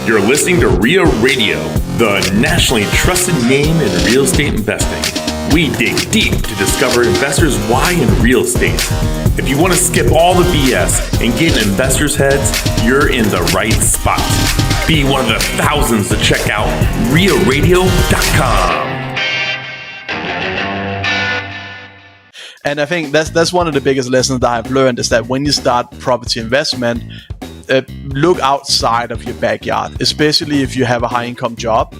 You're listening to REIA Radio, the nationally trusted name in real estate investing. We dig deep to discover investors' why in real estate. If you want to skip all the BS and get in investors' heads, you're in the right spot. Be one of the thousands to check out REIARadio.com. And I think that's one of the biggest lessons that I've learned is that when you start property investment, look outside of your backyard, especially if you have a high income job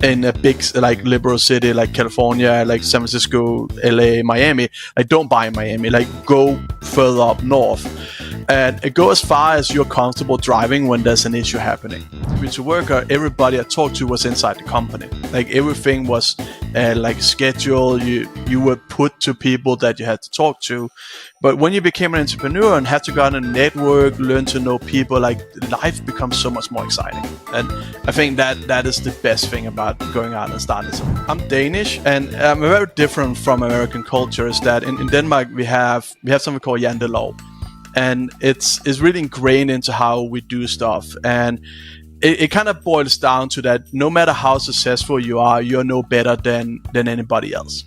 in a big like liberal city like California, like San Francisco, LA, Miami. Like, don't buy in Miami, like go further up north and go as far as you're comfortable driving when there's an issue happening. To worker, everybody I talked to was inside the company. Like, everything was like scheduled. You were put to people that you had to talk to. But when you became an entrepreneur and had to go on a network, learn to know people, like, life becomes so much more exciting. And I think that is the best thing about going out and starting something. I'm Danish, and I'm very different from American culture. Is that in Denmark we have something called jantelov, and it's really ingrained into how we do stuff. And it kind of boils down to that no matter how successful you are, you're no better than anybody else.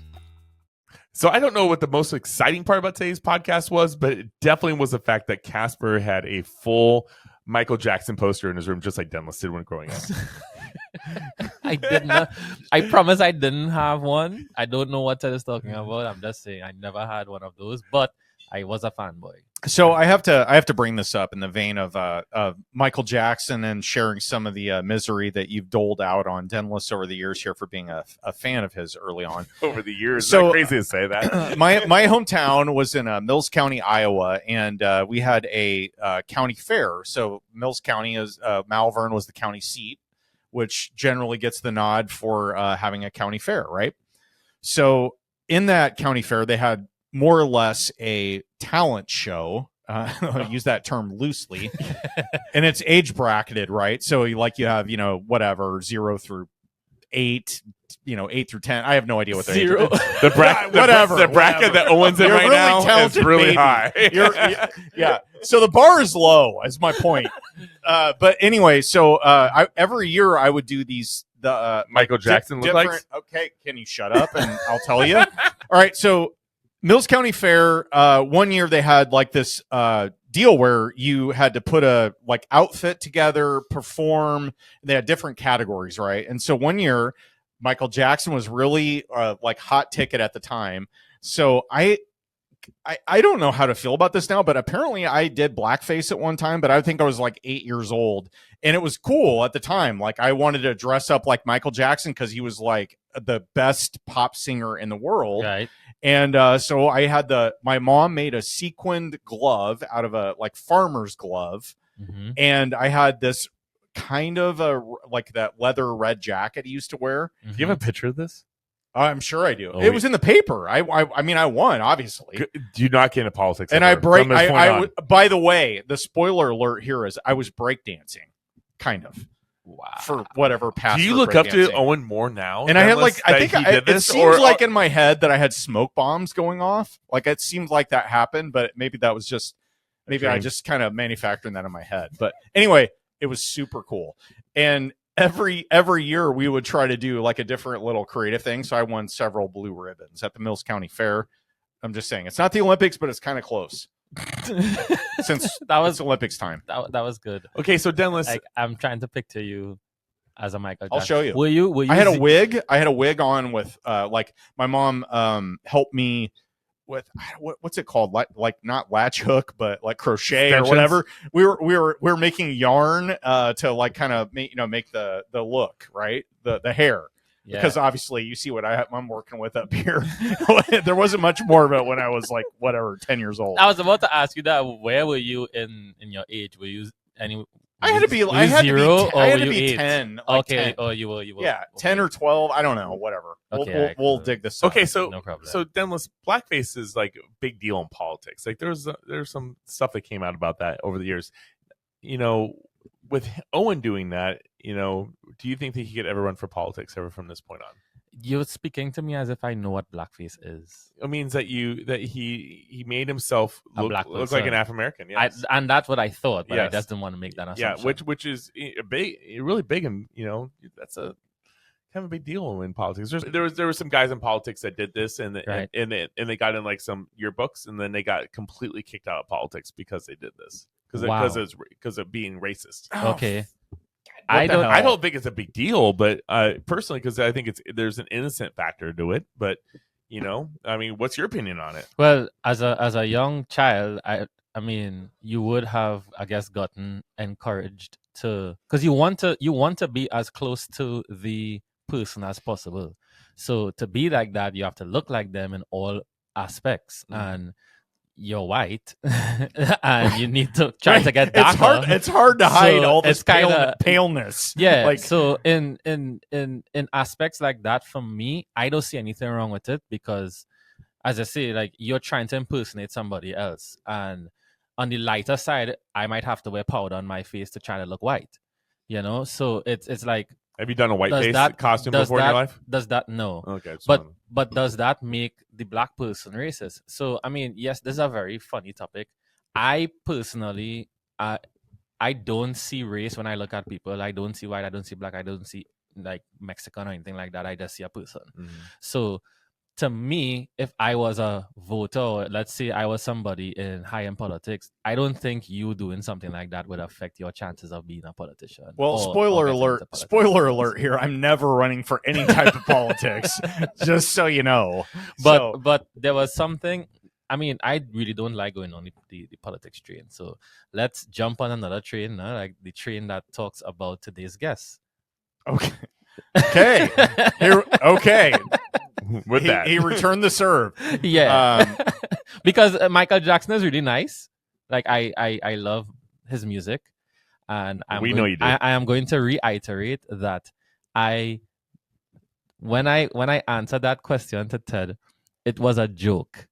So I don't know what the most exciting part about today's podcast was, but it definitely was the fact that Kasper had a full Michael Jackson poster in his room, just like Dennis did when growing up. I did not. I promise I didn't have one. I don't know what Ted is talking about. I'm just saying I never had one of those, but I was a fanboy. So I have to bring this up in the vein of Michael Jackson and sharing some of the misery that you've doled out on Dennis over the years here for being a fan of his early on. Over the years, so crazy to say that. my hometown was in Mills County, Iowa, and we had a county fair. So Mills County is Malvern was the county seat, which generally gets the nod for having a county fair, right? So in that county fair, they had more or less a talent show. I'll use that term loosely. And it's age bracketed, right? So you have, whatever, 0 through 8, 8 through 10. I have no idea what the Zero. The bracket that Owen's in right now is really high. Yeah. So the bar is low, is my point. But anyway, so every year I would do these. The Michael Jackson look like. Okay, can you shut up and I'll tell you? All right, so Mills County Fair, one year they had like this deal where you had to put a like outfit together, perform. They had different categories, right? And so one year, Michael Jackson was really like hot ticket at the time. So I don't know how to feel about this now, but apparently I did blackface at one time, but I think I was like 8 years old. And it was cool at the time. Like, I wanted to dress up like Michael Jackson because he was like the best pop singer in the world. Right. And so I had my mom made a sequined glove out of a like farmer's glove. Mm-hmm. And I had this kind of like that leather red jacket he used to wear. Mm-hmm. Do you have a picture of this? I'm sure I do. It was in the paper. I mean, I won, obviously. Do you not get into politics? And by the way, the spoiler alert here is I was breakdancing, kind of. Wow. For whatever past. Do you look up to Owen more now? And I had like, I think it seems like in my head that I had smoke bombs going off. Like, it seemed like that happened, but maybe that was just, I just kind of manufacturing that in my head. But anyway, it was super cool. And every year we would try to do like a different little creative thing. So I won several blue ribbons at the Mills County Fair. I'm just saying, it's not the Olympics, but it's kind of close. Since that was Olympics time. That was good. Okay, so Dennis, I'm trying to picture you as a Michael Jackson. I'll show you. Will you I had a wig. I had a wig on with like my mom helped me with what's it called? Like not latch hook, but like crochet extensions or whatever. We were making yarn to like kind of make the look, right? The hair. Yeah. Because obviously you see what I'm working with up here. There wasn't much more of it when I was like, 10 years old. I was about to ask you that. Where were you in your age? Were you any? I had to be 10. Like okay. 10. Oh, you were. Yeah, okay. 10 or 12. I don't know. Whatever. Okay, we'll dig this up. Okay, so no problem. So Dennis, blackface is like a big deal in politics. Like there's some stuff that came out about that over the years. With Owen doing that, do you think that he could ever run for politics ever from this point on? You're speaking to me as if I know what blackface is. It means that he made himself A look black like person. an African American. Yes. And that's what I thought, but I Yes. just didn't want to make that Yeah, assumption. which is really big, and that's a kind of a big deal in politics. There were some guys in politics that did this, and Right. and they got in like some yearbooks, and then they got completely kicked out of politics because they did this Wow. because of being racist. Okay. What I the don't. hell? I don't think it's a big deal, but personally, because I think there's an innocent factor to it. But I mean, what's your opinion on it? Well, as a young child, I mean, you would have, I guess, gotten encouraged to, because you want to be as close to the person as possible. So to be like that, you have to look like them in all aspects, and you're white, and you need to try to get darker. It's hard to hide So all this it's kinda- paleness. Yeah. Like, So in aspects like that, for me, I don't see anything wrong with it, because, as I say, like, you're trying to impersonate somebody else, and on the lighter side, I might have to wear powder on my face to try to look white. So it's like, Have you done a white does face that- costume does before in that- your life? Does that no? Okay, But does that make the black person racist? So I mean, yes, this is a very funny topic. I personally, I don't see race when I look at people. I don't see white. I don't see black. I don't see like Mexican or anything like that. I just see a person. So to me, if I was a voter, or let's say I was somebody in high-end politics, I don't think you doing something like that would affect your chances of being a politician. well, or spoiler getting alert! into politics. Spoiler alert here. I'm never running for any type of politics. Just so you know. But there was something. I mean, I really don't like going on the politics train. So let's jump on another train, like the train that talks about today's guest. okay. Okay. With that, He returned the serve. Yeah, because Michael Jackson is really nice. Like I love his music, and know you do. I am going to reiterate that when I answered that question to Ted, it was a joke,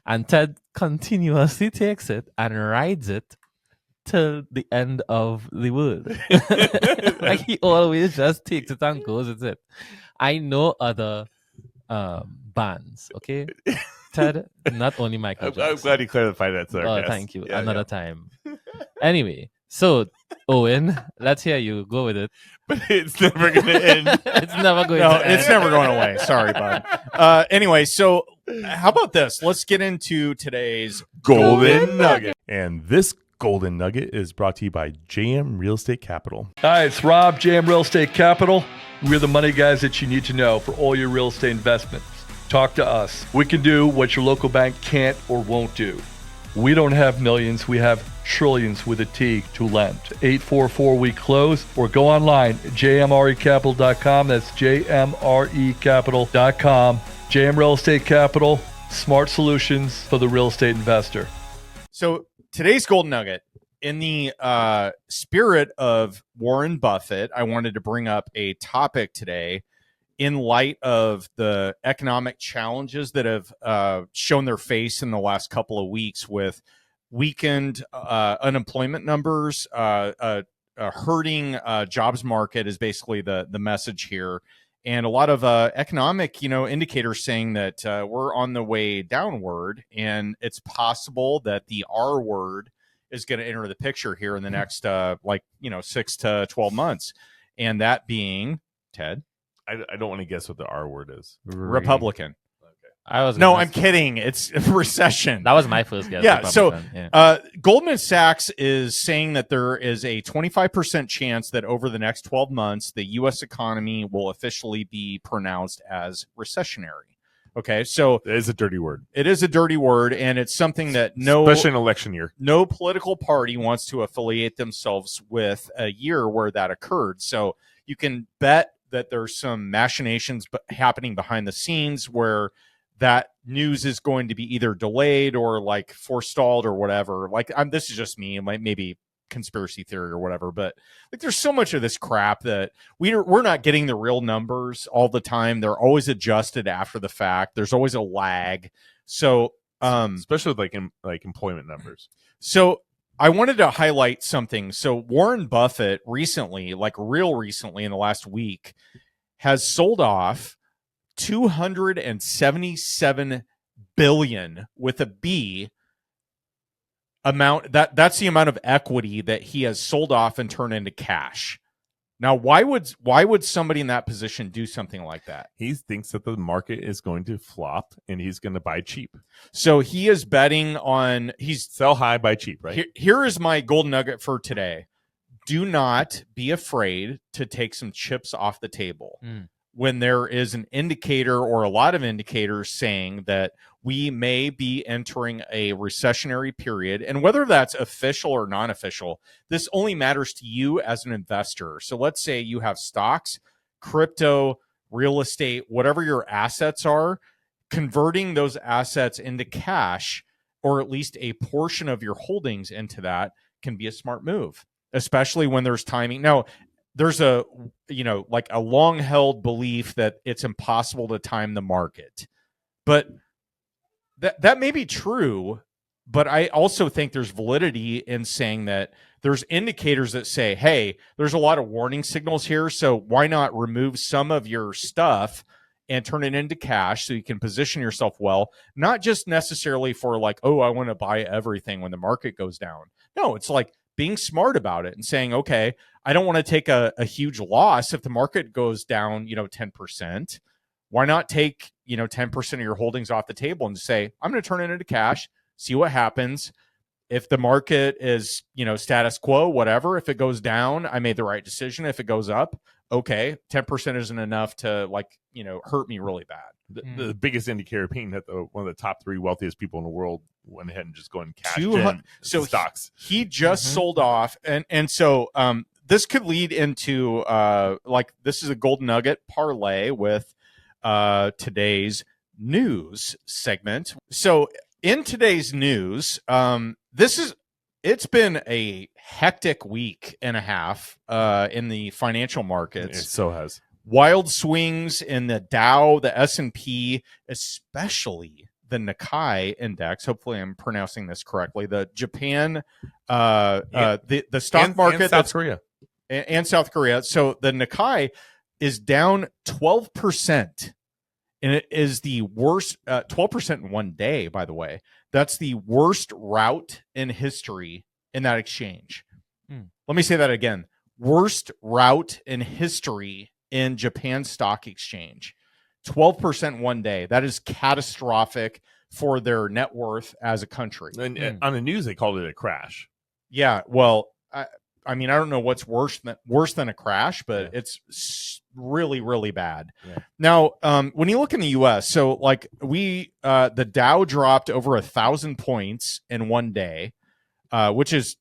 and Ted continuously takes it and rides it till the end of the word. Like, he always just takes it and goes with it. I know other bands, okay? Ted, not only Michael I'm Jackson. glad you clarified that, sir. Oh, Yes. thank you. Yeah, Another time. Anyway, so Owen, let's hear you. Go with it. but it's never going to end. It's never going No, to end. it's never going away. Sorry, bud. Anyway, so how about this? Let's get into today's Golden Nugget. And this Golden Nugget is brought to you by JM Real Estate Capital. Hi, it's Rob, JM Real Estate Capital. We're the money guys that you need to know for all your real estate investments. Talk to us. We can do what your local bank can't or won't do. We don't have millions, we have trillions with a T to lend. 844 we close, or go online, jmrecapital.com. That's jmrecapital.com. JM Real Estate Capital, smart solutions for the real estate investor. So today's Golden Nugget, in the spirit of Warren Buffett, I wanted to bring up a topic today in light of the economic challenges that have shown their face in the last couple of weeks, with weakened unemployment numbers, a hurting jobs market is basically the message here. And a lot of economic, indicators saying that we're on the way downward, and it's possible that the R word is going to enter the picture here in the next 6 to 12 months. And that being, Ted, I don't want to guess what the R word is. Republican. I'm kidding. It's a recession. That was my first guess. Yeah, so Republican. Goldman Sachs is saying that there is a 25% chance that over the next 12 months, the U.S. economy will officially be pronounced as recessionary. Okay, so It is a dirty word, it is a dirty word, and it's something that especially in election year. no political party wants to affiliate themselves with a year where that occurred. So you can bet that there's some machinations happening behind the scenes where that news is going to be either delayed or like forestalled or whatever. Like, this is just me, maybe conspiracy theory or whatever, but like, there's so much of this crap that we're not getting the real numbers all the time. They're always adjusted after the fact. There's always a lag. So, Especially with employment numbers. so I wanted to highlight something. So Warren Buffett recently, like real recently in the last week, has sold off $277 billion with a B amount. That's the amount of equity that he has sold off and turned into cash. Now, why would somebody in that position do something like that? He thinks that the market is going to flop and he's going to buy cheap. So he is betting on Sell high, buy cheap, right? Here is my gold nugget for today. Do not be afraid to take some chips off the table when there is an indicator or a lot of indicators saying that we may be entering a recessionary period. And whether that's official or non-official, this only matters to you as an investor. So let's say you have stocks, crypto, real estate, whatever your assets are, converting those assets into cash, or at least a portion of your holdings into that, can be a smart move, especially when there's timing. Now, there's a long held belief that it's impossible to time the market, but that may be true. But I also think there's validity in saying that there's indicators that say, hey, there's a lot of warning signals here. So why not remove some of your stuff and turn it into cash so you can position yourself well, not just necessarily for like, oh, I want to buy everything when the market goes down. No, it's like being smart about it and saying, okay, I don't want to take a huge loss if the market goes down, 10%. Why not take, 10% of your holdings off the table and say, I'm going to turn it into cash, see what happens. If the market is, status quo, whatever, if it goes down, I made the right decision. If it goes up, okay, 10% isn't enough to hurt me really bad. The biggest indicator being that one of the top 3 wealthiest people in the world went ahead and just go and cashed in stocks. He just sold off. And so this could lead into this is a gold nugget parlay with today's news segment. So in today's news, it's been a hectic week and a half in the financial markets. It so has. Wild swings in the Dow, the S&P, especially the Nikkei index. Hopefully I'm pronouncing this correctly. The Japan, the stock market. And South Korea. And South Korea. So the Nikkei is down 12%. And it is the worst, 12% in one day, by the way. That's the worst rout in history in that exchange. Let me say that again. Worst rout in history in Japan Stock Exchange. 12% one day. That is catastrophic for their net worth as a country. And on the news, they called it a crash. Yeah, well, I mean, I don't know what's worse than a crash, but it's really, really bad. Yeah. Now, when you look in the U.S., so like the Dow dropped over 1,000 points in one day, which is,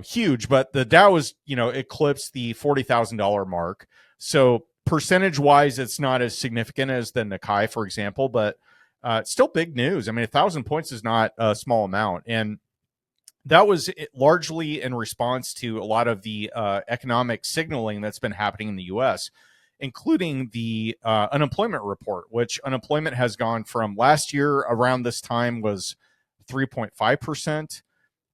huge, but the Dow is, eclipsed the $40,000 mark. So percentage wise, it's not as significant as the Nikkei, for example, but it's still big news. I mean, 1,000 points is not a small amount. And that was largely in response to a lot of the economic signaling that's been happening in the U.S., including the unemployment report, which unemployment has gone from last year around this time was 3.5%.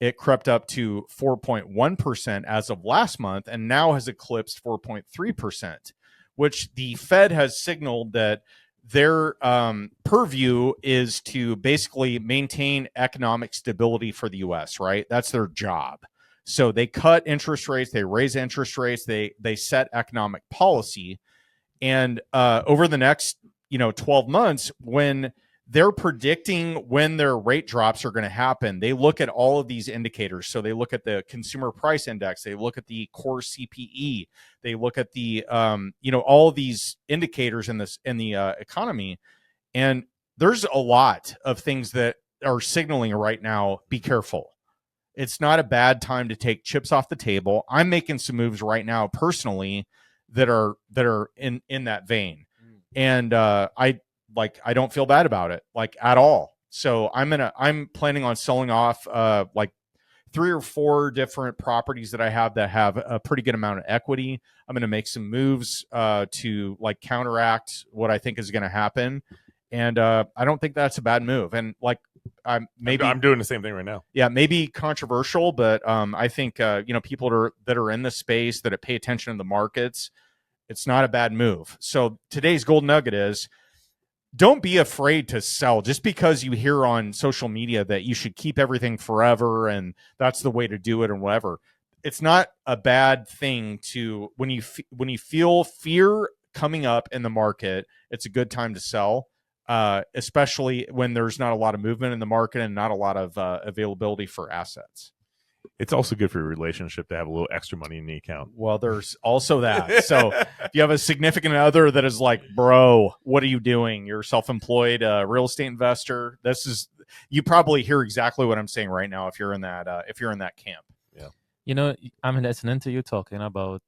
It crept up to 4.1% as of last month, and now has eclipsed 4.3%, which the Fed has signaled that their purview is to basically maintain economic stability for the U.S., right? That's their job. So they cut interest rates, they raise interest rates, they set economic policy. And over the next 12 months, when they're predicting when their rate drops are going to happen, they look at all of these indicators. So they look at the consumer price index, they look at the core CPE, they look at the all of these indicators in the economy. And there's a lot of things that are signaling right now, be careful. It's not a bad time to take chips off the table. I'm making some moves right now personally that are in that vein. And I don't feel bad about it, at all. So I'm planning on selling off 3 or 4 different properties that I have that have a pretty good amount of equity. I'm going to make some moves to counteract what I think is going to happen. And I don't think that's a bad move. And I'm doing the same thing right now. Yeah, maybe controversial, but I think people that are in the space that pay attention to the markets, it's not a bad move. So today's gold nugget is, don't be afraid to sell just because you hear on social media that you should keep everything forever and that's the way to do it and whatever. It's not a bad thing to, when you feel fear coming up in the market, it's a good time to sell, especially when there's not a lot of movement in the market and not a lot of availability for assets. It's also good for your relationship to have a little extra money in the account. Well, there's also that. So if you have a significant other that is like, bro, what are you doing? You're self-employed, real estate investor. You probably hear exactly what I'm saying right now if you're in that camp. Yeah. I'm listening to you talking about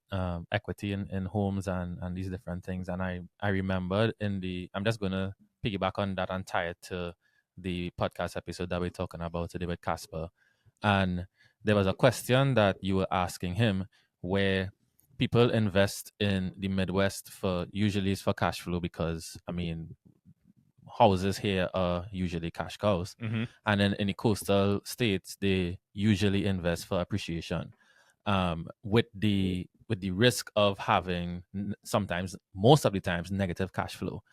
equity in homes and these different things. And I remembered I'm just going to piggyback on that and tie it to the podcast episode that we're talking about today with Kasper. And there was a question that you were asking him where people invest in the Midwest usually it's for cash flow because, houses here are usually cash cows. Mm-hmm. And then in the coastal states, they usually invest for appreciation with the risk of having sometimes, most of the times, negative cash flow.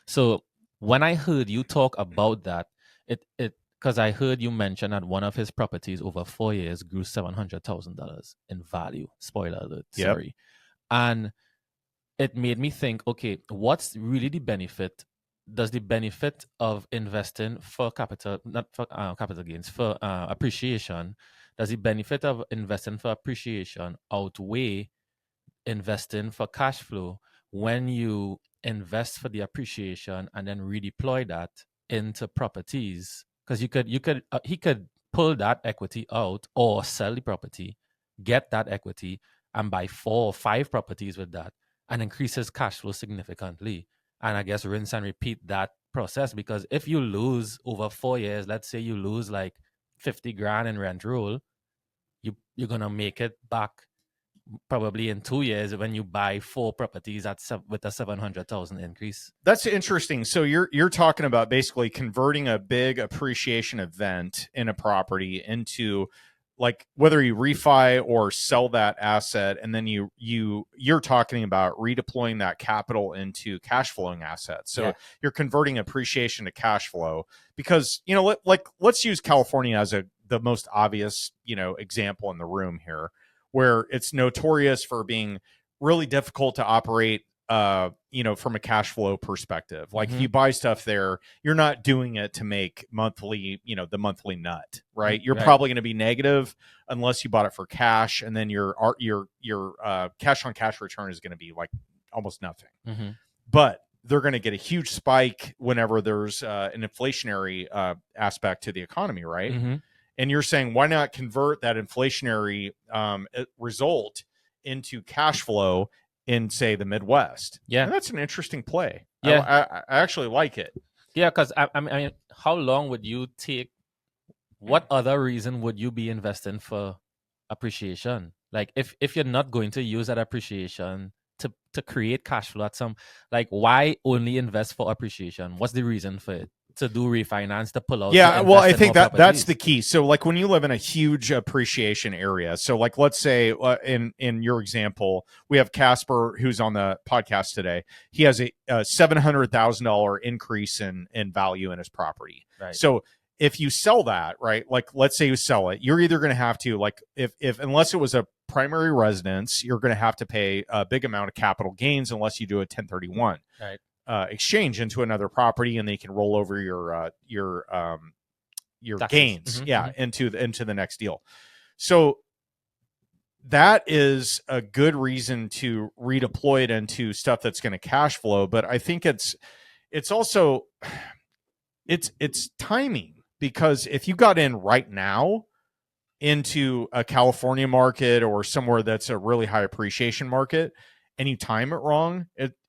So when I heard you talk about that, because I heard you mention that one of his properties over 4 years grew $700,000 in value. Spoiler alert, sorry. Yep. And it made me think, okay, what's really the benefit? Does the benefit of investing for capital, not for capital gains, for appreciation, does the benefit of investing for appreciation outweigh investing for cash flow when you invest for the appreciation and then redeploy that into properties? Because he could pull that equity out or sell the property, get that equity, and buy 4 or 5 properties with that, and increase his cash flow significantly. And I guess rinse and repeat that process. Because if you lose over 4 years, let's say you lose like $50,000 in rent roll, you're gonna make it back probably in 2 years when you buy 4 properties with a 700,000 increase. That's interesting. So you're talking about basically converting a big appreciation event in a property into, like, whether you refi or sell that asset, and then you're talking about redeploying that capital into cash flowing assets. So you're converting appreciation to cash flow because, let's use California as the most obvious, example in the room here, where it's notorious for being really difficult to operate, from a cash flow perspective. Like, if you buy stuff there, you're not doing it to make monthly, the monthly nut, right? You're probably going to be negative unless you bought it for cash, and then your cash on cash return is going to be like almost nothing. Mm-hmm. But they're going to get a huge spike whenever there's an inflationary aspect to the economy, right? Mm-hmm. And you're saying, why not convert that inflationary result into cash flow in, say, the Midwest? Yeah. And that's an interesting play. Yeah. I actually like it. Yeah, because I mean, how long would you take? What other reason would you be investing for appreciation? Like, if you're not going to use that appreciation to create cash flow at some, like, why only invest for appreciation? What's the reason for it? To do refinance, to pull out. Yeah, well, I think that's the key. So, like, when you live in a huge appreciation area, so like, let's say in your example, we have Kasper, who's on the podcast today. He has a $700,000 increase in value in his property. Right. So if you sell that, right, like, let's say you sell it, you're either going to have to, like, if unless it was a primary residence, you're going to have to pay a big amount of capital gains unless you do a 1031. Right. Exchange into another property, and they can roll over your gains, into the next deal. So that is a good reason to redeploy it into stuff that's going to cash flow. But I think it's also it's timing, because if you got in right now into a California market or somewhere that's a really high appreciation market, and you time it wrong,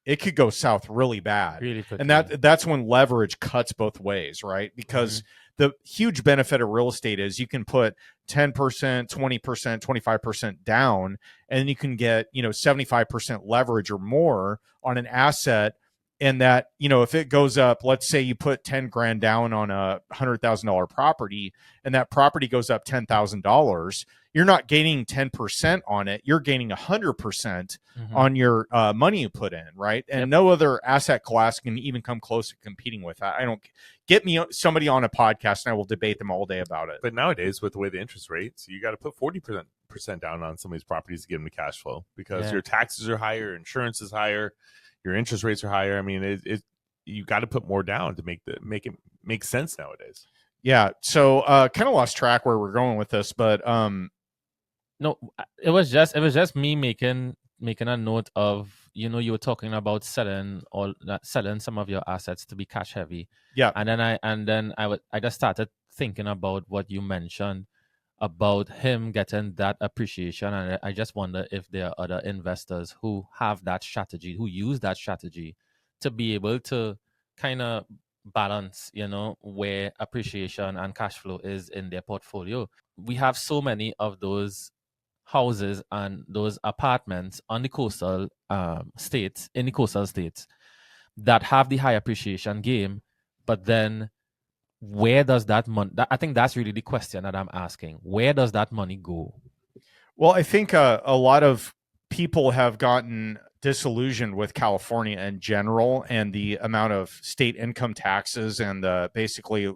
it could go south really bad. Really quickly. And that's when leverage cuts both ways, right? Because the huge benefit of real estate is you can put 10%, 20%, 25% down, and you can get, 75% leverage or more on an asset. And that, if it goes up, let's say you put 10 grand down on a $100,000 property, and that property goes up $10,000, you're not gaining 10% on it. You're gaining 100% on your money you put in, right? And no other asset class can even come close to competing with that. I don't get me somebody on a podcast and I will debate them all day about it. But nowadays, with the way the interest rates, you got to put 40% down on some of these properties to give them the cash flow because your taxes are higher, your insurance is higher, your interest rates are higher. I mean, you got to put more down to make it make sense nowadays. Yeah. So kind of lost track where we're going with this, but no, it was just me making a note of, you were talking about selling some of your assets to be cash heavy. Yeah. And then I just started thinking about what you mentioned about him getting that appreciation, and I just wonder if there are other investors who have that strategy, who use that strategy to be able to kind of balance, where appreciation and cash flow is in their portfolio. We have so many of those houses and those apartments on the coastal states that have the high appreciation game, but then where does that money? I think that's really the question that I'm asking. Where does that money go? Well, I think a lot of people have gotten disillusioned with California in general and the amount of state income taxes and basically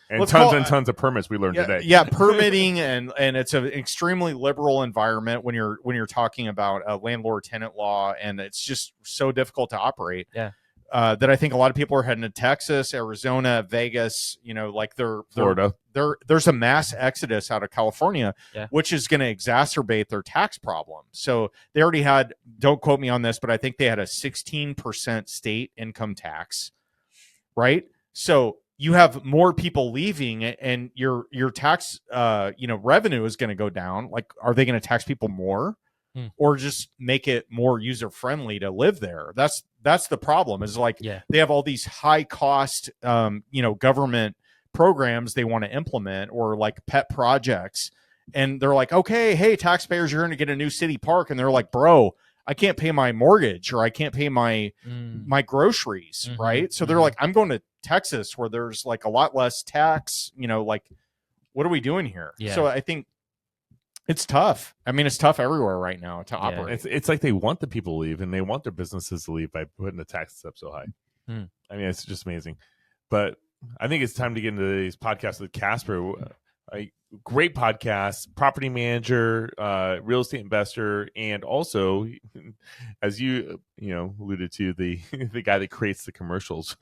and tons of permits we learned today. Yeah, permitting and it's an extremely liberal environment when you're talking about a landlord-tenant law, and it's just so difficult to operate. Yeah. That I think a lot of people are heading to Texas, Arizona, Vegas, Florida. There's a mass exodus out of California, which is going to exacerbate their tax problem. So they already had, don't quote me on this, but I think they had a 16% state income tax, right? So you have more people leaving and your tax, revenue is going to go down. Like, are they going to tax people more? Or just make it more user friendly to live there? That's the problem. Is like they have all these high cost, government programs they want to implement, or like pet projects, and they're like, okay, hey, taxpayers, you're going to get a new city park, and they're like, bro, I can't pay my mortgage, or I can't pay my groceries, right? So they're like, I'm going to Texas where there's like a lot less tax. Like, what are we doing here? Yeah. So I think it's tough. I mean, it's tough everywhere right now to operate. It's like they want the people to leave and they want their businesses to leave by putting the taxes up so high. I mean, it's just amazing. But I think it's time to get into these podcasts with Kasper. A great podcast, property manager, real estate investor, and also, as you alluded to, the guy that creates the commercials.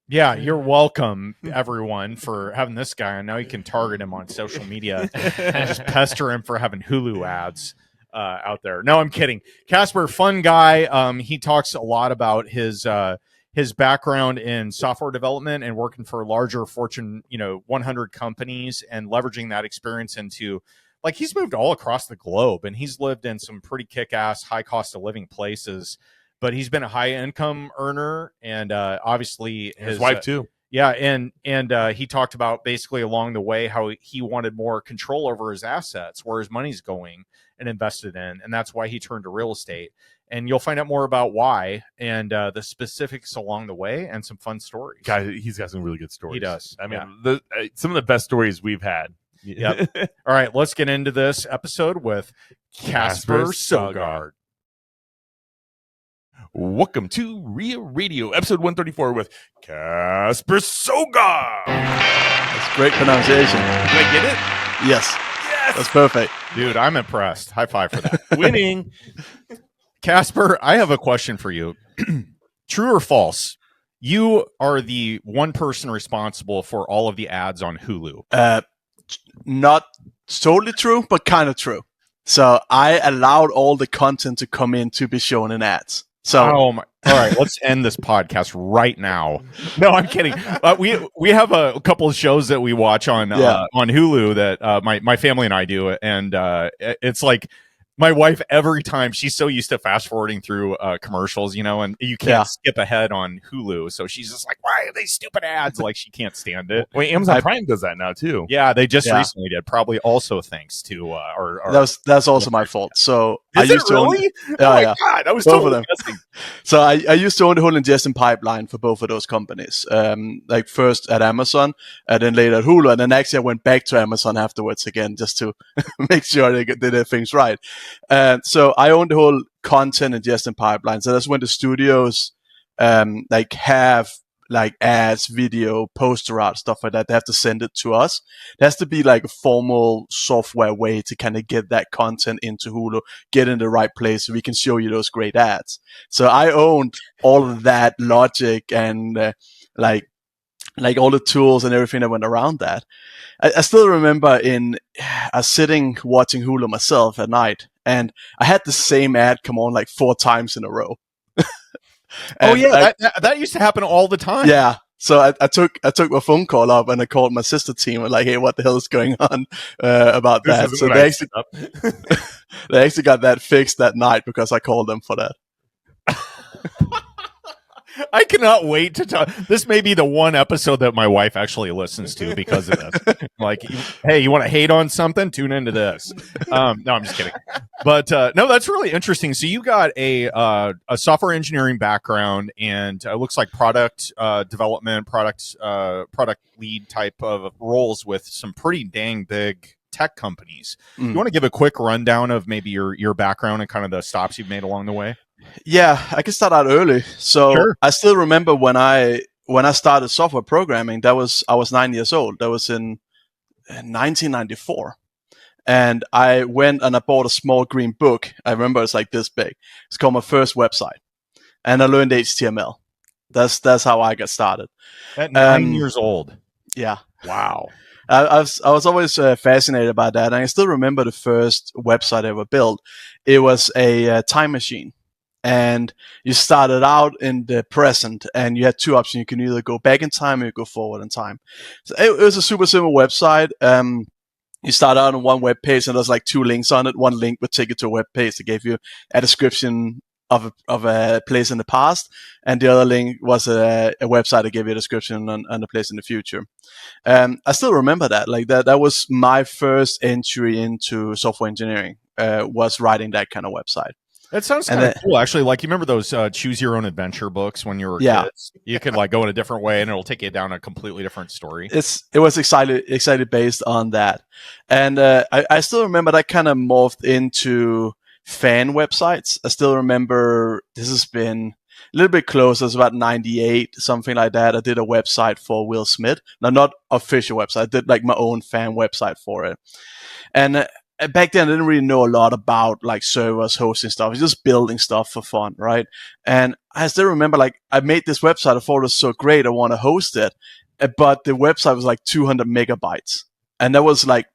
Yeah, you're welcome, everyone, for having this guy. And now you can target him on social media and just pester him for having Hulu ads out there. No, I'm kidding. Kasper, fun guy. He talks a lot about his background in software development and working for larger Fortune 100 companies and leveraging that experience into, like, he's moved all across the globe and he's lived in some pretty kick-ass, high cost of living places. But he's been a high income earner, and obviously his wife too. Yeah, and he talked about basically along the way how he wanted more control over his assets, where his money's going and invested in, and that's why he turned to real estate. And you'll find out more about why and the specifics along the way, and some fun stories. Guys, he's got some really good stories. He does. I mean, some of the best stories we've had. Yep. All right, let's get into this episode with Kasper Sogaard. Welcome to REIA Radio, episode 134 with Kasper Sogaard. That's great pronunciation. Did I get it? Yes. That's perfect. Dude, I'm impressed. High five for that. Winning. Kasper, I have a question for you. True or false? You are the one person responsible for all of the ads on Hulu. Not totally true, but kind of true. So I allowed all the content to come in to be shown in ads. So, all right, let's end this podcast right now. No, I'm kidding. We have a couple of shows that we watch on Hulu that my family and I do, and it's like my wife, every time, she's so used to fast forwarding through commercials, and you can't skip ahead on Hulu. So she's just like, why are they stupid ads? Like, she can't stand it. Wait, Amazon Prime does that now too. Yeah, they just recently did. Probably also thanks to our that's also my fault. So is it really? Oh my God, I was totally guessing. So I used to own the whole ingestion pipeline for both of those companies. Like first at Amazon, and then later at Hulu, and then actually I went back to Amazon afterwards again just to make sure they did their things right. So I owned the whole content ingestion pipeline. So that's when the studios like have like ads, video, poster art, stuff like that. They have to send it to us. There has to be like a formal software way to kind of get that content into Hulu, get in the right place so we can show you those great ads. So I owned all of that logic and like all the tools and everything that went around that. I still remember sitting watching Hulu myself at night, and I had the same ad come on like 4 times in a row. Oh yeah, that used to happen all the time. Yeah. So I took my phone call up and I called my sister team and like, hey, what the hell is going on about that? So they actually got that fixed that night because I called them for that. I cannot wait to talk. This may be the one episode that my wife actually listens to because of this. Like, hey, you want to hate on something? Tune into this. No, I'm just kidding. But no, that's really interesting. So you got a software engineering background, and it looks like product development, product lead type of roles with some pretty dang big tech companies. You want to give a quick rundown of maybe your background and kind of the stops you've made along the way? Yeah, I can start out early. So Sure. I still remember when I started software programming. I was 9 years old. That was in 1994, and I went and I bought a small green book. I remember it's like this big. It's called My First Website, and I learned HTML. That's how I got started. At 9 years old. Yeah. Wow. I was always fascinated by that, and I still remember the first website I ever built. It was a time machine. And you started out in the present, and you had 2 options. You can either go back in time or you go forward in time. So it was a super simple website. You start out on one web page, and there's like 2 links on it. One link would take you to a web page that gave you a description of a place in the past, and the other link was a website that gave you a description on a place in the future. I still remember that. Like that was my first entry into software engineering. Was writing that kind of website. That sounds kind of cool, actually. Like, you remember those choose your own adventure books when you were kids? You could like go in a different way, and it'll take you down a completely different story. It was excited based on that, and I still remember that kind of morphed into fan websites. I still remember this has been a little bit closer. It was about 98, something like that. I did a website for Will Smith. Now, not official website. I did like my own fan website for it, and back then I didn't really know a lot about like servers, hosting stuff. I was just building stuff for fun, right? And I still remember like I made this website. I thought it was so great. I want to host it, but the website was like 200 megabytes, and that was like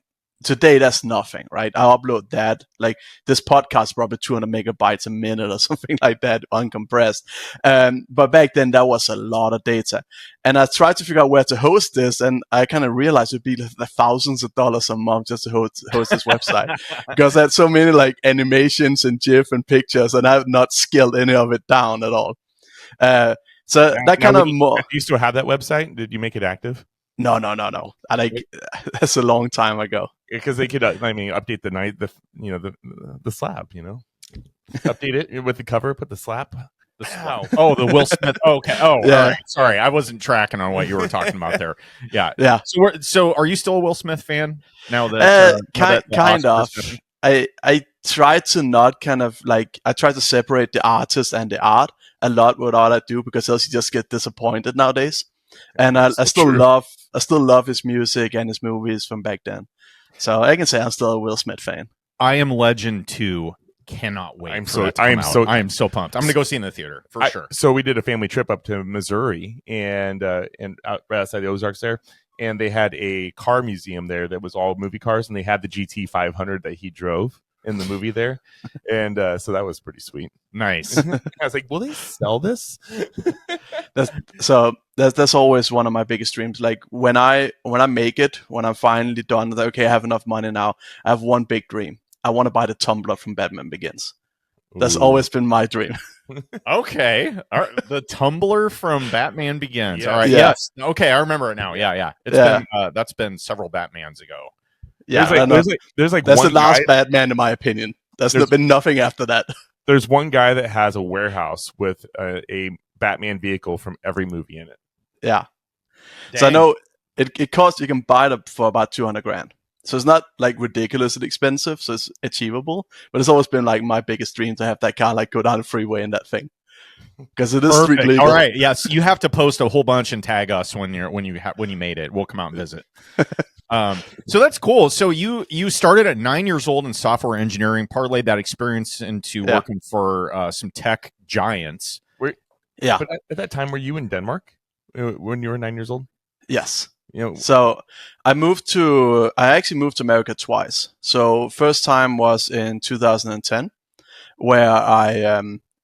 today that's nothing, right? I upload that. Like this podcast probably 200 megabytes a minute or something like that, uncompressed. But back then that was a lot of data, and I tried to figure out where to host this, and I kind of realized it'd be like thousands of dollars a month just to host this website because I had so many like animations and GIF and pictures, and I have not scaled any of it down at all. So that kind of more. You still have that website? Did you make it active? No. I like that's a long time ago. Because they could, update the slab. Update it with the cover, put the slap. Oh, the Will Smith. Okay. Oh, Yeah. all right. Sorry, I wasn't tracking on what you were talking about there. Yeah. Yeah. So are you still a Will Smith fan now that? Kind of. I try to not kind of like I try to separate the artist and the art a lot with all I do, because else you just get disappointed nowadays. And I still love his music and his movies from back then. So I can say I'm still a Will Smith fan. I Am Legend 2. Cannot wait. I am so pumped. I'm gonna go see it in the theater for sure. So we did a family trip up to Missouri and out right outside the Ozarks there, and they had a car museum there that was all movie cars, and they had the GT 500 that he drove in the movie there, and so that was pretty sweet. Nice. I was like, will they sell this? That's always one of my biggest dreams. Like when I'm finally done, like, okay, I have enough money now. I have one big dream. I want to buy the tumbler from Batman Begins. That's always been my dream. Okay. All right. The tumbler from Batman Begins. Yeah. All right. Yeah. Yes. Okay. I remember it now. Yeah. It's been that's been several Batmans ago. Yeah. There's like that's the one last guy, Batman in my opinion. There's been nothing after that. There's one guy that has a warehouse with a Batman vehicle from every movie in it. Yeah. Dang. So I know it costs. You can buy it up for about 200 grand. So it's not like ridiculously expensive. So it's achievable. But it's always been like my biggest dream to have that car like go down the freeway in that thing, because it is street Perfect. legal. All right. Yes, you have to post a whole bunch and tag us when you made it. We'll come out and visit. So that's cool. So you started at 9 years old in software engineering, parlayed that experience into working for some tech giants. Yeah. But at that time, were you in Denmark when you were 9 years old? Yes. You know, So I actually moved to America twice. So first time was in 2010, where I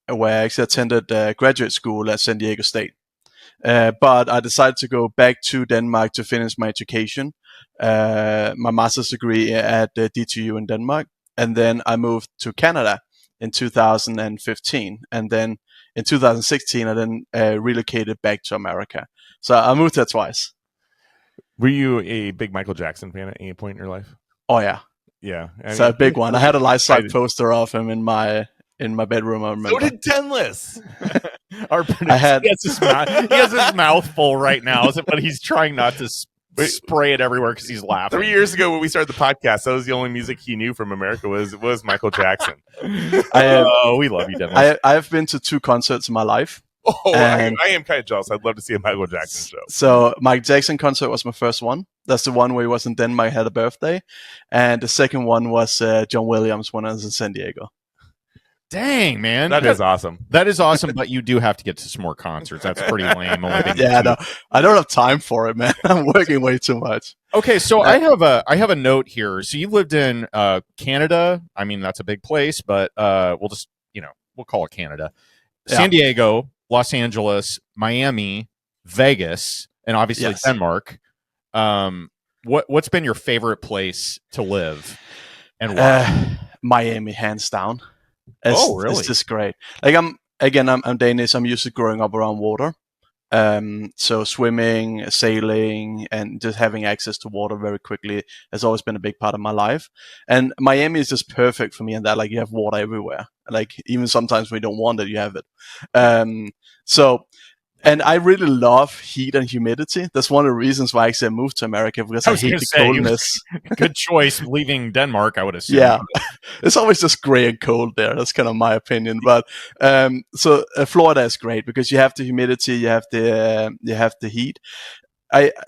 actually attended graduate school at San Diego State. But I decided to go back to Denmark to finish my education, my master's degree at DTU in Denmark. And then I moved to Canada in 2015. And then in 2016, I then relocated back to America. So I moved there twice. were you a big Michael Jackson fan at any point in your life? Oh, yeah. Yeah. It's a big one. I had a life-size poster of him in my bedroom, I remember. So did Tenless. Our producer, he has his mouth full right now, but he's trying not to spray it everywhere because he's laughing. 3 years ago when we started the podcast, that was the only music he knew from America was Michael Jackson. We love you, Dennis. I have been to 2 concerts in my life. Oh, I am kind of jealous. I'd love to see a Michael Jackson show. So Mike Jackson concert was my first one. That's the one where he was in Denmark, had a birthday. And the second one was John Williams when I was in San Diego. Dang, man. That is awesome. That is awesome, but you do have to get to some more concerts. That's pretty lame. Yeah, no, I don't have time for it, man. I'm working way too much. Okay, so I have a note here. So you lived in Canada. I mean, that's a big place, but we'll call it Canada. Yeah. San Diego, Los Angeles, Miami, Vegas, and obviously Denmark. What's been your favorite place to live, and why? Miami, hands down. Really? It's just great. Like I'm Danish. I'm used to growing up around water. So swimming, sailing, and just having access to water very quickly has always been a big part of my life. And Miami is just perfect for me in that, like, you have water everywhere. Like, even sometimes when you don't want it, you have it. And I really love heat and humidity. That's one of the reasons why I actually moved to America, because I hate the coldness. Good choice leaving Denmark, I would assume. Yeah, it's always just gray and cold there. That's kind of my opinion. But so Florida is great because you have the humidity, you have the heat.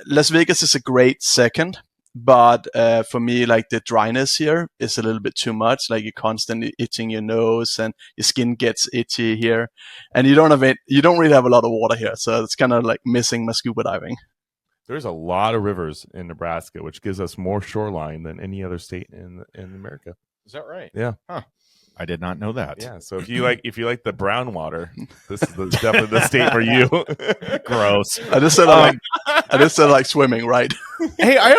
Las Vegas is a great second. But for me, like, the dryness here is a little bit too much. Like, you're constantly itching your nose and your skin gets itchy here, and you don't really have a lot of water here. So it's kind of like missing my scuba diving. There's a lot of rivers in Nebraska, which gives us more shoreline than any other state in America. Is that right? Yeah. Huh. I did not know that. Yeah. So if you like the brown water, this is definitely the state for you. Gross. I just said like swimming, right? Hey, I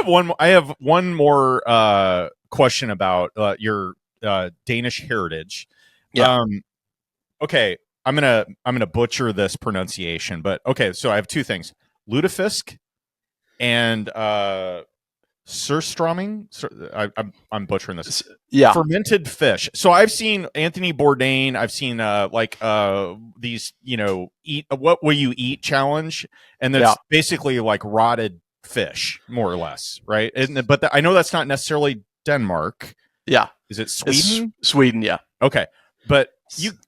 have one more question about your Danish heritage. Yeah. Okay, I'm gonna butcher this pronunciation, but okay. So I have 2 things: lutefisk and surströmming. I'm butchering this. Yeah. Fermented fish. So I've seen Anthony Bourdain. I've seen these, eat what will you eat challenge, and that's basically like rotted fish, more or less, right? But I know that's not necessarily Denmark. Yeah. Is it Sweden? It's Sweden, yeah. Okay, but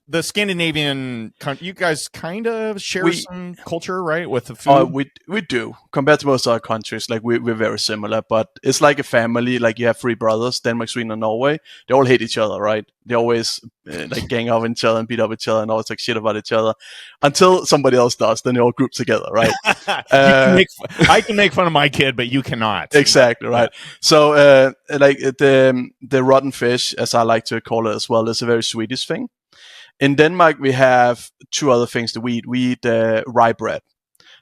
the Scandinavian, you guys kind of share some culture, right, with the food? We do. Compared to most other countries, like, we're very similar, but it's like a family. Like, you have 3 brothers, Denmark, Sweden, and Norway. They all hate each other, right? They always like gang up each other and beat up each other and always talk shit about each other until somebody else does. Then they all group together, right? I can make fun of my kid, but you cannot. Exactly, right. So like the rotten fish, as I like to call it as well, is a very Swedish thing. In Denmark, we have 2 other things that we eat. We eat rye bread.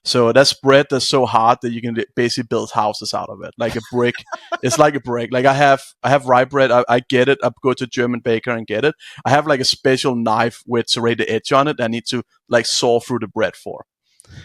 So that's bread that's so hard that you can basically build houses out of it, like a brick. It's like a brick. Like, I have rye bread. I get it. I go to a German baker and get it. I have like a special knife with serrated edge on it. I need to like saw through the bread for.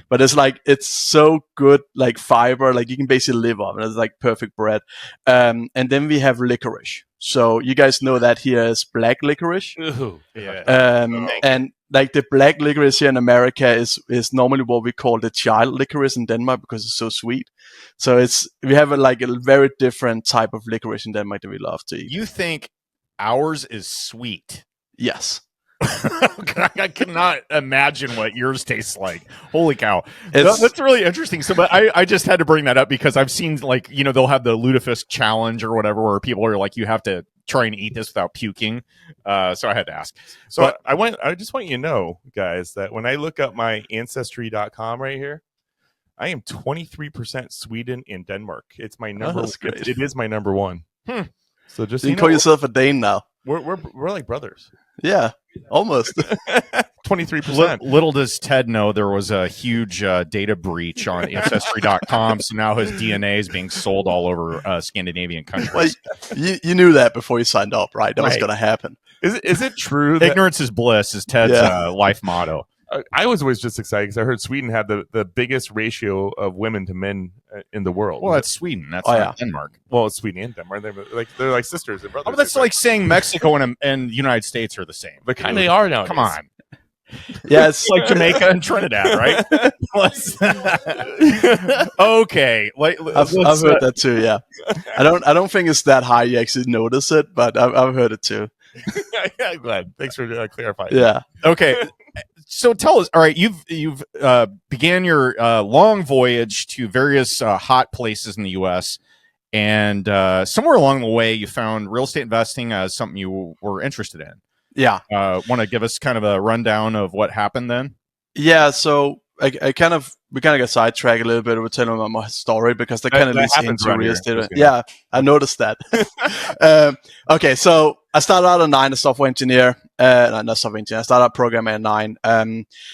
But it's so good, like fiber. Like, you can basically live off it. It's like perfect bread. And then we have licorice. So you guys know that here is black licorice. Ooh. Yeah. And like the black licorice here in America is normally what we call the child licorice in Denmark because it's so sweet. So we have a very different type of licorice in Denmark that we love to eat. You think ours is sweet? Yes. I cannot imagine what yours tastes like. Holy cow. That's really interesting. So, but I just had to bring that up because I've seen they'll have the lutefisk challenge or whatever where people are like, you have to try and eat this without puking. So I had to ask. So I just want you to know, guys, that when I look up my ancestry.com right here, I am 23% Sweden and Denmark. It's my number. It is my number one. So just you call yourself a Dane now. We're like brothers. Yeah, almost. 23%. Little does Ted know there was a huge data breach on Ancestry.com, so now his DNA is being sold all over Scandinavian countries. Well, you knew that before you signed up, right? That was going to happen. Is it true that ignorance is bliss is Ted's life motto? I was always just excited because I heard Sweden had the biggest ratio of women to men in the world. Well, that's Sweden. That's not Denmark. Well, it's Sweden and Denmark. They're like sisters and brothers. Oh, that's like saying Mexico and the United States are the same. But kind of they are now. Come on. Yeah, it's like Jamaica and Trinidad, right? Okay, I've heard that too. Yeah, I don't think it's that high. You actually notice it, but I've heard it too. Yeah, I'm glad. Thanks for clarifying. Yeah. Okay. So tell us. All right, you've began your long voyage to various hot places in the U.S. and somewhere along the way, you found real estate investing as something you were interested in. Yeah. Want to give us kind of a rundown of what happened then? Yeah. So we kind of got sidetracked a little bit. We're telling them my story because that kind of leads into real estate. Yeah, I noticed that. Okay, so I started out at 9 as software engineer. Not software engineer. I started out programming at 9.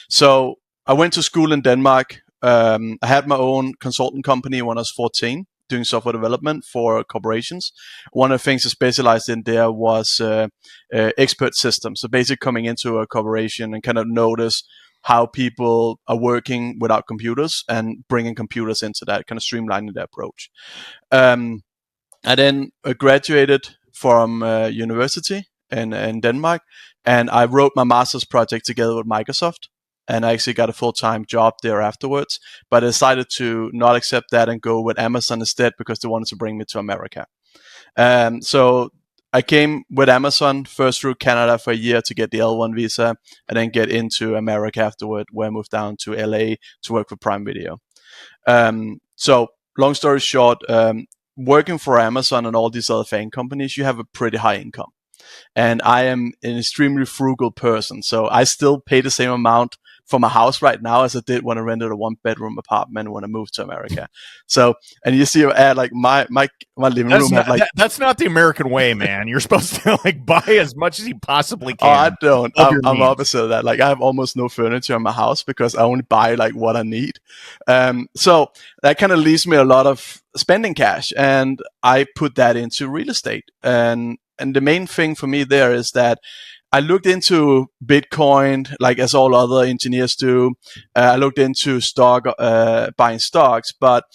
So I went to school in Denmark. I had my own consultant company when I was 14. Doing software development for corporations. One of the things I specialized in there was expert systems. So basically coming into a corporation and kind of notice how people are working without computers and bringing computers into that, kind of streamlining the approach. I then graduated from university in Denmark, and I wrote my master's project together with Microsoft. And I actually got a full-time job there afterwards. But I decided to not accept that and go with Amazon instead because they wanted to bring me to America. So I came with Amazon first through Canada for a year to get the L1 visa and then get into America afterward, where I moved down to LA to work for Prime Video. So long story short, working for Amazon and all these other FAANG companies, you have a pretty high income. And I am an extremely frugal person. So I still pay the same amount for my house right now as I did when I rented a 1-bedroom apartment when I moved to America. So, and you see, like my living room had like that's not the American way, man. You're supposed to like buy as much as you possibly can. Oh, I don't. I'm opposite of that. Like I have almost no furniture in my house because I only buy like what I need. So that kind of leaves me a lot of spending cash, and I put that into real estate. And the main thing for me there is that I looked into Bitcoin, like as all other engineers do. I looked into buying stocks, but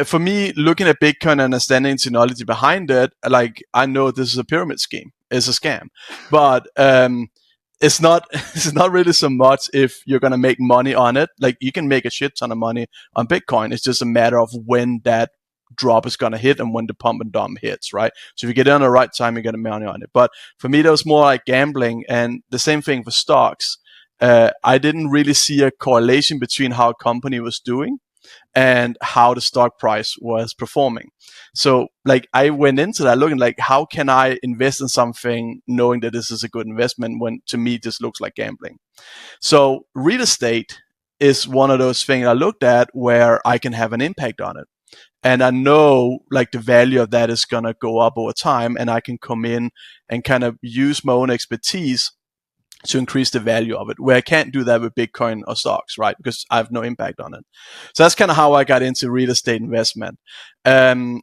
for me, looking at Bitcoin and understanding the technology behind it, like I know this is a pyramid scheme, it's a scam, but it's not really so much if you're gonna make money on it. Like you can make a shit ton of money on Bitcoin. It's just a matter of when that drop is going to hit and when the pump and dump hits, right? So if you get in at the right time, you get money on it. But for me, that was more like gambling, and the same thing for stocks. I didn't really see a correlation between how a company was doing and how the stock price was performing. So like I went into that looking like, how can I invest in something knowing that this is a good investment when to me this looks like gambling? So real estate is one of those things I looked at where I can have an impact on it. And I know like the value of that is going to go up over time, and I can come in and kind of use my own expertise to increase the value of it, where I can't do that with Bitcoin or stocks, right? Because I have no impact on it. So that's kind of how I got into real estate investment. And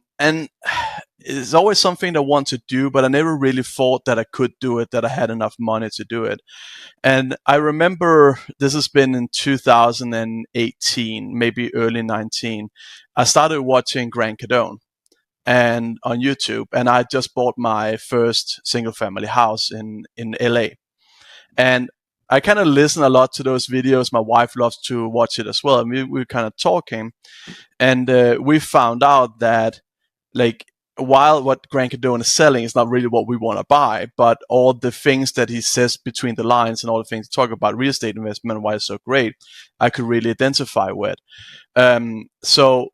it's always something I want to do, but I never really thought that I could do it, that I had enough money to do it. And I remember this has been in 2018, maybe early 19. I started watching Grant Cardone. and on YouTube, and I just bought my first single family house in LA. And I kind of listen a lot to those videos. My wife loves to watch it as well. And we were kind of talking, and we found out that, like, while what Grant Cardone is selling is not really what we want to buy, but all the things that he says between the lines and all the things he talk about real estate investment and why it's so great, I could really identify with. So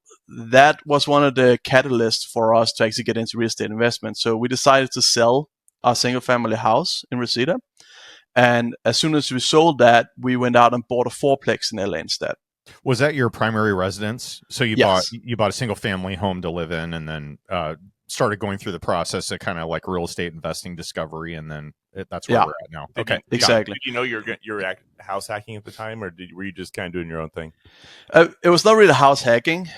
that was one of the catalysts for us to actually get into real estate investment. So we decided to sell our single family house in Reseda. And as soon as we sold that, we went out and bought a fourplex in LA instead. Was that your primary residence? So you Yes. bought a single family home to live in, and then started going through the process of kind of like real estate investing discovery, and then that's where we're at now. Okay, exactly. Did you know you're house hacking at the time, or were you just kind of doing your own thing? It was not really house hacking,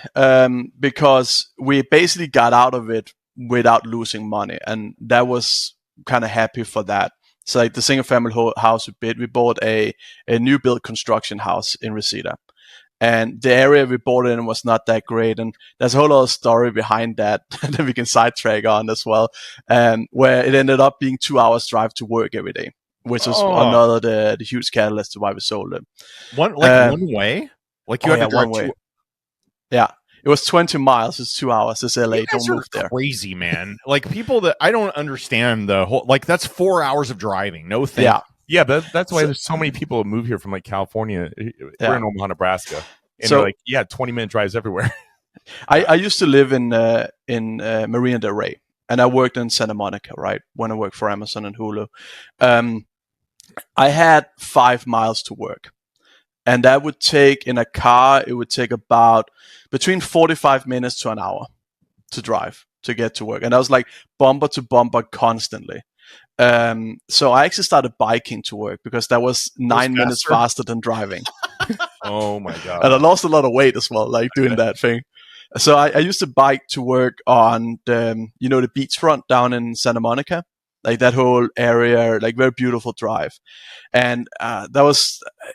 because we basically got out of it without losing money, and that was kind of happy for that. So like the single family house we bought a new build construction house in Reseda. And the area we bought in was not that great. And there's a whole other story behind that that we can sidetrack on as well. Where it ended up being 2 hours drive to work every day, which was another the huge catalyst to why we sold it. One way? Like you had to drive one way. Yeah. It was 20 miles. It's 2 hours. It's LA. Don't move there. Crazy, man. Like people that I don't understand the whole, like that's 4 hours of driving. No thing. Yeah, but that's why there's so many people who move here from like California. We're in Omaha, Nebraska, and so, they're like, 20-minute drives everywhere. I used to live in Marina Del Rey, and I worked in Santa Monica, right, when I worked for Amazon and Hulu. I had 5 miles to work, and that would take, in a car, it would take about between 45 minutes to an hour to drive to get to work, and I was like bumper to bumper constantly. So I actually started biking to work because that was 9 minutes faster than driving. Oh my God. And I lost a lot of weight as well, like doing that thing. So I used to bike to work on the beachfront down in Santa Monica, like that whole area, like very beautiful drive. And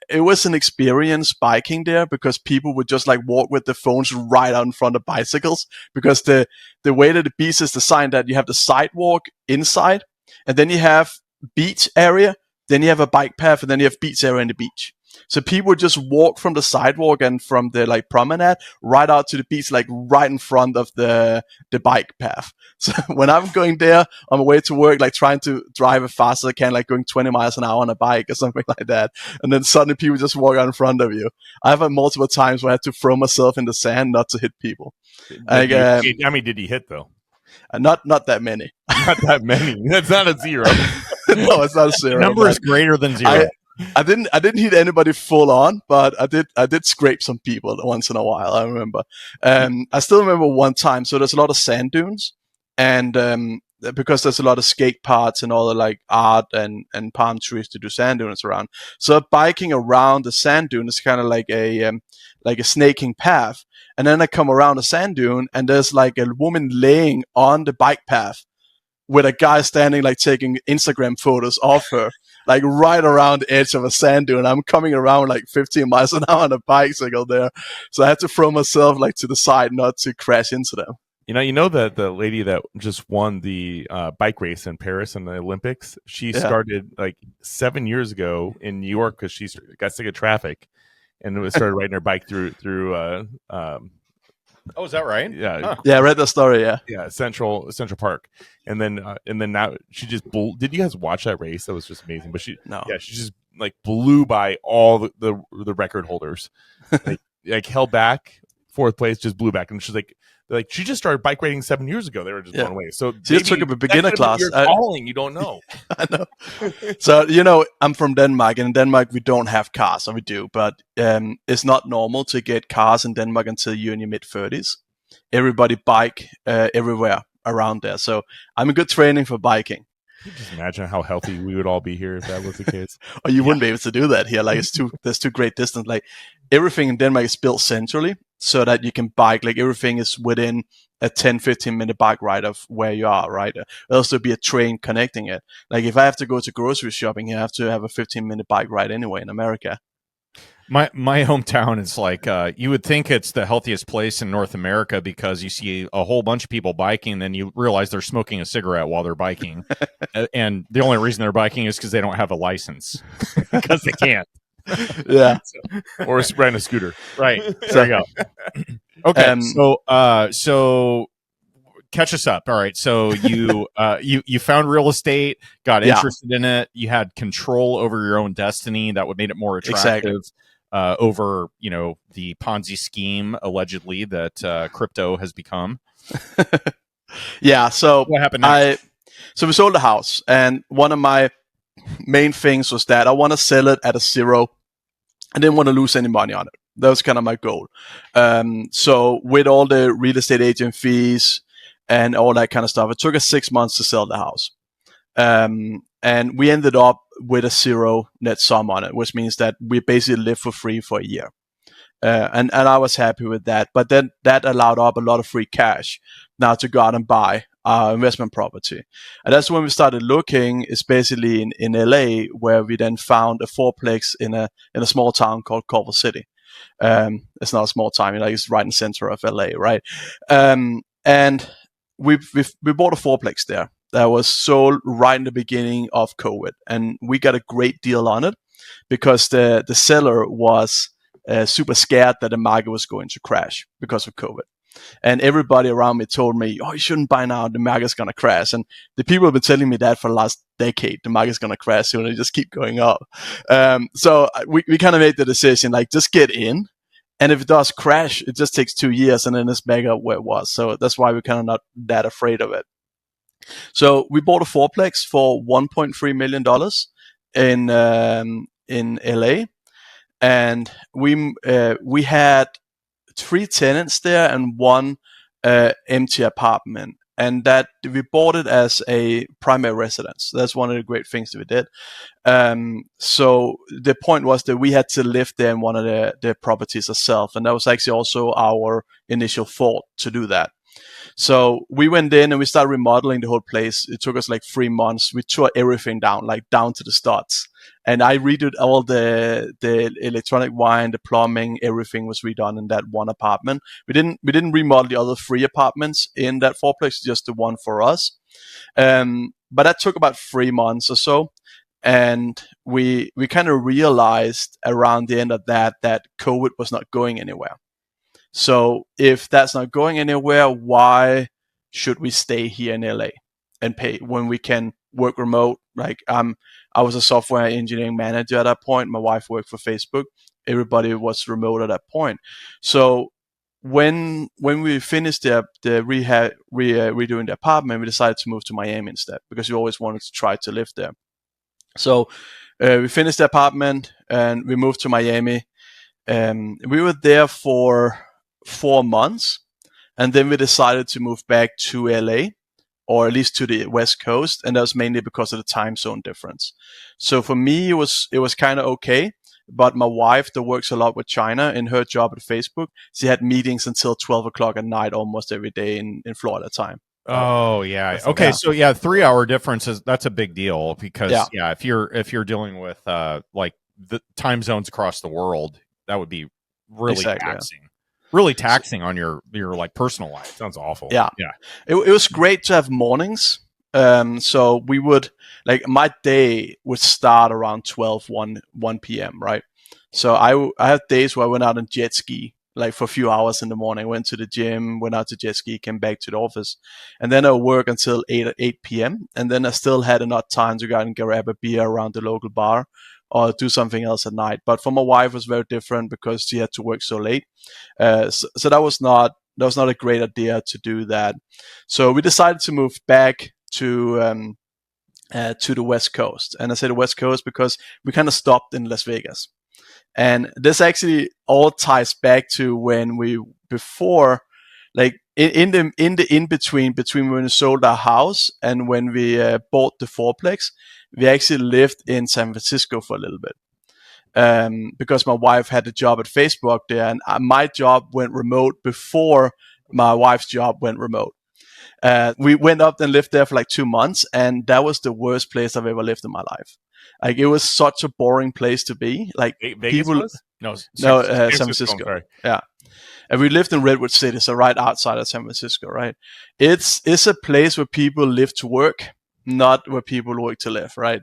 it was an experience biking there because people would just like walk with their phones right out in front of bicycles, because the way that the beach is designed, that you have the sidewalk inside, and then you have beach area, then you have a bike path, and then you have beach area in the beach. So people would just walk from the sidewalk and from the like promenade right out to the beach, like right in front of the bike path. So when I'm going there on my way to work, like trying to drive as fast as I can, like going 20 miles an hour on a bike or something like that, and then suddenly people just walk out in front of you. I've had multiple times where I had to throw myself in the sand not to hit people. Did he hit though? Not that many. Not that many. That's not a zero. No, it's not a zero. The number is greater than zero. I didn't hit anybody full on, but I did scrape some people once in a while. I remember. I still remember one time. So there's a lot of sand dunes, and because there's a lot of skate parks and all the like art and palm trees to do sand dunes around. So biking around the sand dune is kind of like a snaking path. And then I come around a sand dune, and there's like a woman laying on the bike path with a guy standing, like taking Instagram photos of her, like right around the edge of a sand dune. I'm coming around like 15 miles an hour on a bicycle there. So I had to throw myself like to the side not to crash into them. You know that the lady that just won the bike race in Paris in the Olympics, she started like 7 years ago in New York because she got sick of traffic, and started riding her bike through Oh, is that right? Yeah. Huh. Yeah, I read the story, Yeah, Central Park. And then now she just did you guys watch that race? That was just amazing. But she just like blew by all the record holders. like held back, fourth place, just blew back. And she's like she just started bike riding 7 years ago. They were just blown away. So she just took up a beginner class. You're calling, you don't know. I know. So I'm from Denmark, and in Denmark we don't have cars, or we do, but it's not normal to get cars in Denmark until you're in your mid-30s. Everybody bike everywhere around there. So I'm a good training for biking. Can you just imagine how healthy we would all be here if that was the case? Or you wouldn't be able to do that here. Like there's too great distance. Like everything in Denmark is built centrally so that you can bike. Like everything is within a 10-15 minute bike ride of where you are, right? There'll also be a train connecting it. Like if I have to go to grocery shopping here, I have to have a 15-minute bike ride anyway in America. My hometown is like you would think it's the healthiest place in North America because you see a whole bunch of people biking, then you realize they're smoking a cigarette while they're biking, and the only reason they're biking is because they don't have a license because they can't. Yeah. Or riding a scooter. Right. There you go. Okay. So catch us up. All right. So you you found real estate, got interested in it. You had control over your own destiny. That would made it more attractive over, the Ponzi scheme allegedly that crypto has become. Yeah. So what happened next? So we sold the house, and one of my main things was that I want to sell it at a zero. I didn't want to lose any money on it. That was kind of my goal. So with all the real estate agent fees and all that kind of stuff, it took us 6 months to sell the house. And we ended up with a zero net sum on it, which means that we basically lived for free for a year. And I was happy with that. But then that allowed up a lot of free cash now to go out and buy our investment property. And that's when we started looking, especially in LA, where we then found a fourplex in a small town called Culver City. It's not a small town, it's right in the center of LA, right? And we bought a fourplex there that was sold right in the beginning of COVID, and we got a great deal on it because the seller was super scared that the market was going to crash because of COVID. And everybody around me told me, "Oh, you shouldn't buy now. The market's gonna crash." And the people have been telling me that for the last decade. The market's gonna crash soon, and just keep going up. So we kind of made the decision, like, just get in. And if it does crash, it just takes 2 years, and then it's back up where it was. So that's why we're kind of not that afraid of it. So we bought a fourplex for $1.3 million in LA, and we had 3 tenants there and 1 empty apartment, and that we bought it as a primary residence. That's one of the great things that we did. So the point was that we had to live there in one of the properties ourselves, and that was actually also our initial thought to do that. So we went in and we started remodeling the whole place. It took us like 3 months. We tore everything down, like down to the studs. And I redid all the electronic wiring, the plumbing, everything was redone in that one apartment. We didn't remodel the other 3 apartments in that fourplex, just the one for us. But that took about 3 months or so. And we kind of realized around the end of that COVID was not going anywhere. So if that's not going anywhere, why should we stay here in LA and pay when we can work remote? Like I was a software engineering manager at that point. My wife worked for Facebook. Everybody was remote at that point. So when we finished the redoing the apartment, we decided to move to Miami instead because we always wanted to try to live there. So we finished the apartment and we moved to Miami. We were there for 4 months, and then we decided to move back to LA, or at least to the West Coast, and that was mainly because of the time zone difference. So for me, it was kind of okay, but my wife, that works a lot with China in her job at Facebook, she had meetings until 12 o'clock at night almost every day in Florida time. Oh yeah. Okay. Yeah. So 3 hour difference that's a big deal because if you're dealing with like the time zones across the world, that would be really taxing. Yeah. Really taxing on your like personal life. Sounds awful. Yeah. It was great to have mornings. So we would, like, my day would start around 1 p.m. right? So I have days where I went out and jet ski, like for a few hours in the morning, went to the gym, went out to jet ski, came back to the office, and then I would work until 8 p.m. And then I still had enough time to go out and grab a beer around the local bar or do something else at night. But for my wife, it was very different because she had to work so late. So that was not a great idea to do that. So we decided to move back to the West Coast. And I say the West Coast because we kind of stopped in Las Vegas. And this actually all ties back to when before, like in the in-between when we sold our house and when we bought the fourplex, we actually lived in San Francisco for a little bit. Because my wife had a job at Facebook there, and my job went remote before my wife's job went remote. We went up and lived there for like 2 months, and that was the worst place I've ever lived in my life. Like, it was such a boring place to be. Like, Vegas people, was? No, San Francisco. Sorry. Yeah. And we lived in Redwood City, so right outside of San Francisco, right? It's a place where people live to work, not where people work to live, right?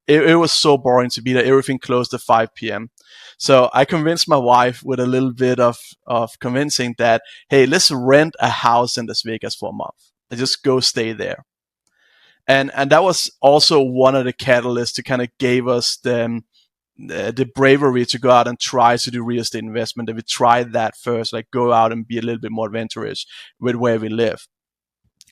It was so boring to be there. Everything closed at 5 p.m. So I convinced my wife with a little bit of convincing that, hey, let's rent a house in Las Vegas for a month and just go stay there. And that was also one of the catalysts to kind of gave us the bravery to go out and try to do real estate investment. That we tried that first, like go out and be a little bit more adventurous with where we live.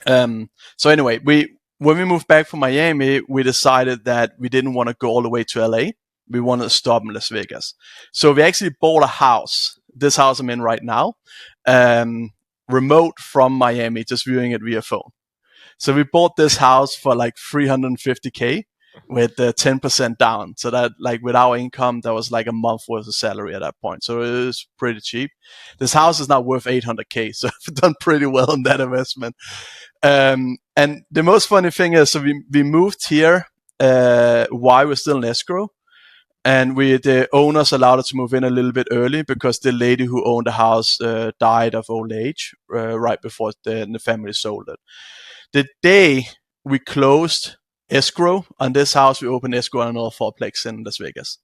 So anyway, when we moved back from Miami, we decided that we didn't want to go all the way to LA. We wanted to stop in Las Vegas. So we actually bought a house, this house I'm in right now, remote from Miami, just viewing it via phone. So we bought this house for like $350K with 10% down. So that, like, with our income, that was like a month worth of salary at that point. So it was pretty cheap. This house is now worth $800K. So I've done pretty well on that investment. And the most funny thing is, so we moved here while we're still in escrow. And the owners allowed us to move in a little bit early because the lady who owned the house died of old age right before the family sold it. The day we closed escrow on this house, we opened escrow on another fourplex in Las Vegas.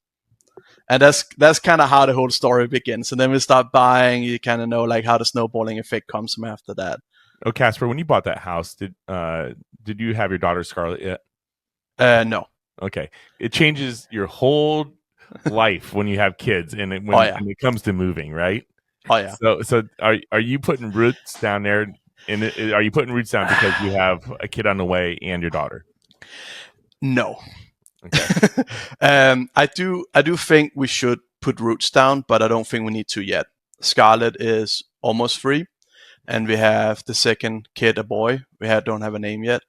And that's kind of how the whole story begins. And then we start buying. You kind of know like how the snowballing effect comes from after that. Oh, Kasper, when you bought that house, did you have your daughter Scarlett yet? No. Okay, it changes your whole life when you have kids, and when it comes to moving, right? Oh yeah. So are you putting roots down there? And are you putting roots down because you have a kid on the way and your daughter? No. Okay. I do think we should put roots down, but I don't think we need to yet. Scarlett is almost 3, and we have the second kid, a boy. We don't have a name yet,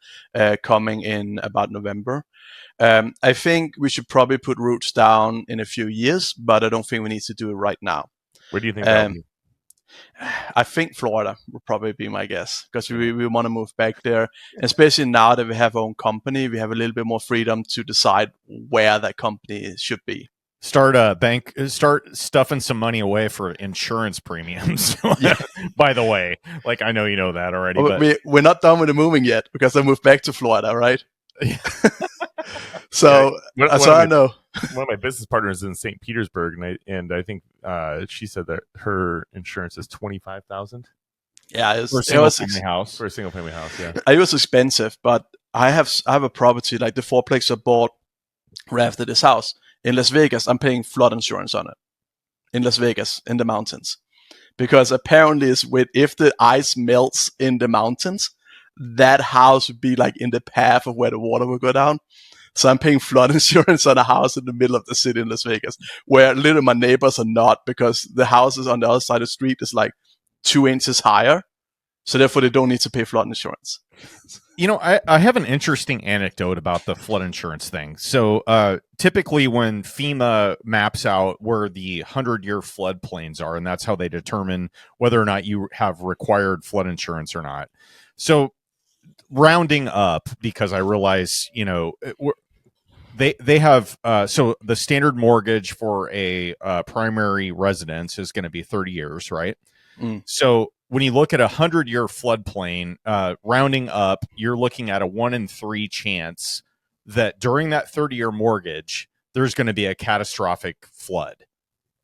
coming in about November. I think we should probably put roots down in a few years, but I don't think we need to do it right now. Where do you think that would be? I think Florida would probably be my guess, because we want to move back there. Especially now that we have our own company, we have a little bit more freedom to decide where that company should be. Start stuffing some money away for insurance premiums. Yeah. By the way, like, I know you know that already. Well, but we're not done with the moving yet, because I moved back to Florida, right? So, I know. One of my business partners is in St. Petersburg, and I think she said that her insurance is $25,000. Yeah, for a single family house. For a single family house, yeah. It was expensive, but I have a property like the fourplex I bought right after this house in Las Vegas. I'm paying flood insurance on it in Las Vegas in the mountains, because apparently if the ice melts in the mountains, that house would be like in the path of where the water will go down. So I'm paying flood insurance on a house in the middle of the city in Las Vegas, where literally my neighbors are not, because the houses on the other side of the street is like 2 inches higher. So therefore they don't need to pay flood insurance. You know, I have an interesting anecdote about the flood insurance thing. So typically when FEMA maps out where the 100-year floodplains are, and that's how they determine whether or not you have required flood insurance or not. So rounding up, because I realize, you know, they have so the standard mortgage for a primary residence is going to be 30 years, right? So when you look at 100-year floodplain, rounding up, you're looking at a 1 in 3 chance that during that 30-year mortgage, there's going to be a catastrophic flood.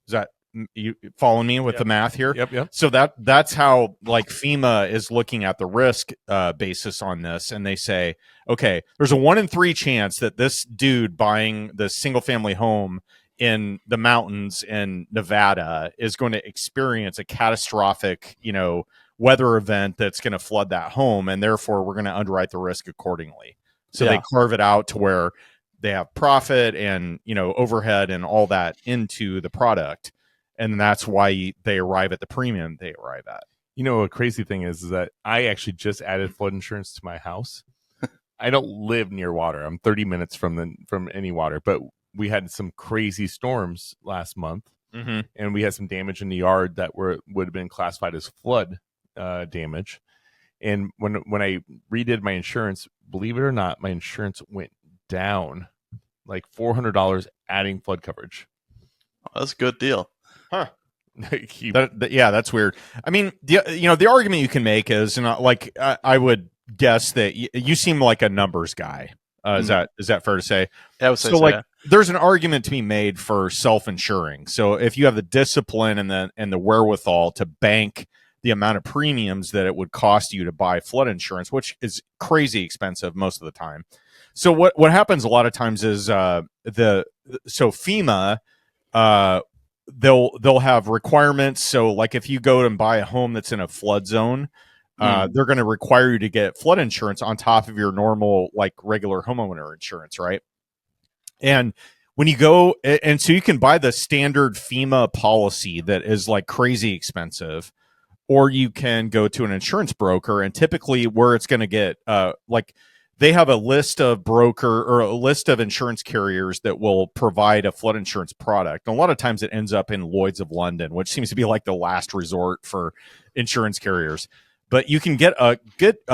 Is that, you following me with the math here? Yep. So that's how, like, FEMA is looking at the risk basis on this, and they say, okay, there's a 1 in 3 chance that this dude buying the single family home in the mountains in Nevada is going to experience a catastrophic, you know, weather event that's going to flood that home, and therefore we're going to underwrite the risk accordingly. So they carve it out to where they have profit and, you know, overhead and all that into the product. And that's why they arrive at the premium they arrive at. You know, a crazy thing is that I actually just added flood insurance to my house. I don't live near water. I'm 30 minutes from any water, but we had some crazy storms last month, and we had some damage in the yard that would have been classified as flood damage. And when I redid my insurance, believe it or not, my insurance went down like $400 adding flood coverage. Oh, that's a good deal. Huh. Yeah, that's weird. I mean, the argument you can make is, like, I would guess that you seem like a numbers guy. Is that fair to say? Yeah, I would say so. Like, yeah. There's an argument to be made for self-insuring. So if you have the discipline and the wherewithal to bank the amount of premiums that it would cost you to buy flood insurance, which is crazy expensive most of the time. So what happens a lot of times is FEMA, they'll have requirements. So like if you go and buy a home that's in a flood zone, they're going to require you to get flood insurance on top of your normal, like, regular homeowner insurance, right? And when you go, and so you can buy the standard FEMA policy that is like crazy expensive, or you can go to an insurance broker, and typically where it's going to get, like, they have a list of insurance carriers that will provide a flood insurance product. And a lot of times it ends up in Lloyd's of London, which seems to be like the last resort for insurance carriers. But you can get a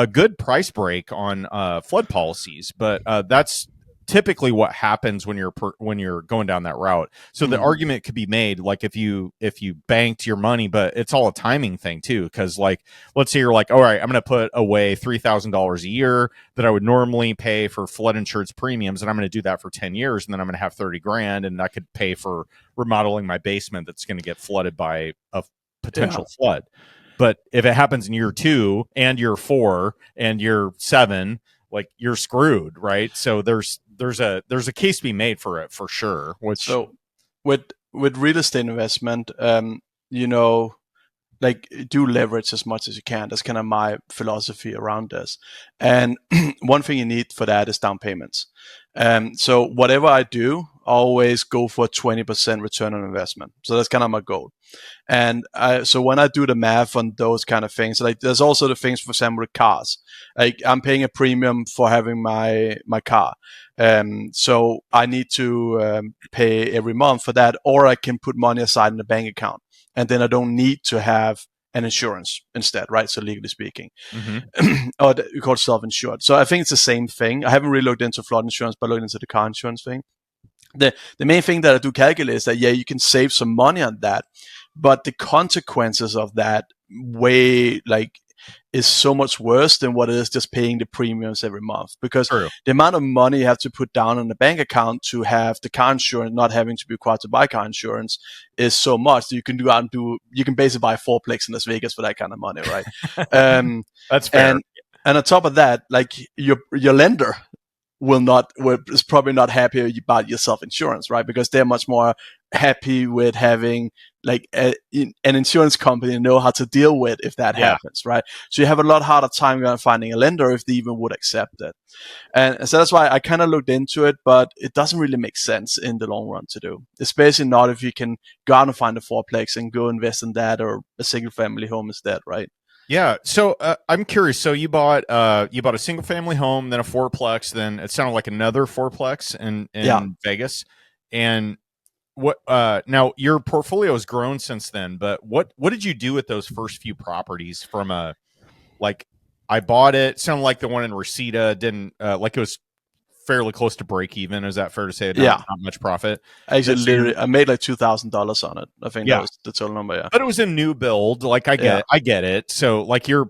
good price break on flood policies. But that's typically what happens when you're going down that route. So the argument could be made, like, if you banked your money, but it's all a timing thing too, because, like, let's say you're like, all right, I'm going to put away $3,000 a year that I would normally pay for flood insurance premiums, and I'm going to do that for 10 years, and then I'm going to have $30,000, and that could pay for remodeling my basement that's going to get flooded by a potential flood. But if it happens in year 2 and year 4 and year 7, like, you're screwed, right? So there's a case to be made for it, for sure. So with real estate investment, like, do leverage as much as you can. That's kind of my philosophy around this. And one thing you need for that is down payments. So whatever I do, I always go for a 20% return on investment. So that's kind of my goal. And so when I do the math on those kind of things, like, there's also the things, for example, with cars. Like, I'm paying a premium for having my car. So I need to pay every month for that, or I can put money aside in the bank account, and then I don't need to have an insurance instead, right? So legally speaking, or we call it self-insured. So I think it's the same thing. I haven't really looked into flood insurance, but looked into the car insurance thing. The main thing that I do calculate is that, yeah, you can save some money on that, but the consequences of that is so much worse than what it is just paying the premiums every month, because the amount of money you have to put down in the bank account to have the car insurance, not having to be required to buy car insurance, is so much that you can you can basically buy 4plex in Las Vegas for that kind of money, right? That's fair. And on top of that, like, your lender is probably not happy about your self-insurance, right? Because they're much more happy with having, like, an insurance company know how to deal with if that happens, right? So you have a lot harder time finding a lender if they even would accept it. And so that's why I kind of looked into it, but it doesn't really make sense in the long run to do, especially not if you can go out and find a 4plex and go invest in that, or a single family home instead, right? Yeah. So I'm curious. So you bought a single family home, then a 4plex, then it sounded like another 4plex in Vegas. And what now your portfolio has grown since then, but what did you do with those first few properties from I bought it, sounded like the one in Reseda didn't like it was fairly close to break even. Is that fair to say? Not much profit. Actually, I made like $2,000 on it. I think that was the total number. Yeah, but it was a new build. Like, I get it. So, like, you're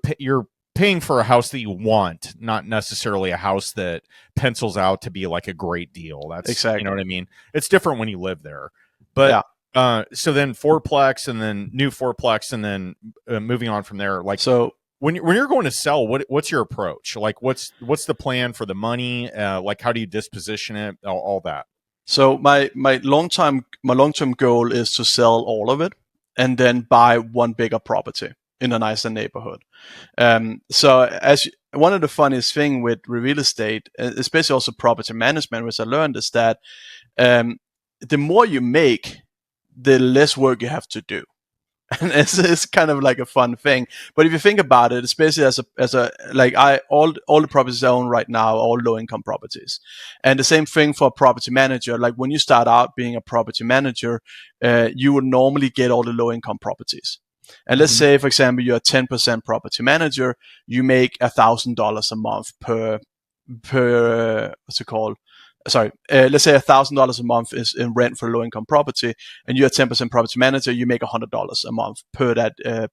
paying for a house that you want, not necessarily a house that pencils out to be like a great deal. That's exactly, you know what I mean? It's different when you live there. But so then 4plex, and then new 4plex, and then moving on from there. Like, so when you're going to sell, what's your approach? Like, what's the plan for the money? Like, how do you disposition it? All that. So my long-term goal is to sell all of it and then buy one bigger property in a nicer neighborhood. So one of the funniest thing with real estate, especially also property management, which I learned, is that the more you make, the less work you have to do. And it's kind of like a fun thing. But if you think about it, especially all the properties I own right now are all low income properties. And the same thing for a property manager. Like, when you start out being a property manager, you would normally get all the low income properties. And let's say, for example, you're a 10% property manager, you make $1,000 a month per what's it called? Sorry, let's say $1,000 a month is in rent for low income property, and you're a 10% property manager, you make $100 a month per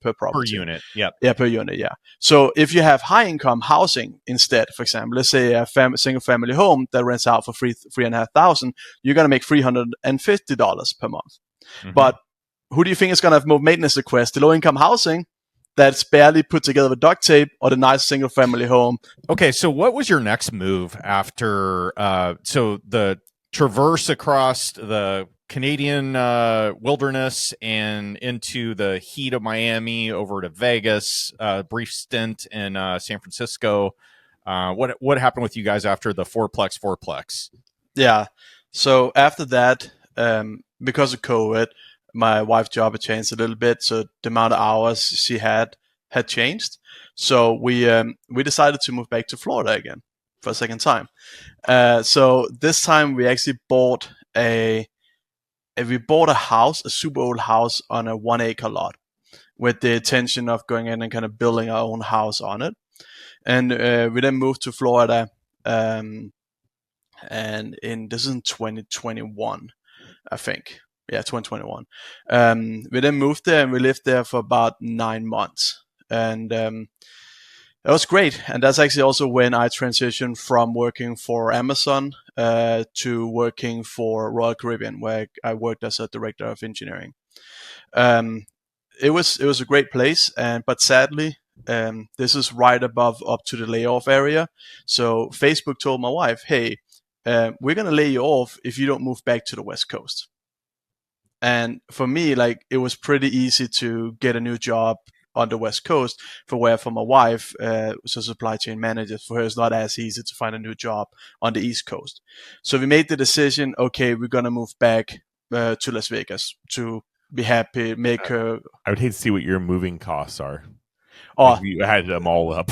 property. Per unit. Yep. Yeah, per unit. Yeah. So if you have high income housing instead, for example, let's say a single family home that rents out for $3,500, you're gonna make $350 per month. But who do you think is gonna have more maintenance requests? The low income housing that's barely put together with duct tape, or the nice single family home? Okay, so what was your next move after so the traverse across the Canadian wilderness and into the heat of Miami over to Vegas, brief stint in San Francisco? What happened with you guys after the fourplex? Yeah. So after that, because of COVID, my wife's job had changed a little bit, so the amount of hours she had changed. So we decided to move back to Florida again for a second time. So this time we actually bought a house, a super old house on a 1 acre lot, with the intention of going in and kind of building our own house on it. And we then moved to Florida, and this is in 2021, I think. Yeah, 2021. We then moved there, and we lived there for about 9 months. And that was great. And that's actually also when I transitioned from working for Amazon to working for Royal Caribbean, where I worked as a director of engineering. It was a great place, but sadly, this is right up to the layoff area. So Facebook told my wife, "Hey, we're gonna lay you off if you don't move back to the West Coast." And for me, like, it was pretty easy to get a new job on the West Coast, for my wife, was a supply chain manager. For her, it's not as easy to find a new job on the East Coast. So we made the decision, okay, we're going to move back to Las Vegas to be happy, make her... I would hate to see what your moving costs are. Oh, you had them all up.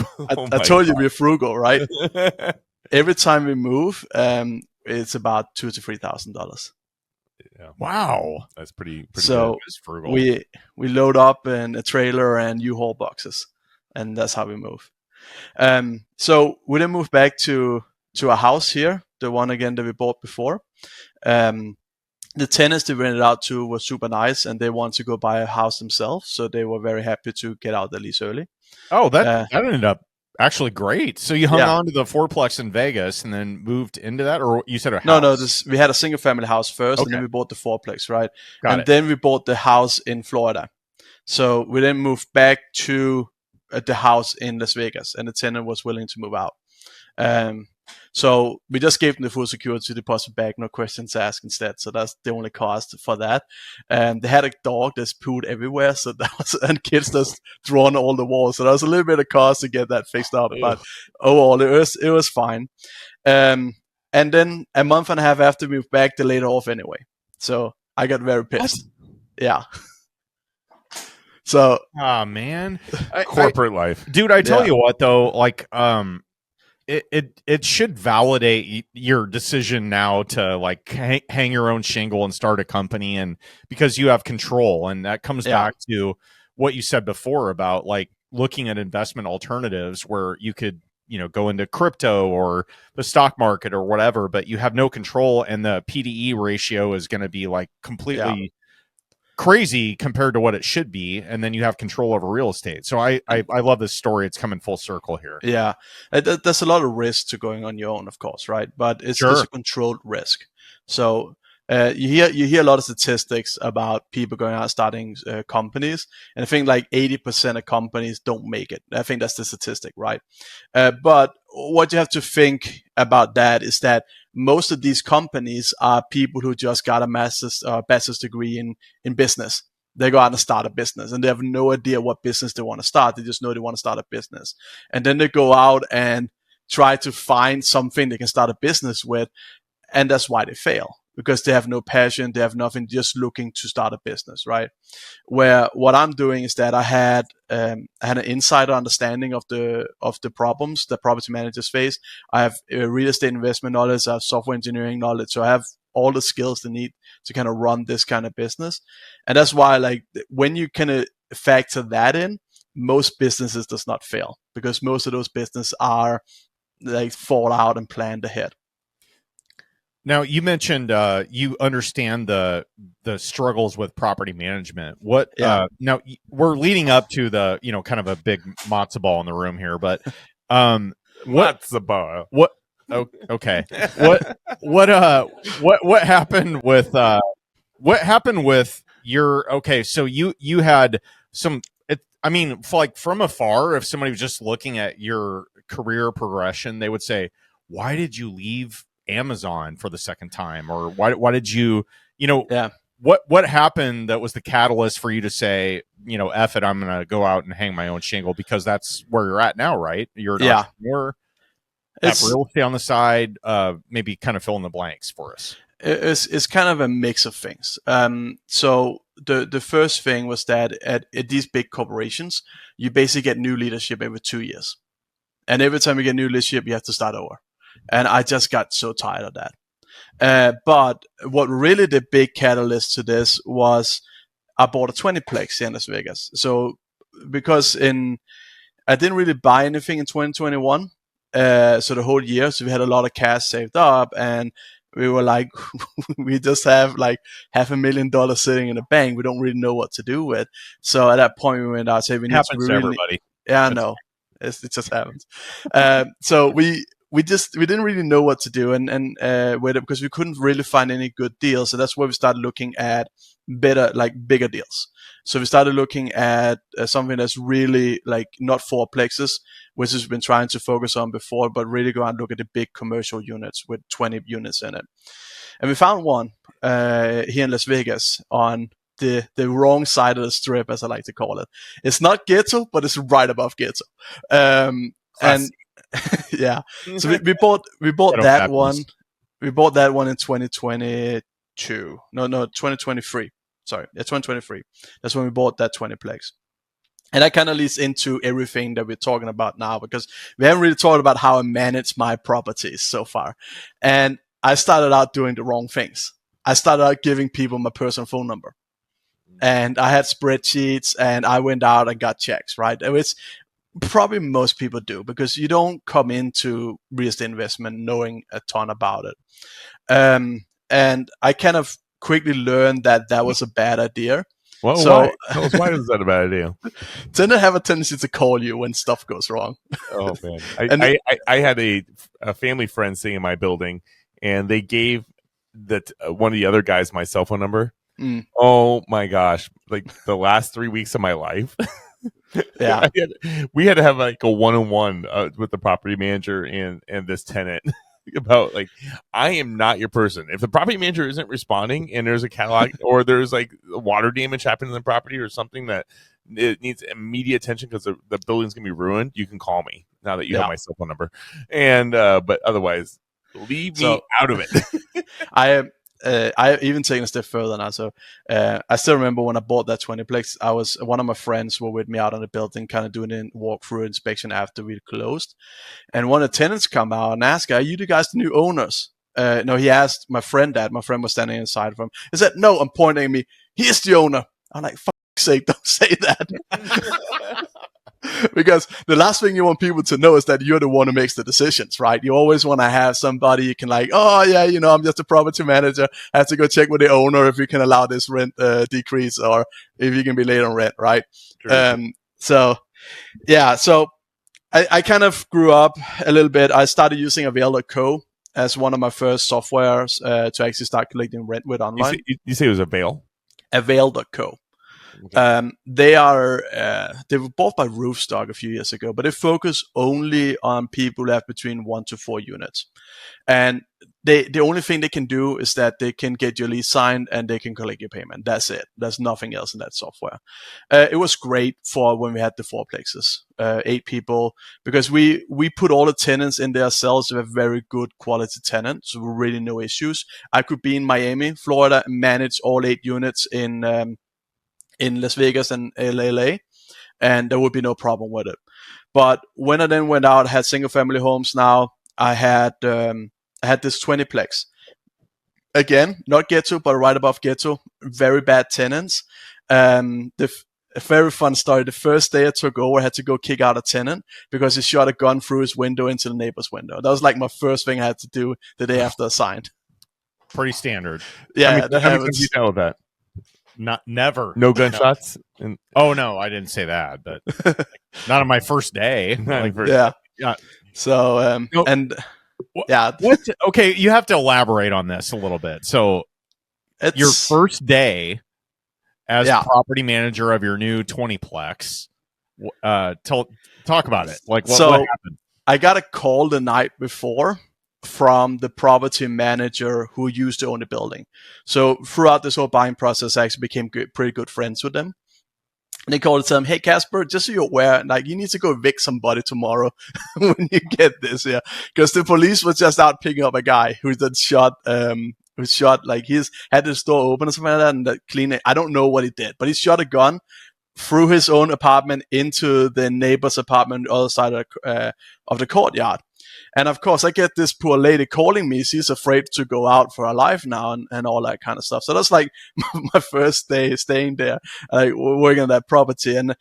I told you we're frugal, right? Every time we move, it's about $2,000 to $3,000. Yeah. Wow, That's pretty So good. Frugal. we load up in a trailer and U-Haul boxes, and that's how we move. So we then moved back to a house here, the one again that we bought before. The tenants they rented out to were super nice, and they wanted to go buy a house themselves, so they were very happy to get out the lease early. Oh, that ended up actually great. So you hung Yeah. on to the fourplex in Vegas and then moved into that, or you said a house? No, we had a single family house first, and Okay. then we bought the fourplex, right? Got it. Then we bought the house in Florida. So we then moved back to the house in Las Vegas, and the tenant was willing to move out. So we just gave them the full security deposit back, no questions asked instead. So that's the only cost for that. They had a dog that's pooed everywhere, so that was, and kids that's drawn all the walls. So that was a little bit of cost to get that fixed up, but overall it was fine. And then a month and a half after we moved back, they laid it off anyway. So I got very pissed. Yeah. So, oh man, Corporate life. dude, I tell Yeah. you what though, like it should validate your decision now to like hang your own shingle and start a company, and because you have control, and that comes Yeah. back to what you said before about like looking at investment alternatives where you could, you know, go into crypto or the stock market or whatever, but you have no control, and the PDE ratio is going to be like completely crazy compared to what it should be, and then you have control over real estate. So I love this story. It's coming full circle here. yeah, there's a lot of risk to going on your own, of course, right? But it's Sure. a controlled risk. So you hear a lot of statistics about people going out starting companies, and I think like 80% of companies don't make it. I think that's the statistic, right? But what you have to think about that is that most of these companies are people who just got a bachelor's degree in business. They go out and start a business, and they have no idea what business they want to start. They just know they want to start a business. And then they go out and try to find something they can start a business with, and that's why they fail, because they have no passion, they have nothing, just looking to start a business, right? Where what I'm doing is that I had an insider understanding of the problems that property managers face. I have real estate investment knowledge, I have software engineering knowledge, so I have all the skills they need to kind of run this kind of business. And that's why, like, when you kind of factor that in, most businesses does not fail, because most of those businesses are like thought out and planned ahead. Now, you mentioned you understand the struggles with property management. What now we're leading up to the kind of a big matzo ball in the room here, but Matzo ball. What? Oh, okay. What happened with your? Okay, so you had some. I mean, like from afar, if somebody was just looking at your career progression, they would say, "Why did you leave Amazon for the second time?" Or why did you? What happened that was the catalyst for you to say, F it, I'm going to go out and hang my own shingle, because that's where you're at now, right? You're an entrepreneur. Have real estate on the side, maybe kind of fill in the blanks for us. It's kind of a mix of things. So the first thing was that at these big corporations, you basically get new leadership every 2 years. And every time you get new leadership, you have to start over. And I just got so tired of that. But what really the big catalyst to this was I bought a 20-plex here in Las Vegas. So because I didn't really buy anything in 2021, so the whole year. So we had a lot of cash saved up, and we were like, we just have like $500,000 sitting in the bank. We don't really know what to do with. So at that point, we went out and said, we need happens to everybody. Yeah, I know. It just happens. So we didn't really know what to do, and with it, because we couldn't really find any good deals. So that's where we started looking at bigger deals. So we started looking at something that's really like not 4-plexes, which we've been trying to focus on before, but really go out and look at the big commercial units with 20 units in it. And we found one here in Las Vegas on the wrong side of the strip, as I like to call it. It's not ghetto, but it's right above ghetto. And yeah, so we bought that one. We bought that one in 2022. No, 2023. Sorry, 2023. That's when we bought that 20-plex. And that kind of leads into everything that we're talking about now, because we haven't really talked about how I manage my properties so far. And I started out doing the wrong things. I started out giving people my personal phone number. And I had spreadsheets, and I went out and got checks, right? It's probably most people do, because you don't come into real estate investment knowing a ton about it. And I kind of quickly learned that was a bad idea. Well, so why is that a bad idea? Tend to have a tendency to call you when stuff goes wrong. Oh man, I had a family friend staying in my building, and they gave one of the other guys my cell phone number. Oh my gosh, like the last 3 weeks of my life. Yeah, we had to have like a one-on-one with the property manager and this tenant about like, I am not your person. If the property manager isn't responding and there's a catalog or there's like water damage happening in the property or something that it needs immediate attention because the building's gonna be ruined, you can call me now that you have my cell phone number. And but otherwise, leave me out of it. I even taken a step further now. So I still remember when I bought that 20-plex, one of my friends were with me out on the building, kind of doing a walkthrough inspection after we closed. And one of the tenants come out and ask, "Are you the guys the new owners?" No, he asked my friend that. My friend was standing inside of him. He said, "No," I'm pointing at me. "He's the owner." I'm like, "Fuck's sake, don't say that." Because the last thing you want people to know is that you're the one who makes the decisions, right? You always want to have somebody you can like, "Oh yeah, I'm just a property manager. I have to go check with the owner if we can allow this rent decrease or if you can be late on rent," right? So I kind of grew up a little bit. I started using Avail.co as one of my first softwares to actually start collecting rent with online. You say it was Avail? Avail.co. Okay. They were bought by Roofstock a few years ago, but they focus only on people who have between 1 to 4 units. And the only thing they can do is that they can get your lease signed and they can collect your payment. That's it. There's nothing else in that software. It was great for when we had the 4-plexes, 8 people, because we put all the tenants in there ourselves. We have very good quality tenants, so really no issues. I could be in Miami, Florida, and manage all 8 units in Las Vegas and LA, and there would be no problem with it. But when I then went out, had single family homes now, I had this 20-plex. Again, not ghetto, but right above ghetto. Very bad tenants. a very fun story. The first day I took over, I had to go kick out a tenant because he shot a gun through his window into the neighbor's window. That was like my first thing I had to do the day after I signed. Pretty standard. Yeah, how many times you dealt with that? Never. No gunshots? And Oh no, I didn't say that, but not on my first day. Like, yeah. yeah. So No. and What- yeah, What? Okay, you have to elaborate on this a little bit. So it's your first day as Yeah. property manager of your new 20-plex, talk about it. Like what happened? I got a call the night before from the property manager who used to own the building. So throughout this whole buying process, I actually became pretty good friends with them. And they called and said, "Hey Kasper, just so you're aware, like you need to go evict somebody tomorrow when you get this, yeah." Because the police was just out picking up a guy who then shot like he's had his door open or something like that, and the cleaner, I don't know what he did, but he shot a gun through his own apartment into the neighbor's apartment on the other side of the courtyard. And of course, I get this poor lady calling me. She's afraid to go out for her life now and all that kind of stuff. So that's like my first day staying there, like working on that property. And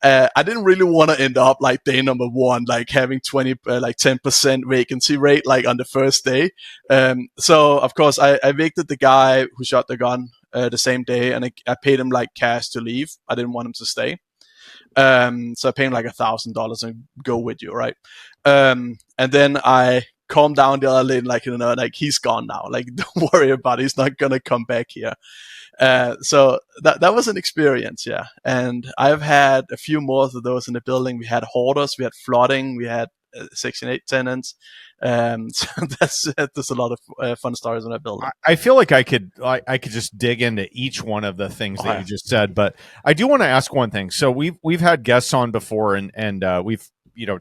I didn't really want to end up like day number one, like having 10% vacancy rate, like on the first day. So of course, I evicted the guy who shot the gun the same day, and I paid him like cash to leave. I didn't want him to stay. So I paid him like $1,000 and go with you, right? And then I calmed down the other lady, like, like he's gone now. Like, don't worry about it. He's not going to come back here. So that was an experience, yeah. And I've had a few more of those in the building. We had hoarders, we had flooding, we had Section 8 tenants. So there's a lot of fun stories in that building. I feel like I could just dig into each one of the things that you just said, but I do want to ask one thing. So we've had guests on before, and we've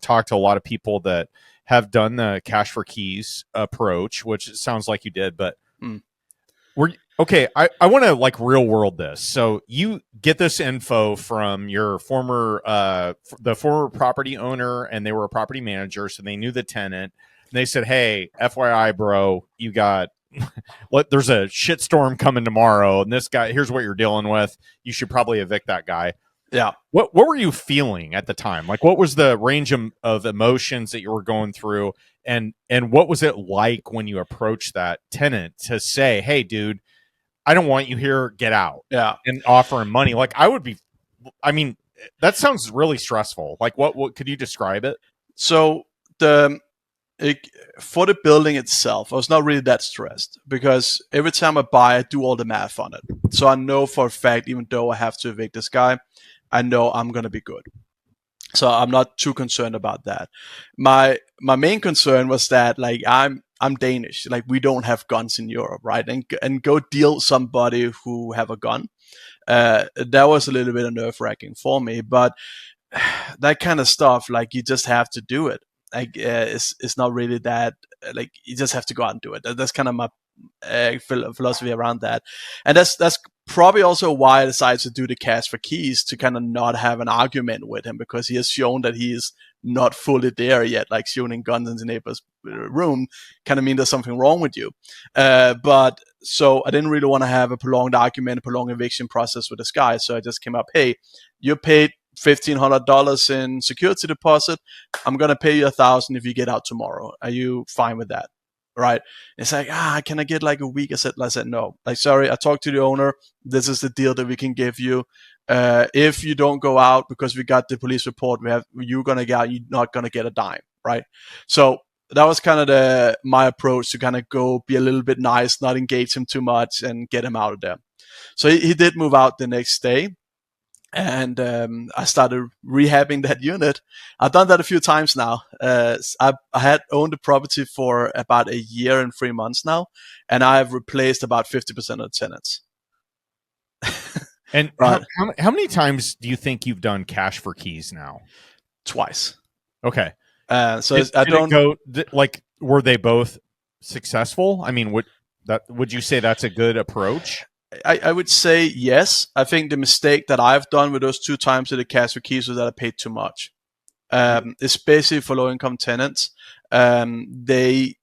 talked to a lot of people that have done the cash for keys approach, which it sounds like you did, but okay, I want to like real world this. So you get this info from your the former property owner, and they were a property manager, so they knew the tenant. And they said, "Hey, FYI, bro, you got there's a shitstorm coming tomorrow, and this guy, here's what you're dealing with. You should probably evict that guy." Yeah. What were you feeling at the time? Like, what was the range of emotions that you were going through, and what was it like when you approached that tenant to say, "Hey, dude, I don't want you here. Get out." Yeah. And offer him money? Like, I mean, that sounds really stressful. Like, what could you describe it? So for the building itself, I was not really that stressed because every time I buy, I do all the math on it. So I know for a fact, even though I have to evict this guy, I know I'm going to be good. So I'm not too concerned about that. My main concern was that, like, I'm Danish. Like, we don't have guns in Europe, right? And go deal with somebody who have a gun. That was a little bit nerve-wracking for me, but that kind of stuff, like, you just have to do it. Like, it's not really that, like, you just have to go out and do it. That's kind of my philosophy around that. And that's probably also why I decided to do the cash for keys, to kind of not have an argument with him, because he has shown that he is not fully there yet. Like, shooting guns in the neighbor's room kind of mean there's something wrong with you. But so I didn't really want to have a prolonged argument, a prolonged eviction process with this guy. So I just came up, "Hey, you paid $1,500 in security deposit. I'm going to pay you $1,000 if you get out tomorrow. Are you fine with that?" Right? It's like, can I get like a week? I said, no. Like, sorry, I talked to the owner. This is the deal that we can give you. If you don't go out, because we got the police report, you're going to get out, you're not going to get a dime. Right? So that was kind of my approach, to kind of go be a little bit nice, not engage him too much, and get him out of there. So he did move out the next day. And I started rehabbing that unit. I've done that a few times now. I had owned the property for about a year and 3 months now, and I've replaced about 50% of the tenants. And Right. how many times do you think you've done cash for keys now? Twice. Okay. So Did I it don't go like, were they both successful? I mean, would you say that's a good approach? I would say yes. I think the mistake that I've done with those 2 times with the cash for keys was that I paid too much. Especially for low income tenants. I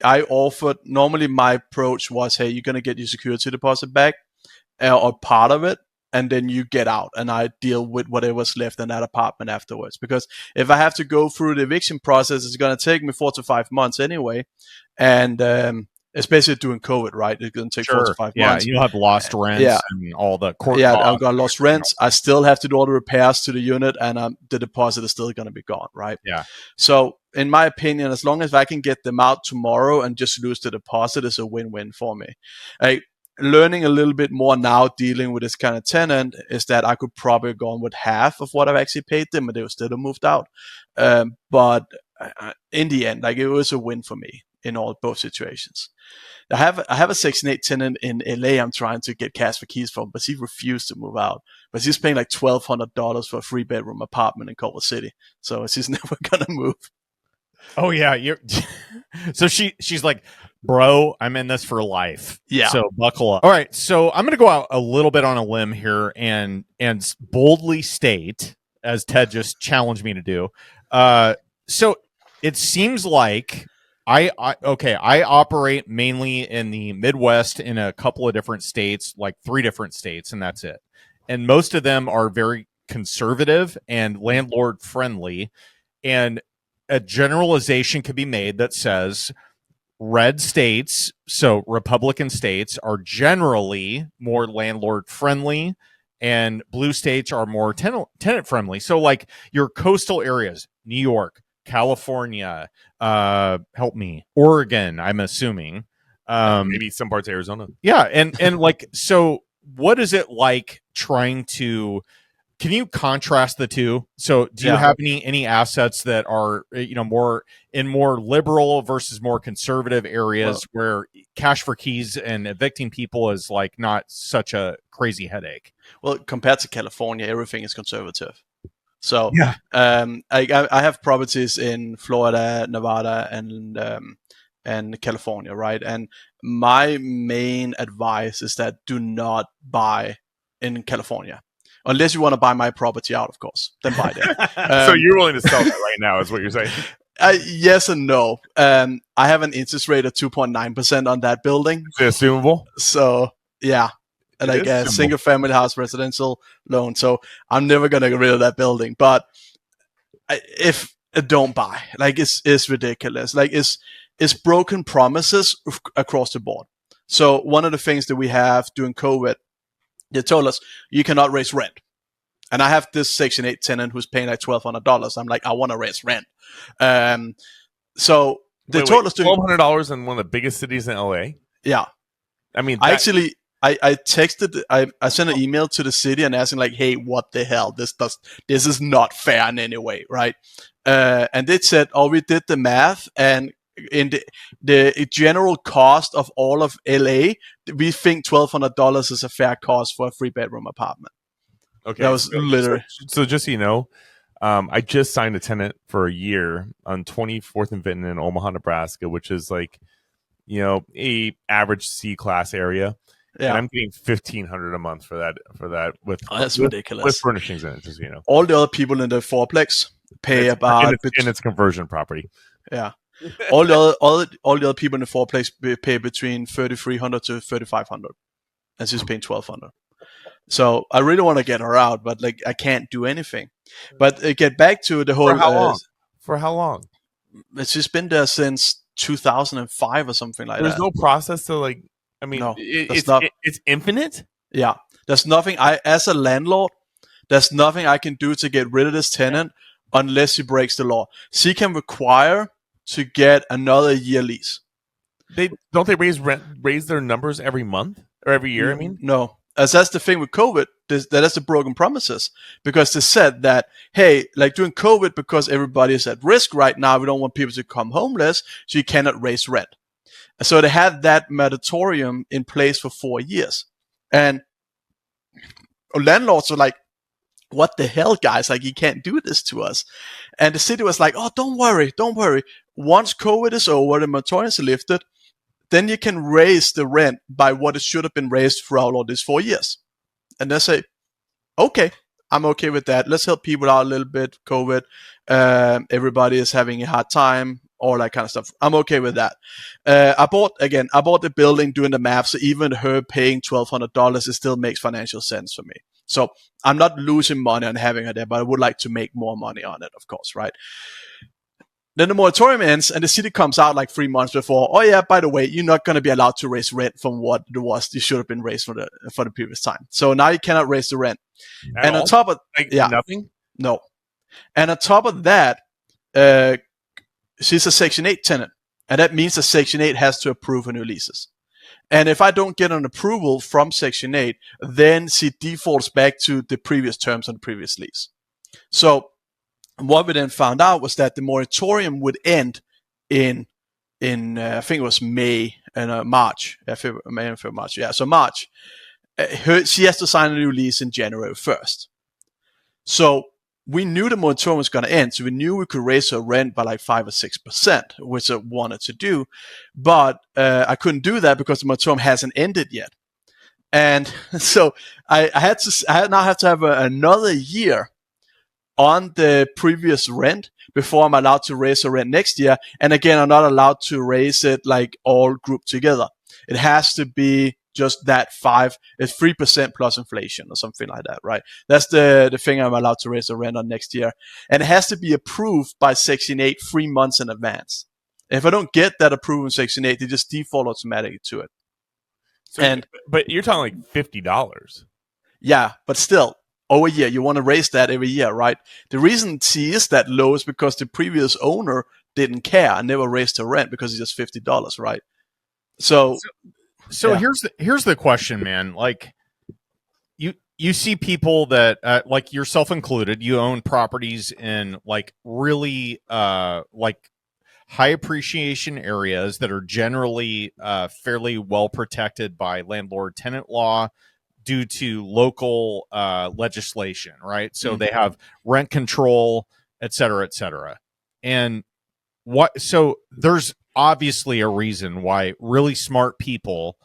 offered, normally my approach was, "Hey, you're going to get your security deposit back, or part of it, and then you get out, and I deal with whatever's left in that apartment afterwards. Because if I have to go through the eviction process, it's going to take me 4 to 5 months anyway, and especially during COVID, right? It's going to take 4 to 5 months. You'll have lost rents and all the court costs. I've got lost rents. I still have to do all the repairs to the unit, and the deposit is still going to be gone, right? Yeah. So, in my opinion, as long as I can get them out tomorrow and just lose the deposit, is a win-win for me. Learning a little bit more now dealing with this kind of tenant is that I could probably go on with half of what I've actually paid them, and they would still have moved out. But in the end, it was a win for me in both situations. I have a Section 8 tenant in LA I'm trying to get Kasper keys from, but he refused to move out. But he's paying like $1,200 for a 3-bedroom apartment in Culver City, so he's never gonna move. Oh yeah, so she's like, bro, I'm in this for life. Yeah. So buckle up. All right. So I'm going to go out a little bit on a limb here and boldly state, as Ted just challenged me to do. So it seems like I operate mainly in the Midwest in a couple of different states, like 3 different states, and that's it. And most of them are very conservative and landlord friendly. And a generalization could be made that says red states, so Republican states, are generally more landlord friendly, and blue states are more tenant friendly. So like your coastal areas, New York, California, help me, Oregon, I'm assuming. Maybe some parts of Arizona. Yeah. And like, so what is it like trying to, can you contrast the two? So do you have any assets that are, more liberal versus more conservative areas where cash for keys and evicting people is like not such a crazy headache? Well, compared to California, everything is conservative. So I have properties in Florida, Nevada, and California, right? And my main advice is that do not buy in California. Unless you want to buy my property out, of course, then buy that. So you're willing to sell that right now, is what you're saying? Yes and no. I have an interest rate of 2.9% on that building. Is it assumable? So, yeah. Like a single family house residential loan. So I'm never going to get rid of that building. But if don't buy, it's ridiculous. It's broken promises across the board. So one of the things that we have during COVID, they told us you cannot raise rent. And I have this Section 8 tenant who's paying like $1,200. I'm like, I want to raise rent. So they told us $1,200 in one of the biggest cities in LA. Yeah. I mean, I texted, I sent an email to the city and asking like, hey, what the hell? This is not fair in any way, right? And they said, we did the math, and in the general cost of all of LA, we think $1,200 is a fair cost for a 3-bedroom apartment. Okay, that was literally. So just so you know, I just signed a tenant for a year on 24th and Vinton in Omaha, Nebraska, which is like, a average C-class area. Yeah, and I'm getting $1,500 a month for that with that's ridiculous with furnishings in it. Just all the other people in the fourplex pay about in its conversion property. Yeah. all the other people in the fourplex pay between $3,300 to $3,500, and she's paying $1,200. So I really want to get her out, but I can't do anything. But get back to the whole. For how long? It's just been there since 2005 or something like that. There's no process to no, it's infinite. Yeah, there's nothing. As a landlord, there's nothing I can do to get rid of this tenant unless he breaks the law. She can require to get another year lease. They raise their numbers every month or every year. I mean, no, as that's the thing with COVID. That's the broken promises, because they said that, hey, like during COVID, because everybody is at risk right now, we don't want people to come homeless, so you cannot raise rent. So they had that moratorium in place for 4 years, and landlords are like, what the hell, guys? You can't do this to us. And the city was like, oh, don't worry. Once COVID is over, the moratorium is lifted, then you can raise the rent by what it should have been raised throughout all these 4 years. And they say, okay, I'm okay with that. Let's help people out a little bit. COVID, everybody is having a hard time, all that kind of stuff. I'm okay with that. I bought the building doing the math, so even her paying $1,200, it still makes financial sense for me. So I'm not losing money on having her there, but I would like to make more money on it, of course, right? Then the moratorium ends and the city comes out like 3 months before. Oh yeah, by the way, you're not going to be allowed to raise rent from what it was you should have been raised for the previous time. So now you cannot raise the rent. At all? On top of nothing. No. And on top of that, she's a Section 8 tenant. And that means that Section 8 has to approve her new leases. And if I don't get an approval from Section 8, then she defaults back to the previous terms on the previous lease. So what we then found out was that the moratorium would end in I think it was May and March. May and March. Yeah, so March. She has to sign a new lease in January 1st. So we knew the moratorium was going to end, so we knew we could raise her rent by like 5 or 6%, which I wanted to do, but I couldn't do that because the moratorium hasn't ended yet. And so I now have to have another year on the previous rent before I'm allowed to raise the rent next year. And again, I'm not allowed to raise it like all grouped together. It has to be just that 3% plus inflation or something like that, right? That's the thing I'm allowed to raise the rent on next year. And it has to be approved by Section 8 3 months in advance. If I don't get that approval in Section 8, they just default automatically to it. So, but you're talking like $50. Yeah, but still, over a year, you want to raise that every year, right? The reason she is that low is because the previous owner didn't care and never raised her rent because it's just $50, right? So yeah. here's the question, man. Like you see people that like yourself included, you own properties in like really like high appreciation areas that are generally fairly well protected by landlord tenant law due to local legislation, right? So they have rent control, et cetera, et cetera. And so there's obviously a reason why really smart people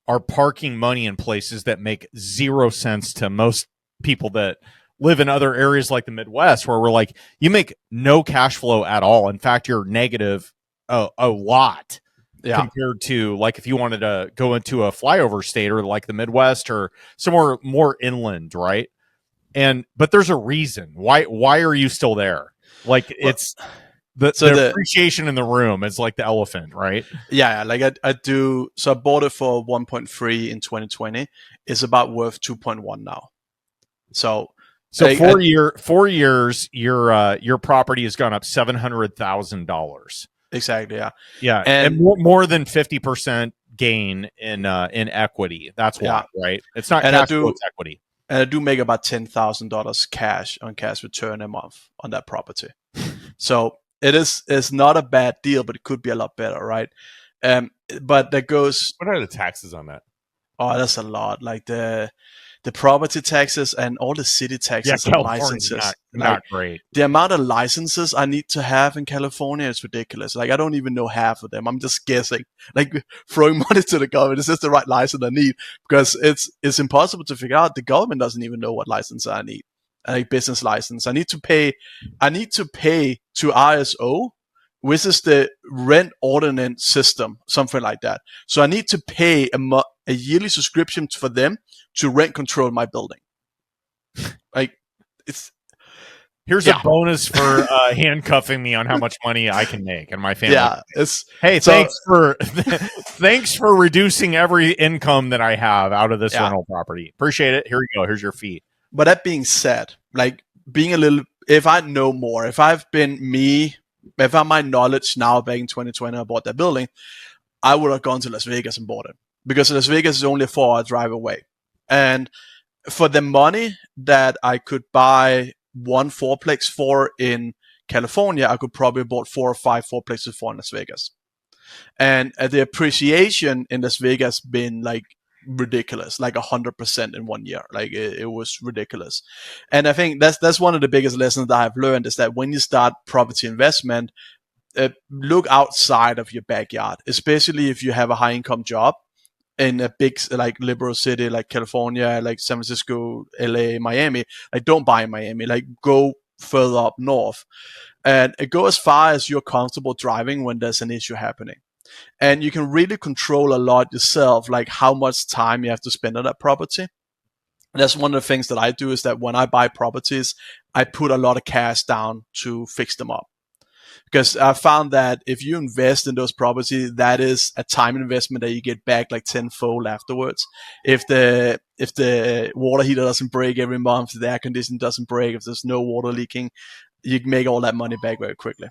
are parking money in places that make zero sense to most people that live in other areas like the Midwest, where we're like, you make no cash flow at all. In fact, you're negative a lot. Yeah. Compared to like if you wanted to go into a flyover state or like the Midwest or somewhere more inland, right? But there's a reason. Why are you still there? Like it's the appreciation in the room is like the elephant, right? Yeah, like I do. So I bought it for 1.3 in 2020. It's about worth 2.1 now. So 4 years, your property has gone up $700,000. Exactly. Yeah. Yeah. And more than 50% gain in equity. That's why, right? It's not cash flow, it's equity. And I do make about $10,000 cash return a month on that property. So it's not a bad deal, but it could be a lot better, right? But that goes. What are the taxes on that? Oh, that's a lot. Like the property taxes and all the city taxes and licenses. Not great. The amount of licenses I need to have in California is ridiculous. Like I don't even know half of them. I'm just guessing. Like throwing money to the government. Is this the right license I need? Because it's impossible to figure out. The government doesn't even know what license I need. Like business license. I need to pay to ISO, which is the rent ordinance system, something like that. So I need to pay a yearly subscription for them to rent control my building. Like here's a bonus for handcuffing me on how much money I can make and my family. Yeah, thanks for reducing every income that I have out of this rental property. Appreciate it. Here you go. Here's your fee. But that being said, like if I know more, if I have my knowledge now back in 2020 I bought that building, I would have gone to Las Vegas and bought it. Because Las Vegas is only a 4-hour drive away. And for the money that I could buy one fourplex for in California, I could probably bought 4 or 5 fourplexes for in Las Vegas. And the appreciation in Las Vegas been like ridiculous, like 100% in 1 year. Like it was ridiculous. And I think that's one of the biggest lessons that I've learned is that when you start property investment, look outside of your backyard, especially if you have a high income job in a big like liberal city like California, like San Francisco, LA, Miami. Like don't buy in Miami, like go further up north and go as far as you're comfortable driving when there's an issue happening. And you can really control a lot yourself, like how much time you have to spend on that property. That's one of the things that I do, is that when I buy properties, I put a lot of cash down to fix them up. Because I found that if you invest in those properties, that is a time investment that you get back like tenfold afterwards. If the water heater doesn't break every month, the air conditioner doesn't break, if there's no water leaking, you can make all that money back very quickly.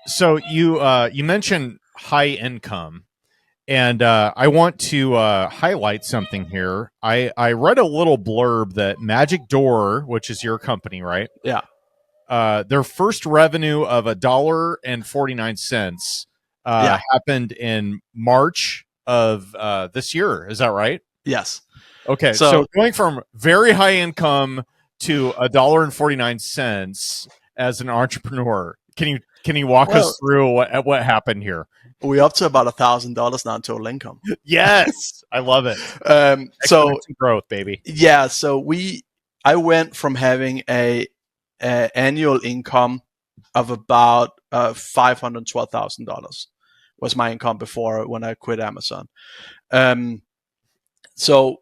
So you mentioned high income, and I want to highlight something here. I read a little blurb that Magic Door, which is your company, right? Yeah. Their first revenue of $1.49 happened in March of this year. Is that right? Yes. Okay, so going from very high income to $1.49 as an entrepreneur, can you walk us through what happened here? We're up to about $1,000 now in total income. Yes, I love it. So growth, baby. Yeah, so I went from having a annual income of about $512,000 was my income before when I quit Amazon. So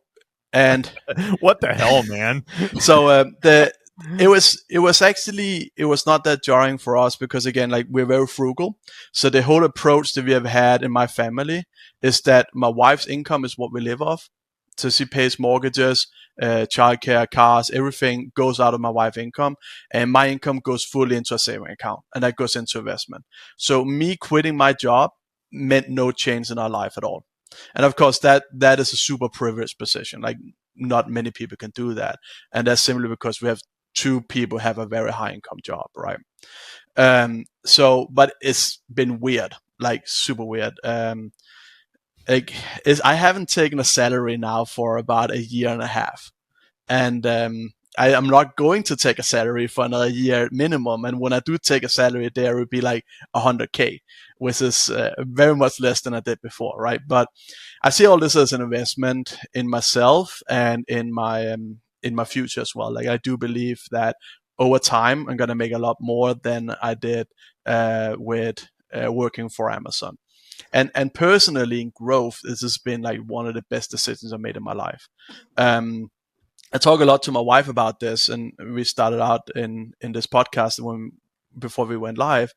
and what the hell, man? So it was not that jarring for us, because again, like, we're very frugal. So the whole approach that we have had in my family is that my wife's income is what we live off. So she pays mortgages, childcare, cars, everything goes out of my wife's income, and my income goes fully into a saving account, and that goes into investment. So me quitting my job meant no change in our life at all. And of course, that is a super privileged position. Like, not many people can do that, and that's simply because we have two people have a very high income job, right? But it's been weird, like super weird. I haven't taken a salary now for about a year and a half, and I am not going to take a salary for another year minimum. And when I do take a salary, there would be like $100K, which is very much less than I did before, right? But I see all this as an investment in myself and in my future as well. Like, I do believe that over time I'm gonna make a lot more than I did with working for Amazon. And personally, in growth, this has been like one of the best decisions I made in my life. I talk a lot to my wife about this, and we started out in this podcast before we went live,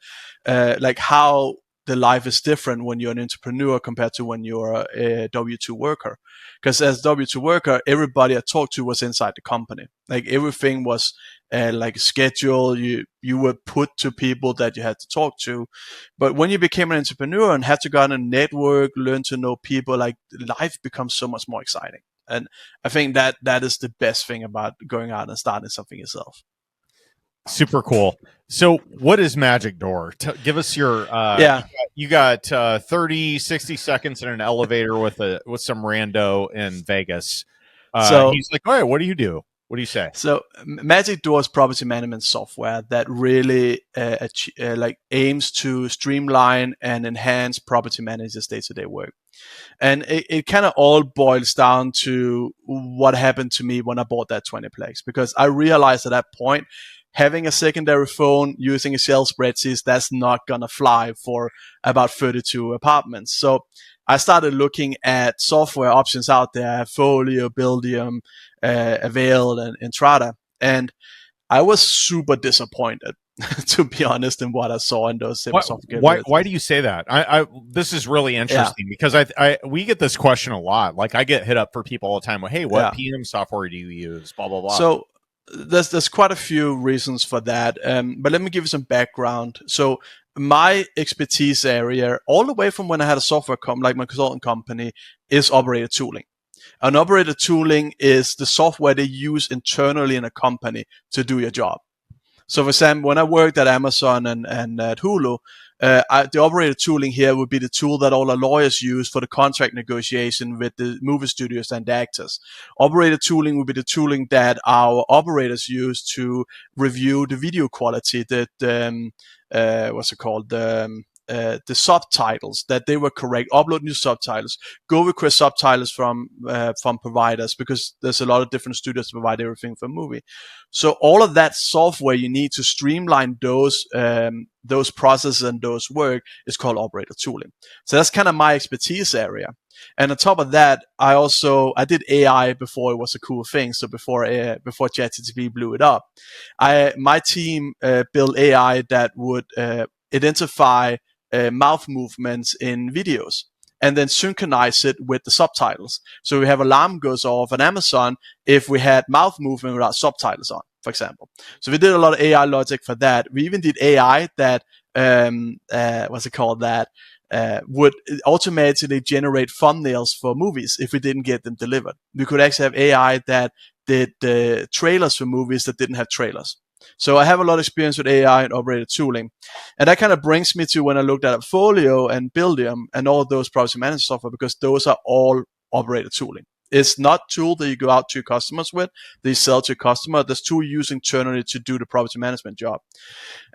like how the life is different when you're an entrepreneur compared to when you're a W-2 worker. Because as a W-2 worker, everybody I talked to was inside the company. Like, everything was like scheduled. You were put to people that you had to talk to. But when you became an entrepreneur and had to go on a network, learn to know people, like, life becomes so much more exciting. And I think that is the best thing about going out and starting something yourself. Super cool. So what is Magic Door? Give us your you got 30, 60 seconds in an elevator with some rando in Vegas. So he's like, all right, what do you do? What do you say? So Magic Door is property management software that really aims to streamline and enhance property managers' day-to-day work. And it kind of all boils down to what happened to me when I bought that 20plex, because I realized at that point, having a secondary phone, using Excel spreadsheets, that's not going to fly for about 32 apartments. So I started looking at software options out there, Folio, Buildium, Avail, and Entrata. And I was super disappointed, to be honest, in what I saw in those software. Why do you say that? This is really interesting because we get this question a lot. Like, I get hit up for people all the time. Hey, what PM software do you use? Blah, blah, blah. So there's quite a few reasons for that. But let me give you some background. So my expertise area, all the way from when I had a software like my consulting company, is operator tooling. And operator tooling is the software they use internally in a company to do your job. So for example, when I worked at Amazon and at Hulu, the operator tooling here would be the tool that all the lawyers use for the contract negotiation with the movie studios and the actors. Operator tooling would be the tooling that our operators use to review the video quality, what's it called? the subtitles, that they were correct, upload new subtitles, go request subtitles from providers, because there's a lot of different studios to provide everything for a movie. So all of that software you need to streamline those processes and those work is called operator tooling. So that's kind of my expertise area. And on top of that, I did AI before it was a cool thing. So before ChatGPT blew it up, my team built AI that would identify mouth movements in videos and then synchronize it with the subtitles. So we have alarm goes off on Amazon if we had mouth movement without subtitles on, for example. So we did a lot of AI logic for that. We even did AI that would automatically generate thumbnails for movies if we didn't get them delivered. We could actually have AI that did the trailers for movies that didn't have trailers. So I have a lot of experience with AI and operator tooling. And that kind of brings me to when I looked at Folio and Buildium and all those property management software, because those are all operator tooling. It's not tool that you go out to your customers with, that you sell to your customer. There's tool you use internally to do the property management job.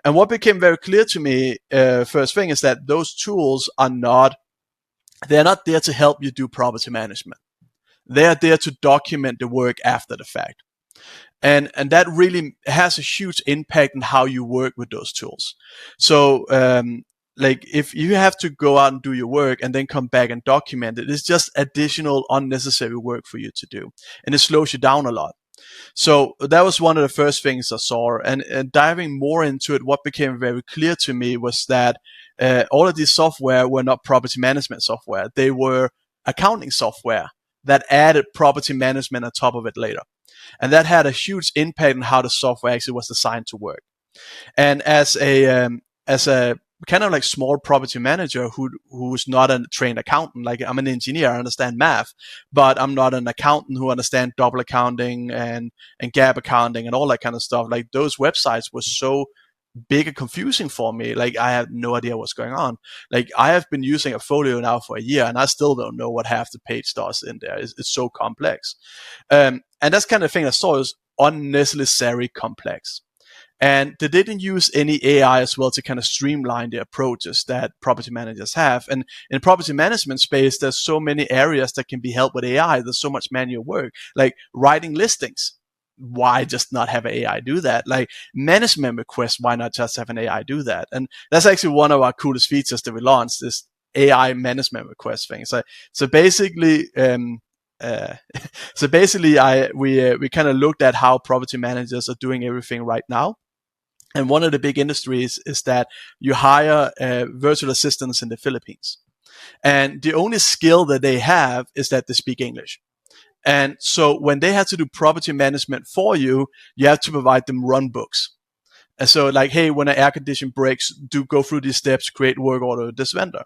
And what became very clear to me, first thing, is that those tools they're not there to help you do property management. They are there to document the work after the fact. And that really has a huge impact on how you work with those tools. So, like if you have to go out and do your work and then come back and document it, it's just additional unnecessary work for you to do. And it slows you down a lot. So that was one of the first things I saw. And diving more into it, what became very clear to me was that all of these software were not property management software. They were accounting software that added property management on top of it later. And that had a huge impact on how the software actually was designed to work. And as a kind of like small property manager who's not a trained accountant, like I'm an engineer, I understand math, but I'm not an accountant who understands double accounting and gap accounting and all that kind of stuff. Like those websites were so big and confusing for me. Like I had no idea what's going on. Like I have been using a Folio now for a year and I still don't know what half the page does in there. It's so complex. And that's kind of thing I saw is unnecessarily complex. And they didn't use any AI as well to kind of streamline the approaches that property managers have. And in the property management space, there's so many areas that can be helped with AI. There's so much manual work, like writing listings. Why just not have an AI do that? Like management requests, why not just have an AI do that? And that's actually one of our coolest features that we launched, this AI management request thing. So basically, we kind of looked at how property managers are doing everything right now. And one of the big industries is that you hire virtual assistants in the Philippines. And the only skill that they have is that they speak English. And so when they have to do property management for you, you have to provide them run books. And so like, hey, when an air condition breaks, go through these steps, create work order with this vendor.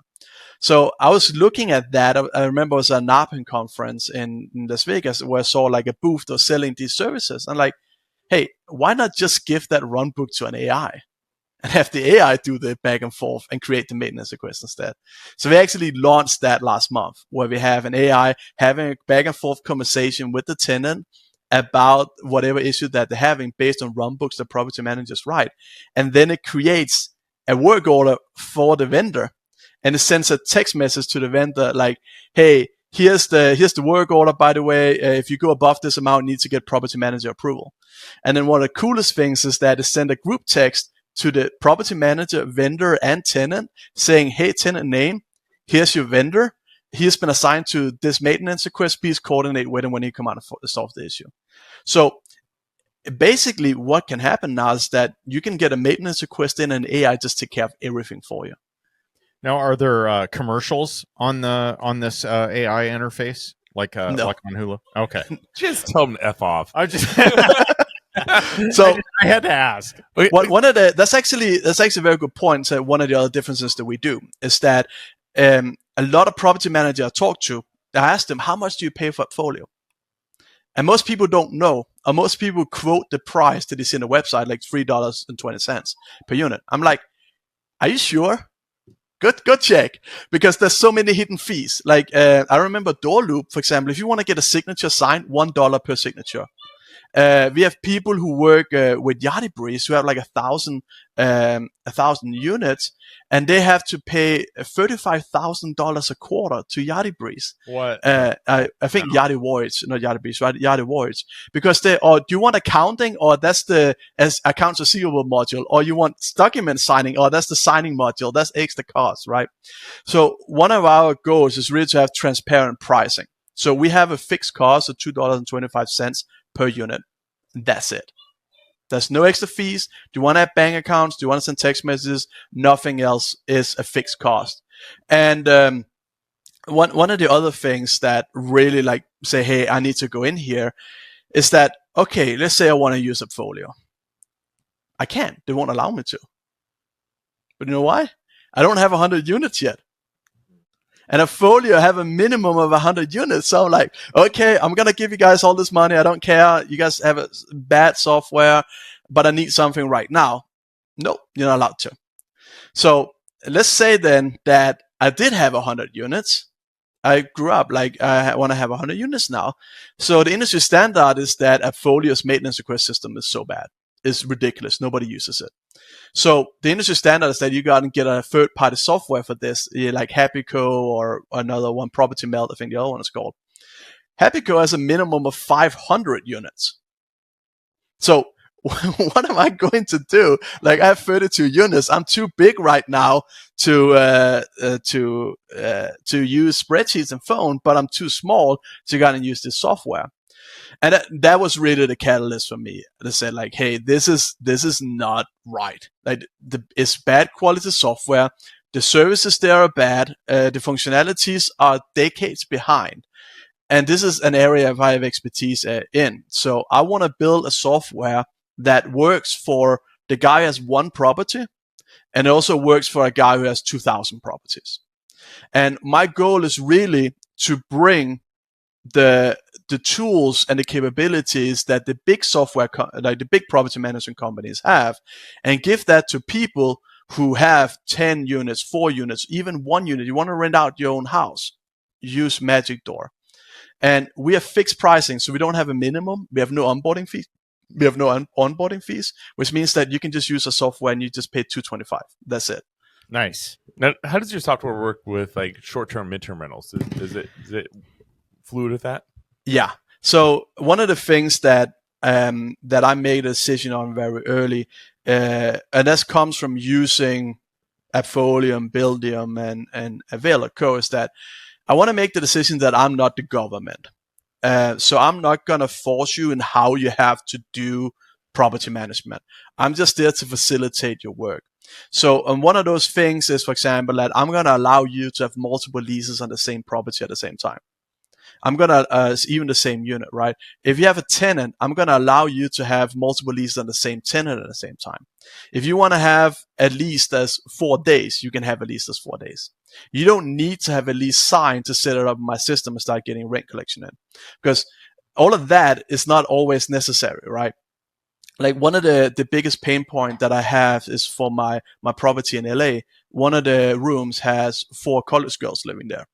So I was looking at that. I remember I was at an NAPEN conference in Las Vegas where I saw like a booth that was selling these services. And like, hey, why not just give that run book to an AI and have the AI do the back and forth and create the maintenance request instead? So we actually launched that last month where we have an AI having a back and forth conversation with the tenant about whatever issue that they're having based on run books the property managers write. And then it creates a work order for the vendor and it sends a text message to the vendor like, hey, here's the work order, by the way. If you go above this amount, you need to get property manager approval. And then one of the coolest things is that it sent a group text to the property manager, vendor, and tenant saying, hey, tenant name, here's your vendor. He's been assigned to this maintenance request. Please coordinate with him when he come out and solve the issue. So basically what can happen now is that you can get a maintenance request in and AI just take care of everything for you. Now, are there commercials on this AI interface, like on Hulu? Okay, just tell them to F off. I just so I had to ask. That's actually a very good point. So one of the other differences that we do is that a lot of property managers I talk to, I ask them, how much do you pay for a portfolio? And most people don't know, or most people quote the price that is in the website, like $3.20 per unit. I'm like, are you sure? Good check, because there's so many hidden fees. Like I remember door loop, for example, if you want to get a signature signed, $1 per signature. We have people who work with Yachty Breeze who have like 1,000 units, and they have to pay $35,000 a quarter to Yachty Breeze. What? I think Yachty Voyage, not Yachty Breeze, right? Yachty Voyage, because do you want accounting, or that's the as accounts receivable module, or you want document signing, or that's the signing module? That's extra cost, right? So one of our goals is really to have transparent pricing. So we have a fixed cost of $2.25 per unit. That's it. There's no extra fees. Do you want to have bank accounts? Do you want to send text messages? Nothing else is a fixed cost. And one of the other things that really like say, hey, I need to go in here is that, okay, let's say I want to use a portfolio. I can't. They won't allow me to. But you know why? I don't have 100 units yet. And a folio have a minimum of 100 units. So I'm like, okay, I'm going to give you guys all this money. I don't care. You guys have a bad software, but I need something right now. No, you're not allowed to. So let's say then that I did have 100 units. I grew up like I want to have 100 units now. So the industry standard is that a folio's maintenance request system is so bad. It's ridiculous. Nobody uses it. So the industry standard is that you got to get a third-party software for this, like HappyCo or another one, Property Melt, I think the other one is called. HappyCo has a minimum of 500 units. So what am I going to do? Like I have 32 units. I'm too big right now to use spreadsheets and phone, but I'm too small to go and use this software. And that was really the catalyst for me. They said like, hey, this is not right. Like it's bad quality software. The services there are bad. The functionalities are decades behind. And this is an area I have expertise in. So I want to build a software that works for the guy who has one property, and it also works for a guy who has 2,000 properties. And my goal is really to bring the tools and the capabilities that the big software, like the big property management companies have, and give that to people who have 10 units, 4 units, even 1 unit. You want to rent out your own house, use Magic Door. And we have fixed pricing, so we don't have a minimum. We have no onboarding fees. Which means that you can just use a software and you just pay $225. That's it. Nice. Now, how does your software work with like short-term, midterm rentals? Is it fluid with that? Yeah. So one of the things that I made a decision on very early, and that comes from using Appfolio, Buildium, and Avail.co, is that I want to make the decision that I'm not the government. So I'm not going to force you in how you have to do property management. I'm just there to facilitate your work. So one of those things is, for example, that I'm going to allow you to have multiple leases on the same property at the same time. I'm going to, even the same unit, right? If you have a tenant, I'm going to allow you to have multiple leases on the same tenant at the same time. If you want to have at least as 4 days, you can have at least as 4 days. You don't need to have a lease signed to set it up in my system and start getting rent collection in, because all of that is not always necessary, right? Like one of the biggest pain point that I have is for my property in LA. One of the rooms has 4 college girls living there,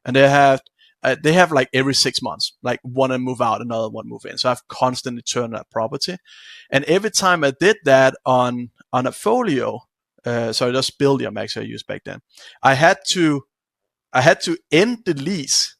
and they have like every 6 months, like one move out, another one move in. So I've constantly turned that property. And every time I did that on a folio, sorry, that's Buildium actually I used back then, I had to end the lease,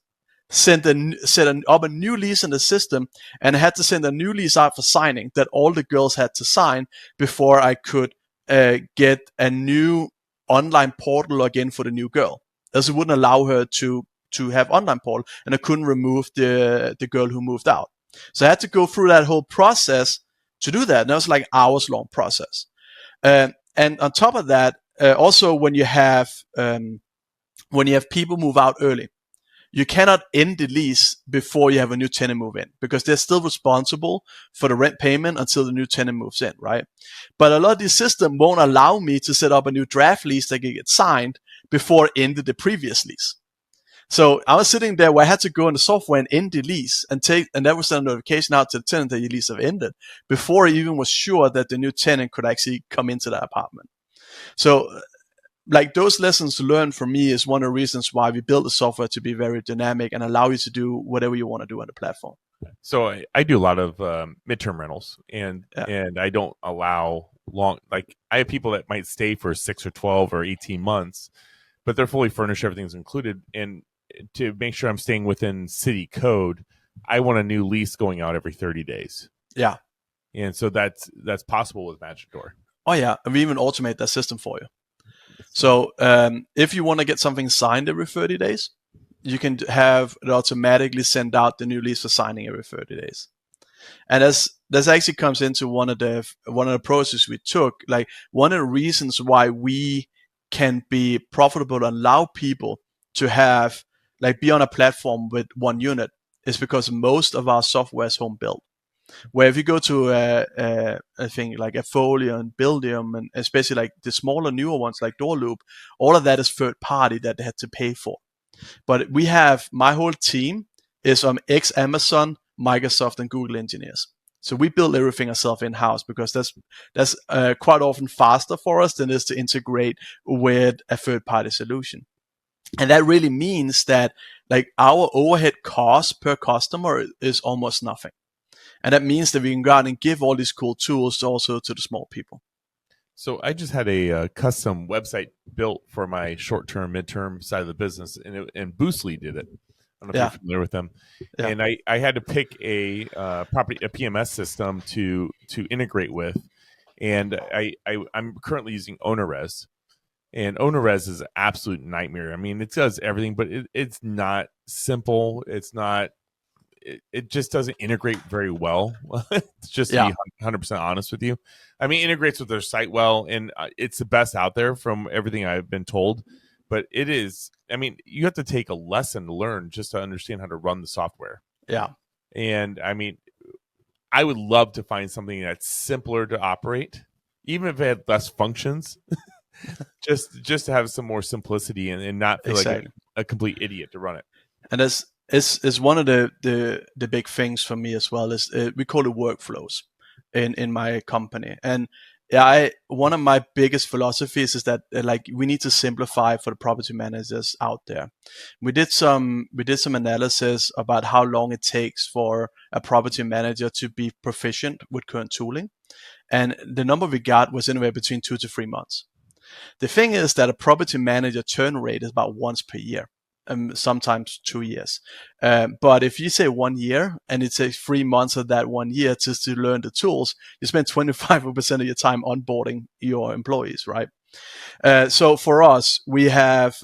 set up a new lease in the system, and I had to send a new lease out for signing that all the girls had to sign before I could get a new online portal login for the new girl. As it wouldn't allow her to have online portal, and I couldn't remove the girl who moved out. So I had to go through that whole process to do that. And that was like hours long process. And on top of that, also when you have people move out early, you cannot end the lease before you have a new tenant move in, because they're still responsible for the rent payment until the new tenant moves in, right? But a lot of these systems won't allow me to set up a new draft lease that can get signed before ended the previous lease. So I was sitting there where I had to go in the software and end the lease and that was a notification out to the tenant that your lease have ended before I even was sure that the new tenant could actually come into the apartment. So like those lessons learned from me is one of the reasons why we built the software to be very dynamic and allow you to do whatever you want to do on the platform. So I do a lot of midterm rentals, and I don't allow long. Like I have people that might stay for 6 or 12 or 18 months, but they're fully furnished, everything's included. And to make sure I'm staying within city code, I want a new lease going out every 30 days. Yeah. And so that's possible with Magic Door. Oh yeah, and we even automate that system for you. So if you want to get something signed every 30 days, you can have it automatically send out the new lease for signing every 30 days. And this actually comes into one of the processes we took. Like one of the reasons why we can be profitable and allow people to have be on a platform with one unit is because most of our software is home built. Where if you go to a thing like Folio and Buildium, and especially like the smaller, newer ones like Doorloop, all of that is third party that they had to pay for. But we have, my whole team is ex-Amazon, Microsoft, and Google engineers. So we build everything ourselves in-house because that's quite often faster for us than it is to integrate with a third-party solution. And that really means that like our overhead cost per customer is almost nothing. And that means that we can go out and give all these cool tools also to the small people. So I just had a custom website built for my short-term, mid-term side of the business, and Boostly did it. I don't know if you're familiar with them. Yeah. And I had to pick a PMS system to integrate with, and I'm currently using OwnerRez, and OwnerRez is an absolute nightmare. I mean, it does everything, but it's not simple. It's not. It just doesn't integrate very well. Just to be 100% honest with you. I mean, it integrates with their site well, and it's the best out there from everything I've been told. But it is, I mean, you have to take a lesson to learn just to understand how to run the software. Yeah. And I mean, I would love to find something that's simpler to operate, even if it had less functions, just to have some more simplicity and not feel like a complete idiot to run it. And it's one of the big things for me as well is we call it workflows in my company. And one of my biggest philosophies is that like we need to simplify for the property managers out there. We did some analysis about how long it takes for a property manager to be proficient with current tooling, and the number we got was anywhere between 2 to 3 months. The thing is that a property manager turn rate is about once per year. Sometimes 2 years. But if you say 1 year and it takes 3 months of that 1 year just to learn the tools, you spend 25% of your time onboarding your employees, right? So for us, we have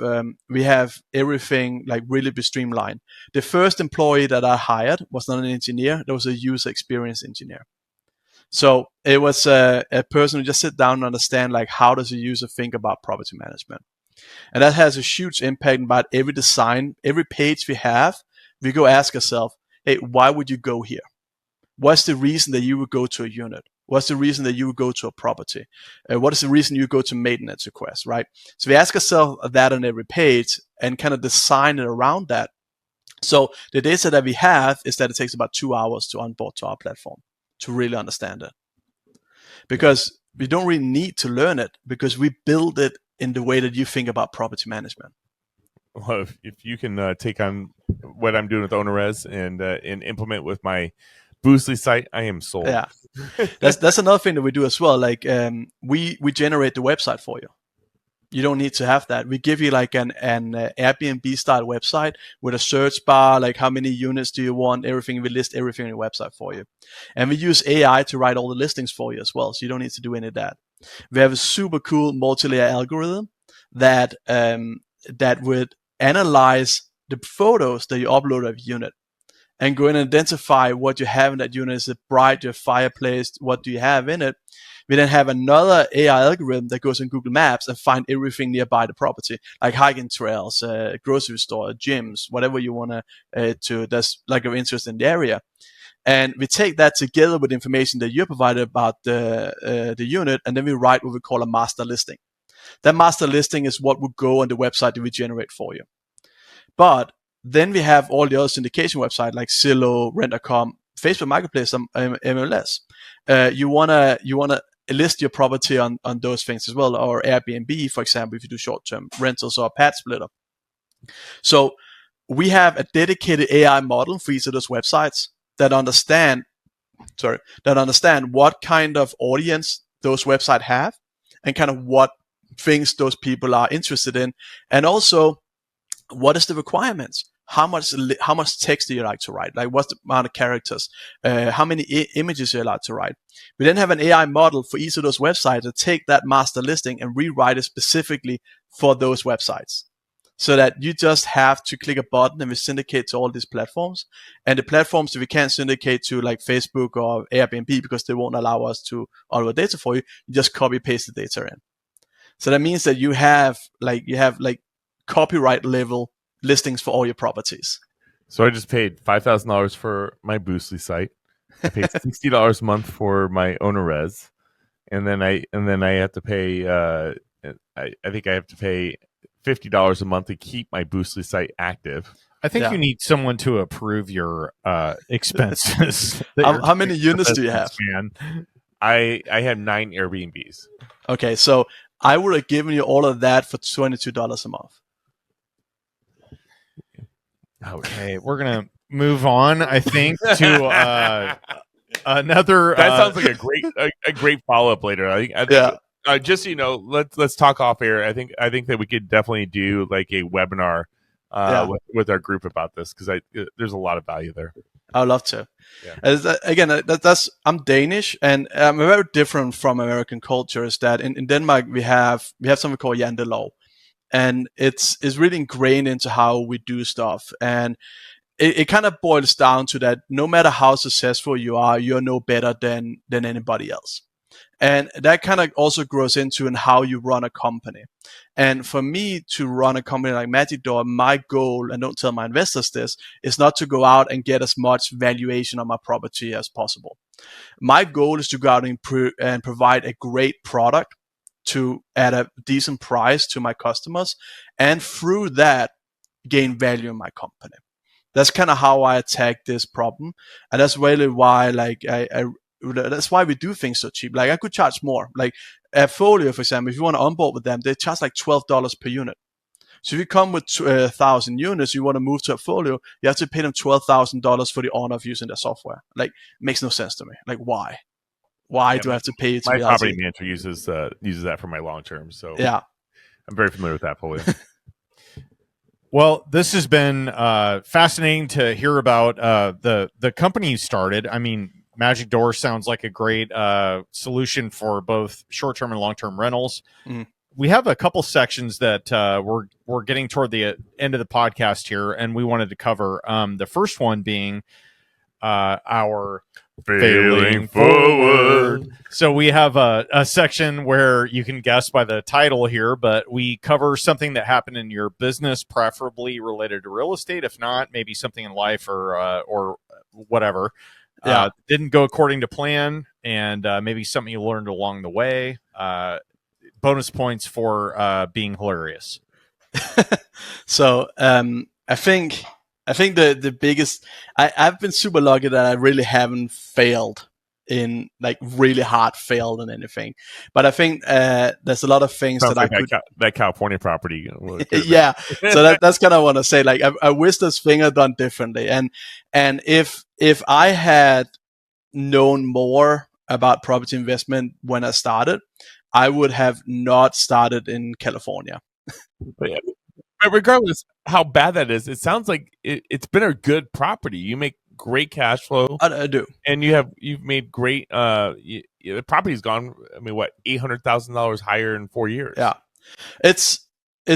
everything like really be streamlined. The first employee that I hired was not an engineer; that was a user experience engineer. So it was a person who just sit down and understand like how does a user think about property management. And that has a huge impact about every design, every page we have. We go ask ourselves, hey, why would you go here? What's the reason that you would go to a unit? What's the reason that you would go to a property? What is the reason you go to maintenance requests, right? So we ask ourselves that on every page and kind of design it around that. So the data that we have is that it takes about 2 hours to onboard to our platform to really understand it. Because we don't really need to learn it because we build it in the way that you think about property management. Well, if you can take on what I'm doing with OwnerRez and implement with my Boostly site, I am sold. Yeah, that's another thing that we do as well. Like we generate the website for you. You don't need to have that. We give you like an Airbnb style website with a search bar, like how many units do you want, everything. We list everything on your website for you. And we use AI to write all the listings for you as well. So you don't need to do any of that. We have a super cool multi-layer algorithm that would analyze the photos that you upload of a unit and go in and identify what you have in that unit. Is it bright, your fireplace, what do you have in it? We then have another AI algorithm that goes in Google Maps and find everything nearby the property, like hiking trails, grocery store, gyms, whatever you want to that's like of interest in the area. And we take that together with information that you provided about the unit, and then we write what we call a master listing. That master listing is what would go on the website that we generate for you. But then we have all the other syndication websites like Zillow, Rent.com, Facebook Marketplace, MLS. You wanna list your property on those things as well, or Airbnb, for example, if you do short-term rentals or a pad splitter. So we have a dedicated AI model for each of those websites that understand what kind of audience those websites have and kind of what things those people are interested in, and also what is the requirements. How much text do you like to write? Like, what's the amount of characters? How many images are you allowed to write? We then have an AI model for each of those websites to take that master listing and rewrite it specifically for those websites, so that you just have to click a button and we syndicate to all these platforms. And the platforms that we can't syndicate to, like Facebook or Airbnb, because they won't allow us to upload data for you, you just copy paste the data in. So that means that you have copyright level listings for all your properties. So I just paid $5,000 for my Boostly site. I paid $60 a month for my OwnerRez, and then I have to pay. I think I have to pay $50 a month to keep my Boostly site active. I think you need someone to approve your expenses. How many units do you have? Man, I have 9 Airbnbs. Okay, so I would have given you all of that for $22 a month. Okay, we're gonna move on, I think, to another. That sounds like a great follow up later. I think just so you know, let's talk off air. I think that we could definitely do like a webinar with our group about this, because there's a lot of value there. I'd love to. Yeah. I'm Danish, and I'm very different from American culture. Is that in Denmark we have something called jantelov. And it's really ingrained into how we do stuff. And it kind of boils down to that no matter how successful you are, you're no better than anybody else. And that kind of also grows into in how you run a company. And for me to run a company like Magic Door, my goal, and don't tell my investors this, is not to go out and get as much valuation on my property as possible. My goal is to go out and provide a great product at a decent price to my customers, and through that gain value in my company. That's kind of how I attack this problem, and that's really why that's why we do things so cheap. Like, I could charge more. Like at Folio, for example, if you want to onboard with them, they charge like $12 per unit. So if you come with 1,000 units, you want to move to a Folio, you have to pay them $12,000 for the honor of using their software. Like, it makes no sense to me. Like, why? Why do I have to pay? My property manager uses that for my long term, so yeah, I'm very familiar with that folio. Well, this has been fascinating to hear about the company you started. I mean, Magic Door sounds like a great solution for both short term and long term rentals. Mm-hmm. We have a couple sections that we're getting toward the end of the podcast here, and we wanted to cover. The first one being our failing forward. So we have a section where you can guess by the title here, but we cover something that happened in your business, preferably related to real estate. If not, maybe something in life or whatever. Didn't go according to plan, and maybe something you learned along the way. Bonus points for being hilarious. So I think the biggest, I've been super lucky that I really haven't failed in like really hard failed in anything. But I think there's a lot of things Sounds that like I could. That California property. Yeah. So that's kind of what I say. Like, I wish this thing had done differently. And if I had known more about property investment when I started, I would have not started in California. But regardless how bad that is, it sounds like it's been a good property. You make great cash flow. I do, and you've made great. The property's gone. I mean, what, $800,000 higher in 4 years? Yeah, it's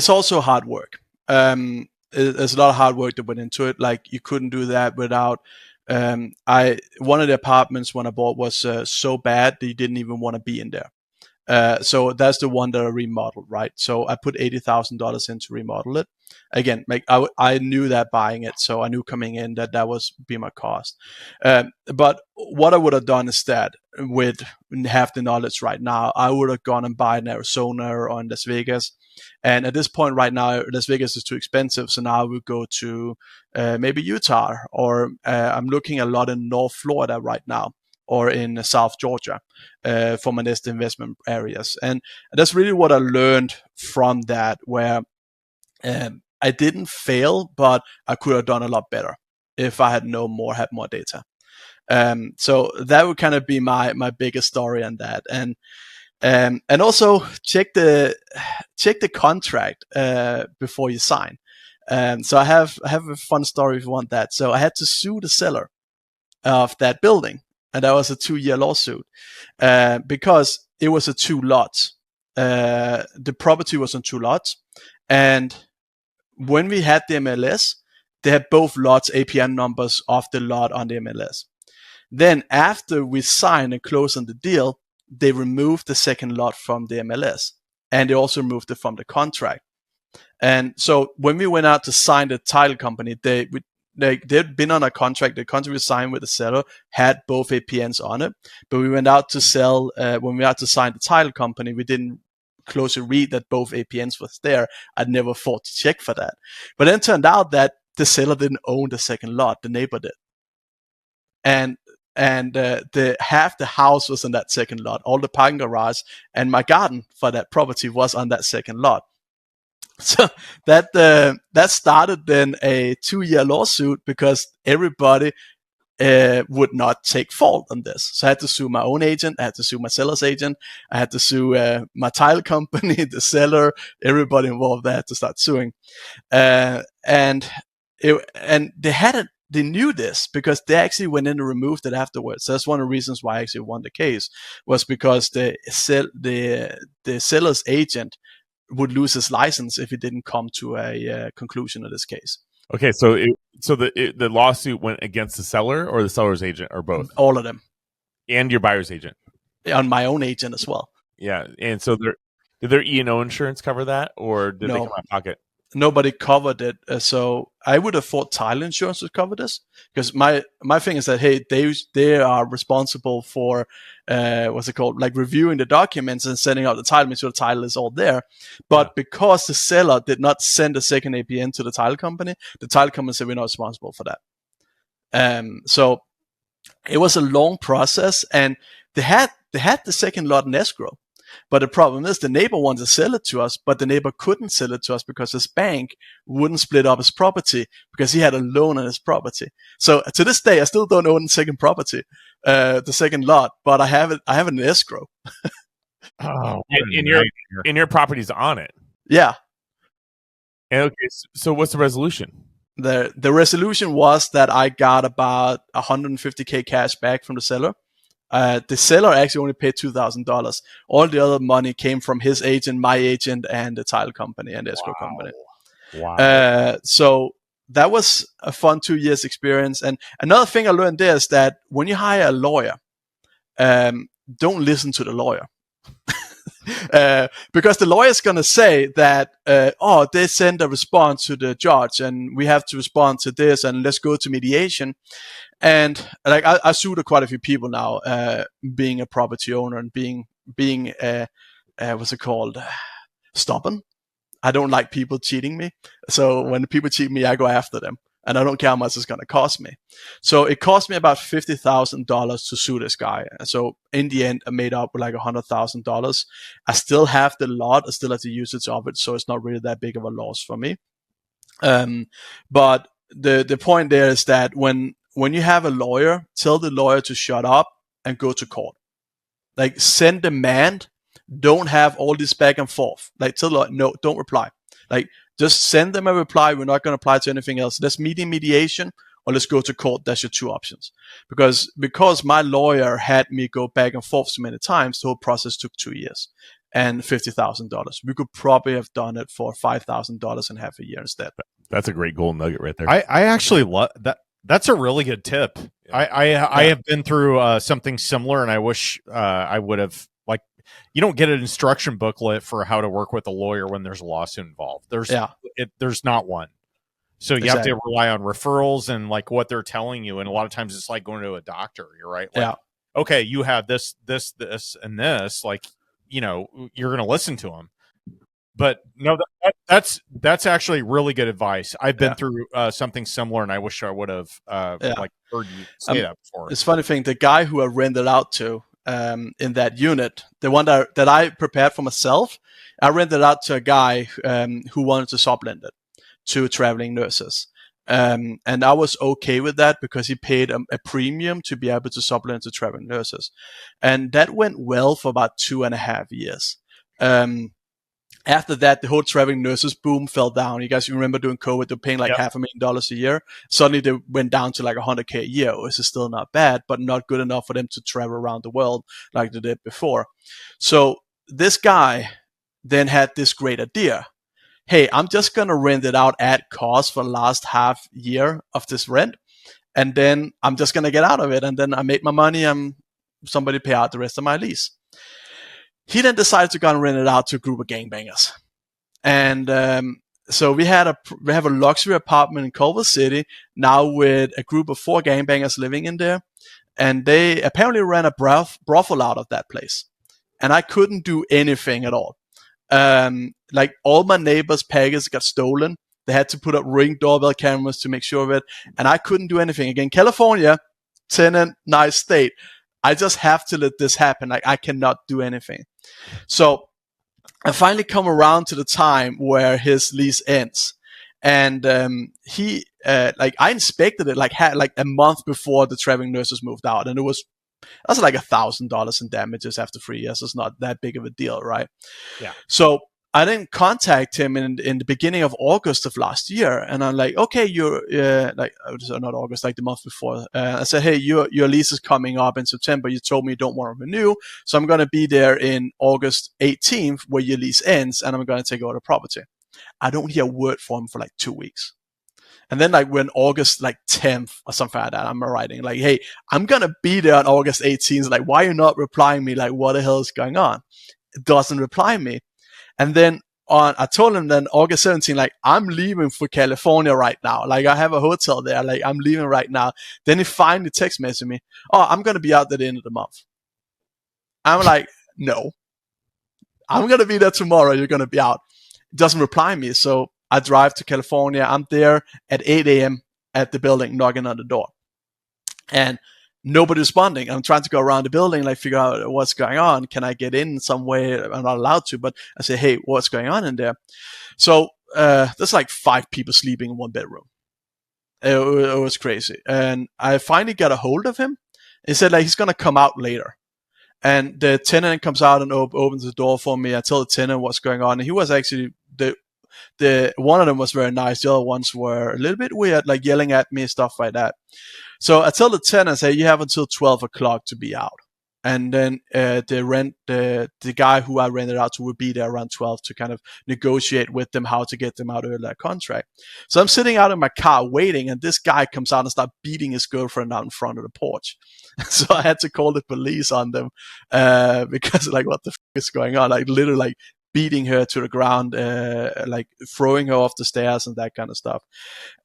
also hard work. There's a lot of hard work that went into it. Like, you couldn't do that without. One of the apartments when I bought was so bad that you didn't even want to be in there. So that's the one that I remodeled, right? So I put $80,000 in to remodel it. Again, like I knew that buying it, so I knew coming in that was be my cost. But what I would have done instead, with half the knowledge right now, I would have gone and buy in Arizona or in Las Vegas. And at this point right now, Las Vegas is too expensive, so now I would go to maybe Utah, or I'm looking a lot in North Florida right now, or in South Georgia for my next investment areas. And that's really what I learned from that, where I didn't fail, but I could have done a lot better if I had more data. So that would kind of be my biggest story on that. And also check the contract before you sign. So I have a fun story if you want that. So I had to sue the seller of that building, and that was a 2-year lawsuit because it was a 2 lots. The property was on 2 lots, and when we had the MLS, they had both lots APN numbers of the lot on the MLS. Then after we signed and closed on the deal, they removed the second lot from the MLS, and they also removed it from the contract. And so when we went out to sign the title company, they'd been on a contract. The contract we signed with the seller had both APNs on it, but we went out to sell. When we went out to sign the title company, we didn't closely read that both APNs was there. I'd never thought to check for that, but then it turned out that the seller didn't own the second lot; the neighbor did, and the half the house was on that second lot. All the parking garage and my garden for that property was on that second lot. So that started then a 2-year lawsuit because everybody would not take fault on this. So I had to sue my own agent, I had to sue my seller's agent, I had to sue my title company, the seller, everybody involved. I had to start suing, and they knew this because they actually went in and removed it afterwards. So that's one of the reasons why I actually won the case, was because the seller's agent would lose his license if he didn't come to a conclusion of this case. Okay, so the lawsuit went against the seller or the seller's agent or both? All of them. And your buyer's agent? On my own agent as well. Yeah, and so did their E&O insurance cover that, or did they come out of pocket? Nobody covered it, so I would have thought title insurance would cover this, because my thing is that, hey, they are responsible for like reviewing the documents and sending out the title, make sure the title is all there. But because the seller did not send a second APN to the title company said we're not responsible for that. So it was a long process, and they had the second lot in escrow. But the problem is the neighbor wanted to sell it to us, but the neighbor couldn't sell it to us because his bank wouldn't split up his property because he had a loan on his property. So to this day, I still don't own the second property, the second lot, but I have it in escrow. Oh, and your property's on it. Yeah. And okay, so what's the resolution? The resolution was that I got about $150K cash back from the seller. The seller actually only paid $2,000. All the other money came from his agent, my agent, and the title company and the escrow company. Wow. So that was a fun 2 years experience. And another thing I learned there is that when you hire a lawyer, don't listen to the lawyer. Because the lawyer is going to say that, they send a response to the judge and we have to respond to this and let's go to mediation. And like I sued quite a few people now, being a property owner and being what's it called, stubborn. I don't like people cheating me. So when people cheat me, I go after them, and I don't care how much it's going to cost me. So it cost me about $50,000 to sue this guy. So in the end, I made up with like $100,000. I still have the lot. I still have the usage of it, so it's not really that big of a loss for me. But the point there is that when you have a lawyer, tell the lawyer to shut up and go to court. Like, send demand. Don't have all this back and forth. Like, tell the lawyer, no, don't reply. Like, just send them a reply. We're not going to apply to anything else. Let's meet in mediation or let's go to court. That's your 2 options. Because my lawyer had me go back and forth so many times, the whole process took 2 years and $50,000. We could probably have done it for $5,000 in half a year instead. That's a great gold nugget right there. I actually love that. That's a really good tip. I have been through something similar, and I wish I would have, like, you don't get an instruction booklet for how to work with a lawyer when there's a lawsuit involved. There's not one. So you have to rely on referrals and like what they're telling you. And a lot of times it's like going to a doctor. You're right. Like, okay, you have this, and this, like, you know, you're going to listen to them. But no, that's actually really good advice. I've been through something similar, and I wish I would have like heard you say that before. It's a funny thing. The guy who I rented out to in that unit, the one that I prepared for myself, I rented out to a guy who wanted to sublend it to traveling nurses. And I was okay with that because he paid a premium to be able to supplement the traveling nurses. And that went well for about 2.5 years. After that, the whole traveling nurses boom fell down. You guys remember during COVID, they're paying like $500,000 a year. Suddenly they went down to like $100K a year, which is still not bad, but not good enough for them to travel around the world like they did before. So this guy then had this great idea. Hey, I'm just going to rent it out at cost for the last half year of this rent. And then I'm just going to get out of it. And then I made my money. Somebody pay out the rest of my lease. He then decided to go and rent it out to a group of gangbangers. And so we have a luxury apartment in Culver City now with a group of 4 gangbangers living in there. And they apparently ran a brothel out of that place. And I couldn't do anything at all. Like all my neighbors' packages got stolen. They had to put up Ring doorbell cameras to make sure of it. And I couldn't do anything. Again, California, tenant, nice state. I just have to let this happen. Like I cannot do anything. So I finally come around to the time where his lease ends. And I inspected it like a month before the traveling nurses moved out. And that's like $1,000 in damages after 3 years. It's not that big of a deal, right? Yeah. So I then contact him in the beginning of August of last year, and I'm like, okay, you're not August, like the month before. I said, hey, your lease is coming up in September. You told me you don't want to renew, so I'm going to be there in August 18th where your lease ends, and I'm going to take over the property. I don't hear a word from him for like 2 weeks. And then like when August like 10th or something like that, I'm writing like, hey, I'm going to be there on August 18th. Like, why are you not replying me? Like, what the hell is going on? It doesn't reply me. And then I told him then August 17th, like, I'm leaving for California right now. Like, I have a hotel there. Like, I'm leaving right now. Then he finally text messaged me, oh, I'm going to be out at the end of the month. I'm like, no, I'm going to be there tomorrow. You're going to be out. It doesn't reply me. So I drive to California. I'm there at 8 a.m. at the building, knocking on the door. And nobody responding. I'm trying to go around the building, like figure out what's going on. Can I get in some way? I'm not allowed to, but I say, hey, what's going on in there? So there's like 5 people sleeping in one bedroom. It was crazy. And I finally got a hold of him. He said like he's going to come out later. And the tenant comes out and opens the door for me. I tell the tenant what's going on. And he was actually the one of them was very nice. The other ones were a little bit weird, like yelling at me, stuff like that. So I tell the tenant, say, you have until 12 o'clock to be out. And then the guy who I rented out to would be there around 12 to kind of negotiate with them how to get them out of that contract. So I'm sitting out in my car waiting, and this guy comes out and starts beating his girlfriend out in front of the porch. So I had to call the police on them because like, what the is going on? Like literally like beating her to the ground, like throwing her off the stairs and that kind of stuff.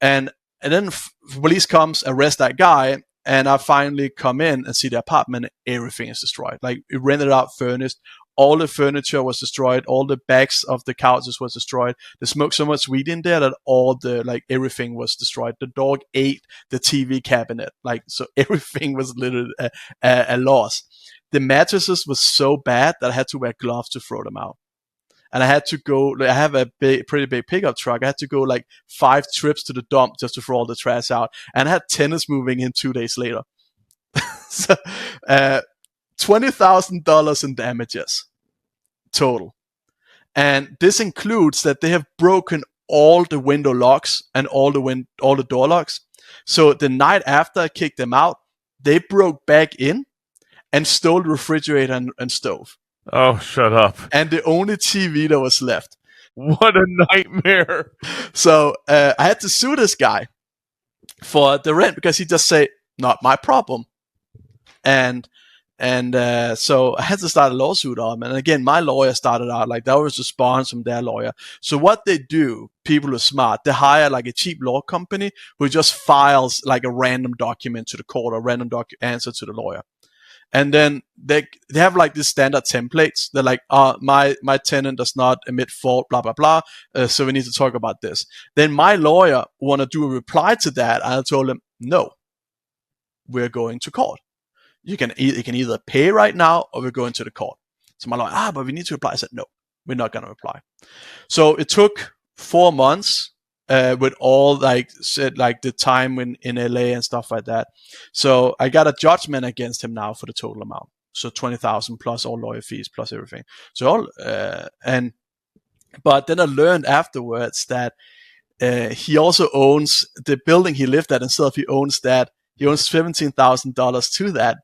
And then police comes, arrest that guy, and I finally come in and see the apartment. Everything is destroyed. Like, it rented out furnished. All the furniture was destroyed. All the backs of the couches was destroyed. They smoked so much weed in there that everything was destroyed. The dog ate the TV cabinet. Like, so everything was literally a loss. The mattresses was so bad that I had to wear gloves to throw them out. And I had to go, I have a pretty big pickup truck. I had to go like 5 trips to the dump just to throw all the trash out. And I had tenants moving in 2 days later. So, $20,000 in damages total. And this includes that they have broken all the window locks and all the door locks. So the night after I kicked them out, they broke back in and stole the refrigerator and stove. Oh, shut up. And the only TV that was left. What a nightmare. So I had to sue this guy for the rent because he just said, not my problem. And so I had to start a lawsuit on him. And again, my lawyer started out like that was response from their lawyer. So what they do, people are smart. They hire like a cheap law company who just files like a random document to the court or random answer to the lawyer. And then they have like these standard templates. They're like, my tenant does not emit fault, blah, blah, blah. So we need to talk about this. Then my lawyer want to do a reply to that. And I told him, no, we're going to court. You can either pay right now or we're going to the court. So my lawyer, but we need to reply. I said, no, we're not going to reply. So it took 4 months with all like the time in LA and stuff like that. So I got a judgment against him now for the total amount. So 20,000 plus all lawyer fees plus everything. So all but then I learned afterwards that he also owns the building he lived at himself. He owns that. He owns $17,000 to that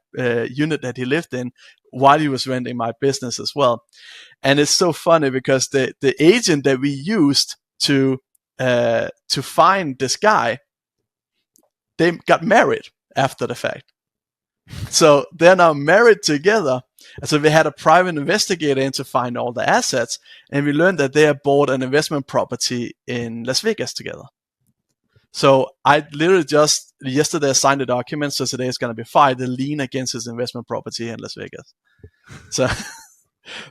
unit that he lived in while he was renting my business as well. And it's so funny because the agent that we used to find this guy, they got married after the fact. So they're now married together. And so we had a private investigator in to find all the assets, and we learned that they had bought an investment property in Las Vegas together. So I literally just yesterday signed the document, so today is going to be filed the lien against his investment property in Las Vegas. So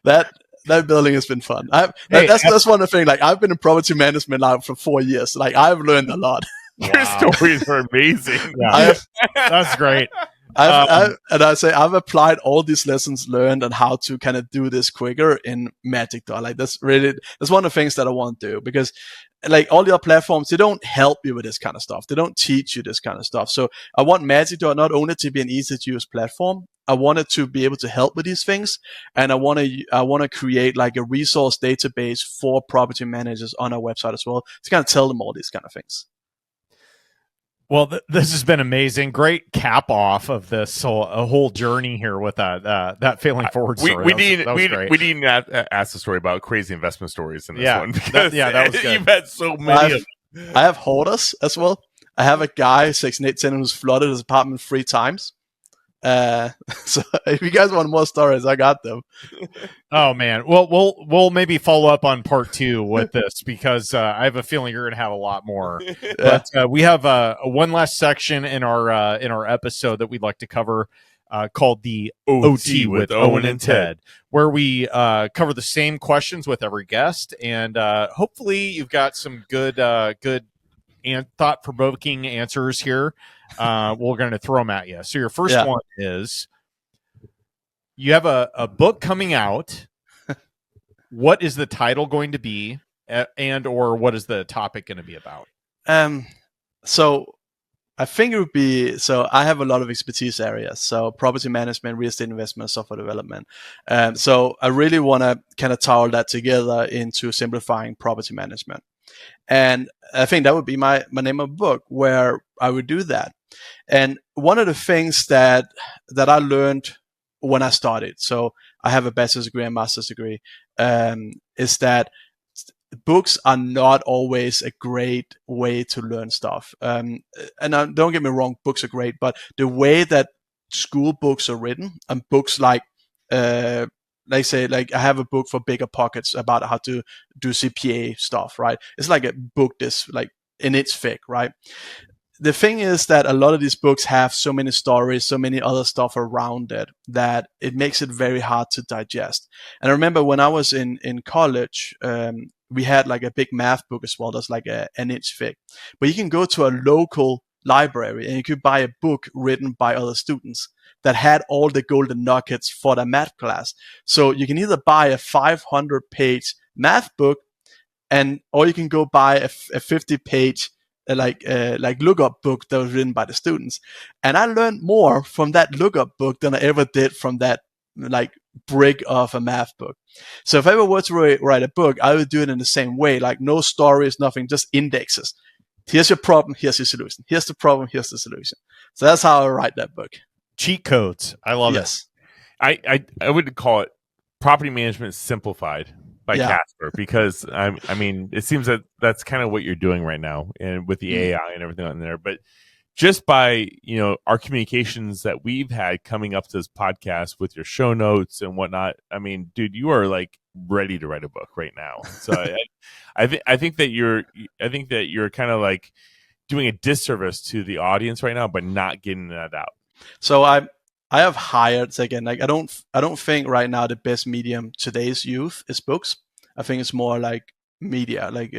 that building has been fun. That's one of the things. Like, I've been in property management now for 4 years. Like, I've learned a lot. Your stories are amazing. Yeah. That's great. I've applied all these lessons learned on how to kind of do this quicker in Magic Door. Like, that's one of the things that I want to do, because like all the other platforms, they don't help you with this kind of stuff. They don't teach you this kind of stuff. So I want Magic Door not only to be an easy to use platform, I want it to be able to help with these things, and I want to create like a resource database for property managers on our website as well to kind of tell them all these kind of things. Well, this has been amazing. Great cap off of this whole journey here with that failing forward story. We didn't ask the story about crazy investment stories in this one. That was good. You've had so many. I have hoarders as well. I have a guy, Section 8 tenant, who's flooded his apartment 3 times. So if you guys want more stories, I got them. Oh man, well we'll maybe follow up on part 2 with this, because I have a feeling you're gonna have a lot more. But we have one last section in our episode that we'd like to cover, called the OT with Owen and Ted, where we cover the same questions with every guest, and hopefully you've got some good and thought-provoking answers here. We're going to throw them at you. So your first one is, you have a book coming out. What is the title going to be, and or what is the topic going to be about? So I think it would be, so I have a lot of expertise areas. So property management, real estate investment, software development. So I really want to kind of tie all that together into simplifying property management. And I think that would be my name of the book, where I would do that. And one of the things that I learned when I started, so I have a bachelor's degree and master's degree, is that books are not always a great way to learn stuff. And don't get me wrong, books are great, but the way that school books are written, and books like say, like I have a book for bigger pockets about how to do CPA stuff, right? It's like a book this like in its thick, right? The thing is that a lot of these books have so many stories, so many other stuff around it, that it makes it very hard to digest. And I remember when I was in college, we had like a big math book as well. That's like an inch thick. But you can go to a local library and you could buy a book written by other students that had all the golden nuggets for the math class. So you can either buy a 500-page math book, or you can go buy a 50-page like lookup book that was written by the students. And I learned more from that lookup book than I ever did from that like brick of a math book. So if I ever were to write a book, I would do it in the same way, like no stories, nothing, just indexes. Here's your problem, here's your solution. Here's the problem, here's the solution. So that's how I write that book. Cheat codes. I love it. I would call it Property Management Simplified by Kasper, because I mean, it seems that that's kind of what you're doing right now, and with the AI and everything on there. But just by our communications that we've had coming up to this podcast with your show notes and whatnot, I mean, dude, you are like ready to write a book right now. So I think that you're kind of like doing a disservice to the audience right now by not getting that out. So I have hired, again, like I don't think right now the best medium today's youth is books. I think it's more like media, like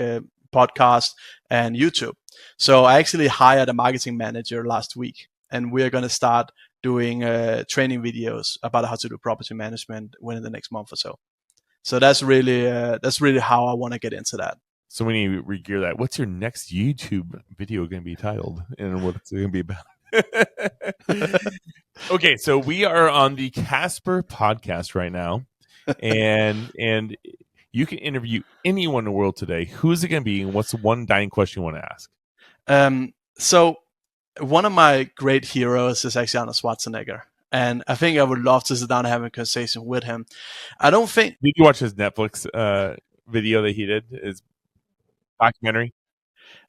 podcast and YouTube. So I actually hired a marketing manager last week, and we're going to start doing training videos about how to do property management within the next month or so. So that's really how I want to get into that. So we need to regear that. What's your next YouTube video going to be titled, and what's it going to be about? Okay, so we are on the Kasper podcast right now, and you can interview anyone in the world today. Who is it going to be, and what's the one dying question you want to ask? So one of my great heroes is actually Arnold Schwarzenegger. And I think I would love to sit down and have a conversation with him. I don't think... Did you watch his Netflix video that he did? His documentary?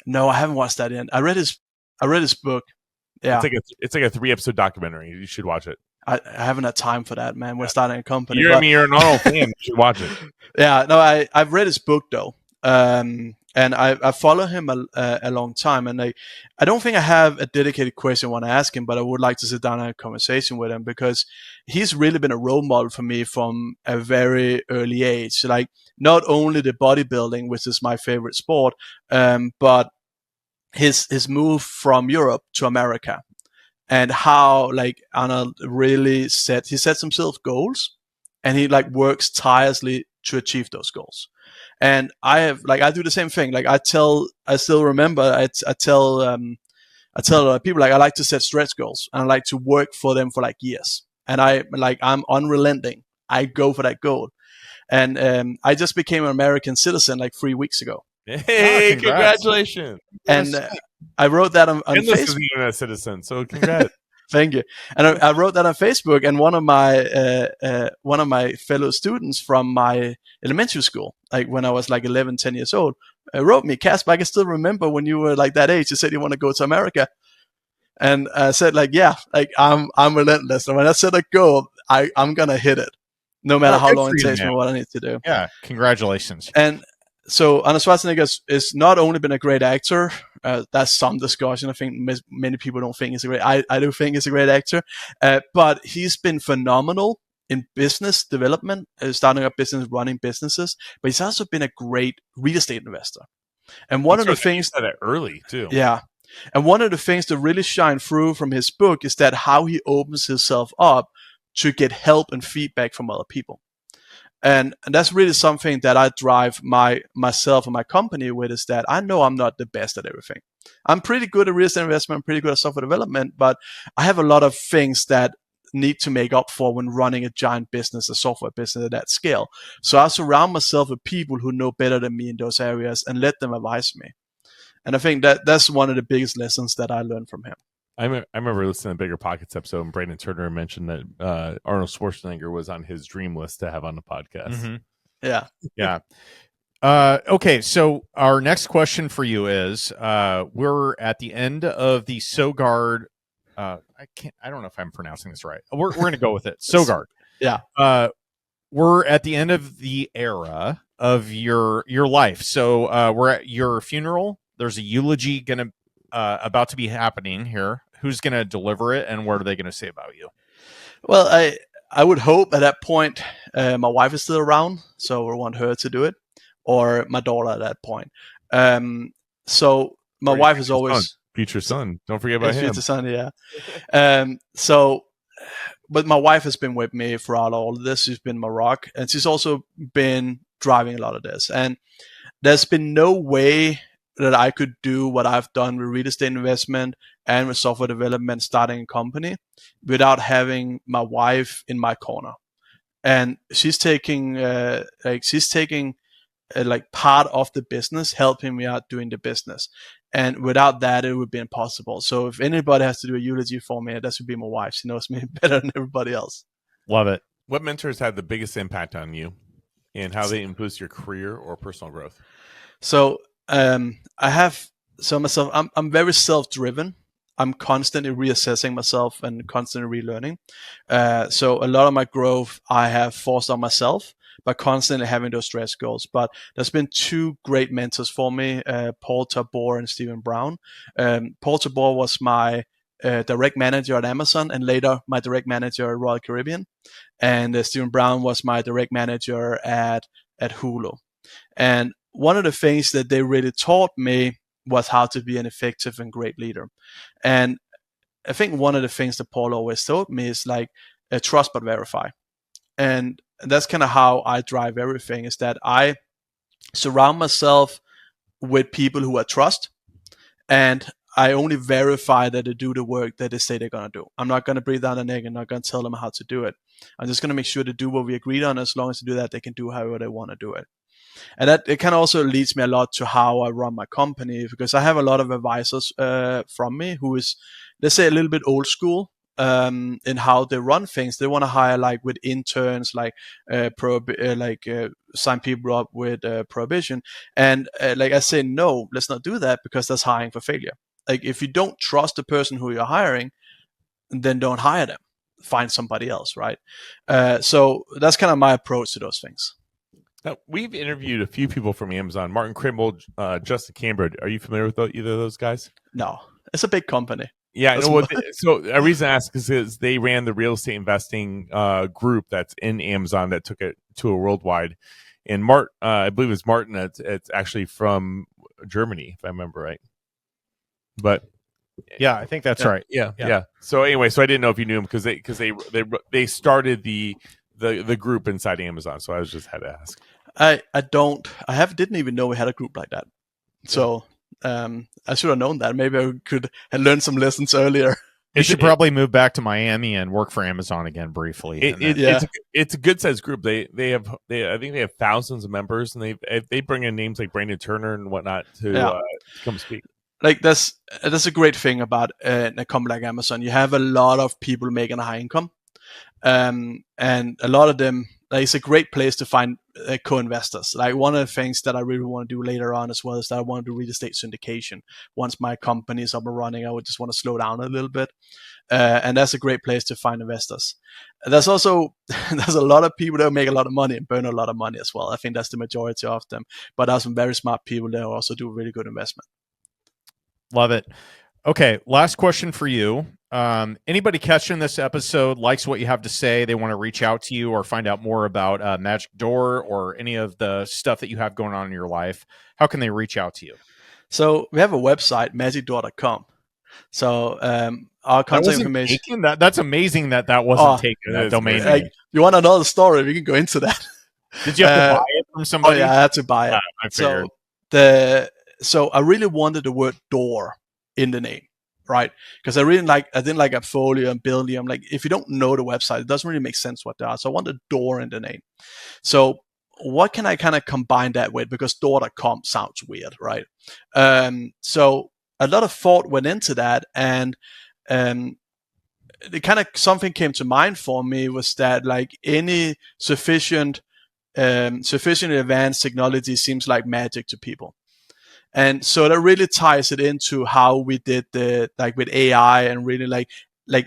No, I haven't watched that yet. I read his book. Yeah. It's like a 3-episode documentary. You should watch it. I haven't had time for that, man. We're starting a company. You're an Arnold fan. You should watch it. Yeah, no, I've read his book though. And I follow him a long time, and I don't think I have a dedicated question I want to ask him, but I would like to sit down and have a conversation with him, because he's really been a role model for me from a very early age. Like, not only the bodybuilding, which is my favorite sport, but his move from Europe to America, and how like Arnold really set himself goals, and he like works tirelessly to achieve those goals. And I do the same thing. Like I tell people, like, I like to set stretch goals, and I like to work for them for like years. And I'm unrelenting. I go for that goal. And I just became an American citizen like 3 weeks ago. Hey, congratulations! And I wrote that on Facebook. Facebook. Even a citizen, so congrats. Thank you. And I wrote that on Facebook, and one of my fellow students from my elementary school, like when I was like 11, 10 years old, wrote me, Kasper, I can still remember when you were like that age, you said you want to go to America. And I said, like, yeah, like I'm relentless. And when I set a goal, I'm going to hit it, no matter how long it takes me, what I need to do. Yeah, congratulations. And so Arnold Schwarzenegger is not only been a great actor. That's some discussion. I think many people don't think he's a great. I do think he's a great actor, but he's been phenomenal in business development, starting up business, running businesses. But he's also been a great real estate investor. And one of the things that early too. Yeah, and one of the things that really shine through from his book is that how he opens himself up to get help and feedback from other people. And that's really something that I drive myself and my company with, is that I know I'm not the best at everything. I'm pretty good at real estate investment, I'm pretty good at software development, but I have a lot of things that need to make up for when running a giant business, a software business at that scale. So I surround myself with people who know better than me in those areas and let them advise me. And I think that's one of the biggest lessons that I learned from him. I remember listening to Bigger Pockets episode, and Brandon Turner mentioned that Arnold Schwarzenegger was on his dream list to have on the podcast. Mm-hmm. Yeah. Yeah. Okay, so our next question for you is, we're at the end of the Sogaard. I don't know if I'm pronouncing this right. We're going to go with it. Sogaard. Yeah. We're at the end of the era of your life. So we're at your funeral. There's a eulogy about to be happening here. Who's going to deliver it, and what are they going to say about you? Well, I would hope at that point my wife is still around, so I want her to do it, or my daughter at that point. So my wife is always future son. Don't forget about him. Future son, yeah. But my wife has been with me throughout all of this. She's been my rock, and she's also been driving a lot of this. And there's been no way that I could do what I've done with real estate investment and with software development, starting a company, without having my wife in my corner. And she's taking part of the business, helping me out doing the business. And without that, it would be impossible. So if anybody has to do a eulogy for me, that should be my wife. She knows me better than everybody else. Love it. What mentors had the biggest impact on you, and how they influenced your career or personal growth? So myself, I'm very self-driven. I'm constantly reassessing myself and constantly relearning. So a lot of my growth I have forced on myself by constantly having those stretch goals. But there's been two great mentors for me, Paul Tabor and Stephen Brown. Paul Tabor was my direct manager at Amazon, and later my direct manager at Royal Caribbean. And Stephen Brown was my direct manager at Hulu. And one of the things that they really taught me was how to be an effective and great leader. And I think one of the things that Paul always told me is like, trust but verify. And that's kind of how I drive everything, is that I surround myself with people who I trust, and I only verify that they do the work that they say they're going to do. I'm not going to breathe down their neck and not going to tell them how to do it. I'm just going to make sure they do what we agreed on. As long as they do that, they can do however they want to do it. And that it kind of also leads me a lot to how I run my company, because I have a lot of advisors from me who is, let's say, a little bit old school in how they run things. They want to hire like with interns, like sign people up with prohibition, and like I say, no, let's not do that, because that's hiring for failure. Like if you don't trust the person who you're hiring, then don't hire them. Find somebody else, right? So that's kind of my approach to those things. Now, we've interviewed a few people from Amazon. Martin Krimble, Justin Cambridge. Are you familiar with either of those guys? No, it's a big company. Yeah, so a reason I ask is they ran the real estate investing group that's in Amazon that took it to a worldwide. And I believe it's Martin. It's actually from Germany, if I remember right. But yeah, I think that's right. Yeah. So anyway, I didn't know if you knew him because they started the group inside Amazon. So I just had to ask. I didn't even know we had a group like that. So I should have known that. Maybe I could have learned some lessons earlier. You should probably move back to Miami and work for Amazon again briefly. It's a good sized group. I think they have thousands of members, and they bring in names like Brandon Turner and whatnot to come speak. Like that's a great thing about a company like Amazon. You have a lot of people making a high income, and a lot of them. Like, it's a great place to find co-investors. Like one of the things that I really want to do later on as well is that I want to do real estate syndication. Once my company is up and running, I would just want to slow down a little bit, and that's a great place to find investors. There's also a lot of people that make a lot of money and burn a lot of money as well. I think that's the majority of them. But there's some very smart people that also do really good investment. Love it. Okay, last question for you. Anybody catching this episode likes what you have to say, they want to reach out to you or find out more about Magic Door or any of the stuff that you have going on in your life, how can they reach out to you? So we have a website, magicdoor.com. So our contact information. That's amazing that wasn't taken, that domain name. You want another story? We can go into that. Did you have to buy it from somebody? Oh yeah, I had to buy it. I figured. So I really wanted the word door in the name, right? Because I didn't like Appfolio and Buildy. I'm like, if you don't know the website, it doesn't really make sense what they are. So I wanted door in the name. So what can I kind of combine that with? Because door.com sounds weird, right? So a lot of thought went into that, and it kind of something came to mind for me was that like any sufficient advanced technology seems like magic to people. And so that really ties it into how we did with AI, and really like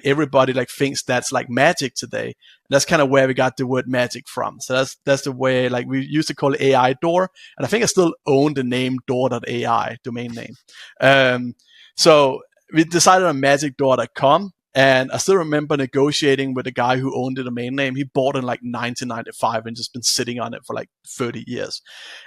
everybody like thinks that's like magic today. And that's kind of where we got the word magic from. So that's the way, like, we used to call it AI Door. And I think I still own the name door.ai domain name. So we decided on magicdoor.com. And I still remember negotiating with the guy who owned the domain name. He bought it in like 1995 and just been sitting on it for like 30 years.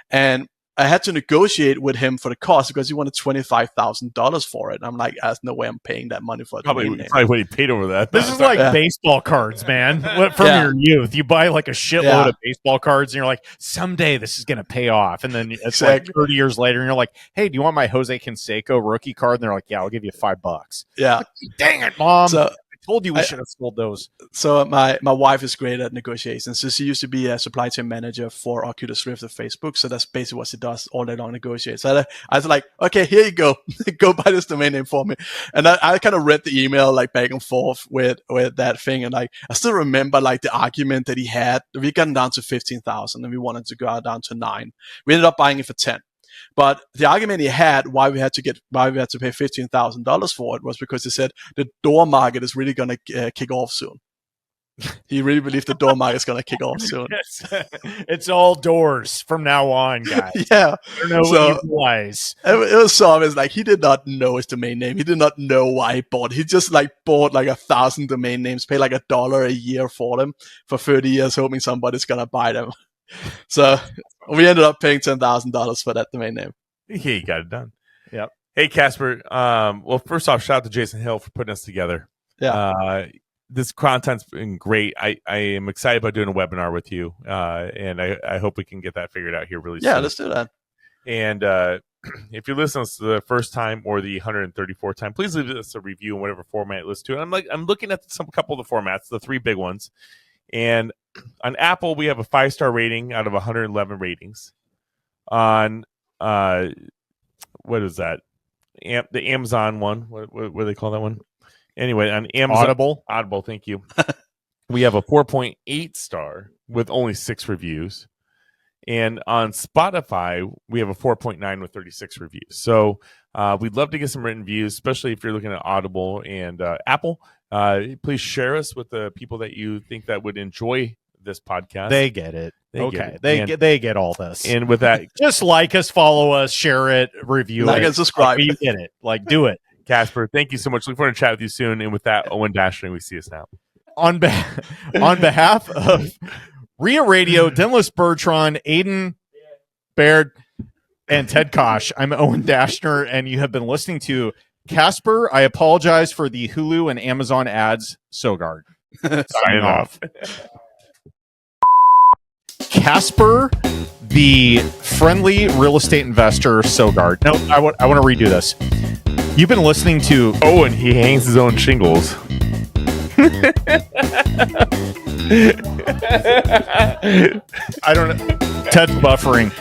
And I had to negotiate with him for the cost because he wanted $25,000 for it. And I'm like, there's no way I'm paying that money for a domain name. Probably what he paid over that. This is like baseball cards, man. From your youth, you buy like a shitload of baseball cards, and you're like, someday this is going to pay off. And then it's like 30 years later, and you're like, hey, do you want my Jose Canseco rookie card? And they're like, yeah, I'll give you $5. Yeah. Like, dang it, Mom. So, told you we should have sold those. So my wife is great at negotiations. So she used to be a supply chain manager for Oculus Rift at Facebook. So that's basically what she does all day long, negotiate. So I was like, okay, here you go. Go buy this domain name for me. And I kind of read the email like back and forth with that thing. And like, I still remember like the argument that he had. We got down to 15,000 and we wanted to go down to 9. We ended up buying it for 10. But the argument he had why we had to pay $15,000 for it was because he said the door market is really going to kick off soon. He really believed the door market is going to kick off soon. It's all doors from now on, guys. Yeah. I don't know what you realize. It was so obvious. Like, he did not know his domain name. He did not know why he bought. He just like bought like 1,000 domain names, paid like $1 a year for them for 30 years, hoping somebody's going to buy them. So we ended up paying $10,000 for that domain name. Yeah, you got it done. Yep. Hey, Kasper. Well, first off, shout out to Jason Hill for putting us together. Yeah. This content's been great. I am excited about doing a webinar with you, and I hope we can get that figured out here really soon. Yeah, let's do that. And if you're listening to the first time or the 134th time, please leave us a review in whatever format you listen to. And I'm looking at a couple of the formats, the 3 big ones. And on Apple, we have a 5-star rating out of 111 ratings. On what is that? The Amazon one. What do they call that one? Anyway, on Amazon Audible, thank you. We have a 4.8 star with only 6 reviews. And on Spotify, we have a 4.9 with 36 reviews. So we'd love to get some written views, especially if you're looking at Audible and Apple. Please share us with the people that you think that would enjoy this podcast. They get it. They get all this. And with that, just like us, follow us, share it, review like it, and subscribe. You get it. Like, do it. Casper, thank you so much. Look forward to chat with you soon. And with that, Owen Dashling, we see us now. On behalf of REIA Radio, Dennis Bertrand, Aiden Baird, and Ted Kosh, I'm Owen Dashner, and you have been listening to Kasper. I apologize for the Hulu and Amazon ads. Sogaard. Signing off. Kasper, the friendly real estate investor, Sogaard. No, I want to redo this. You've been listening to Owen. He hangs his own shingles. I don't know. Ted's buffering.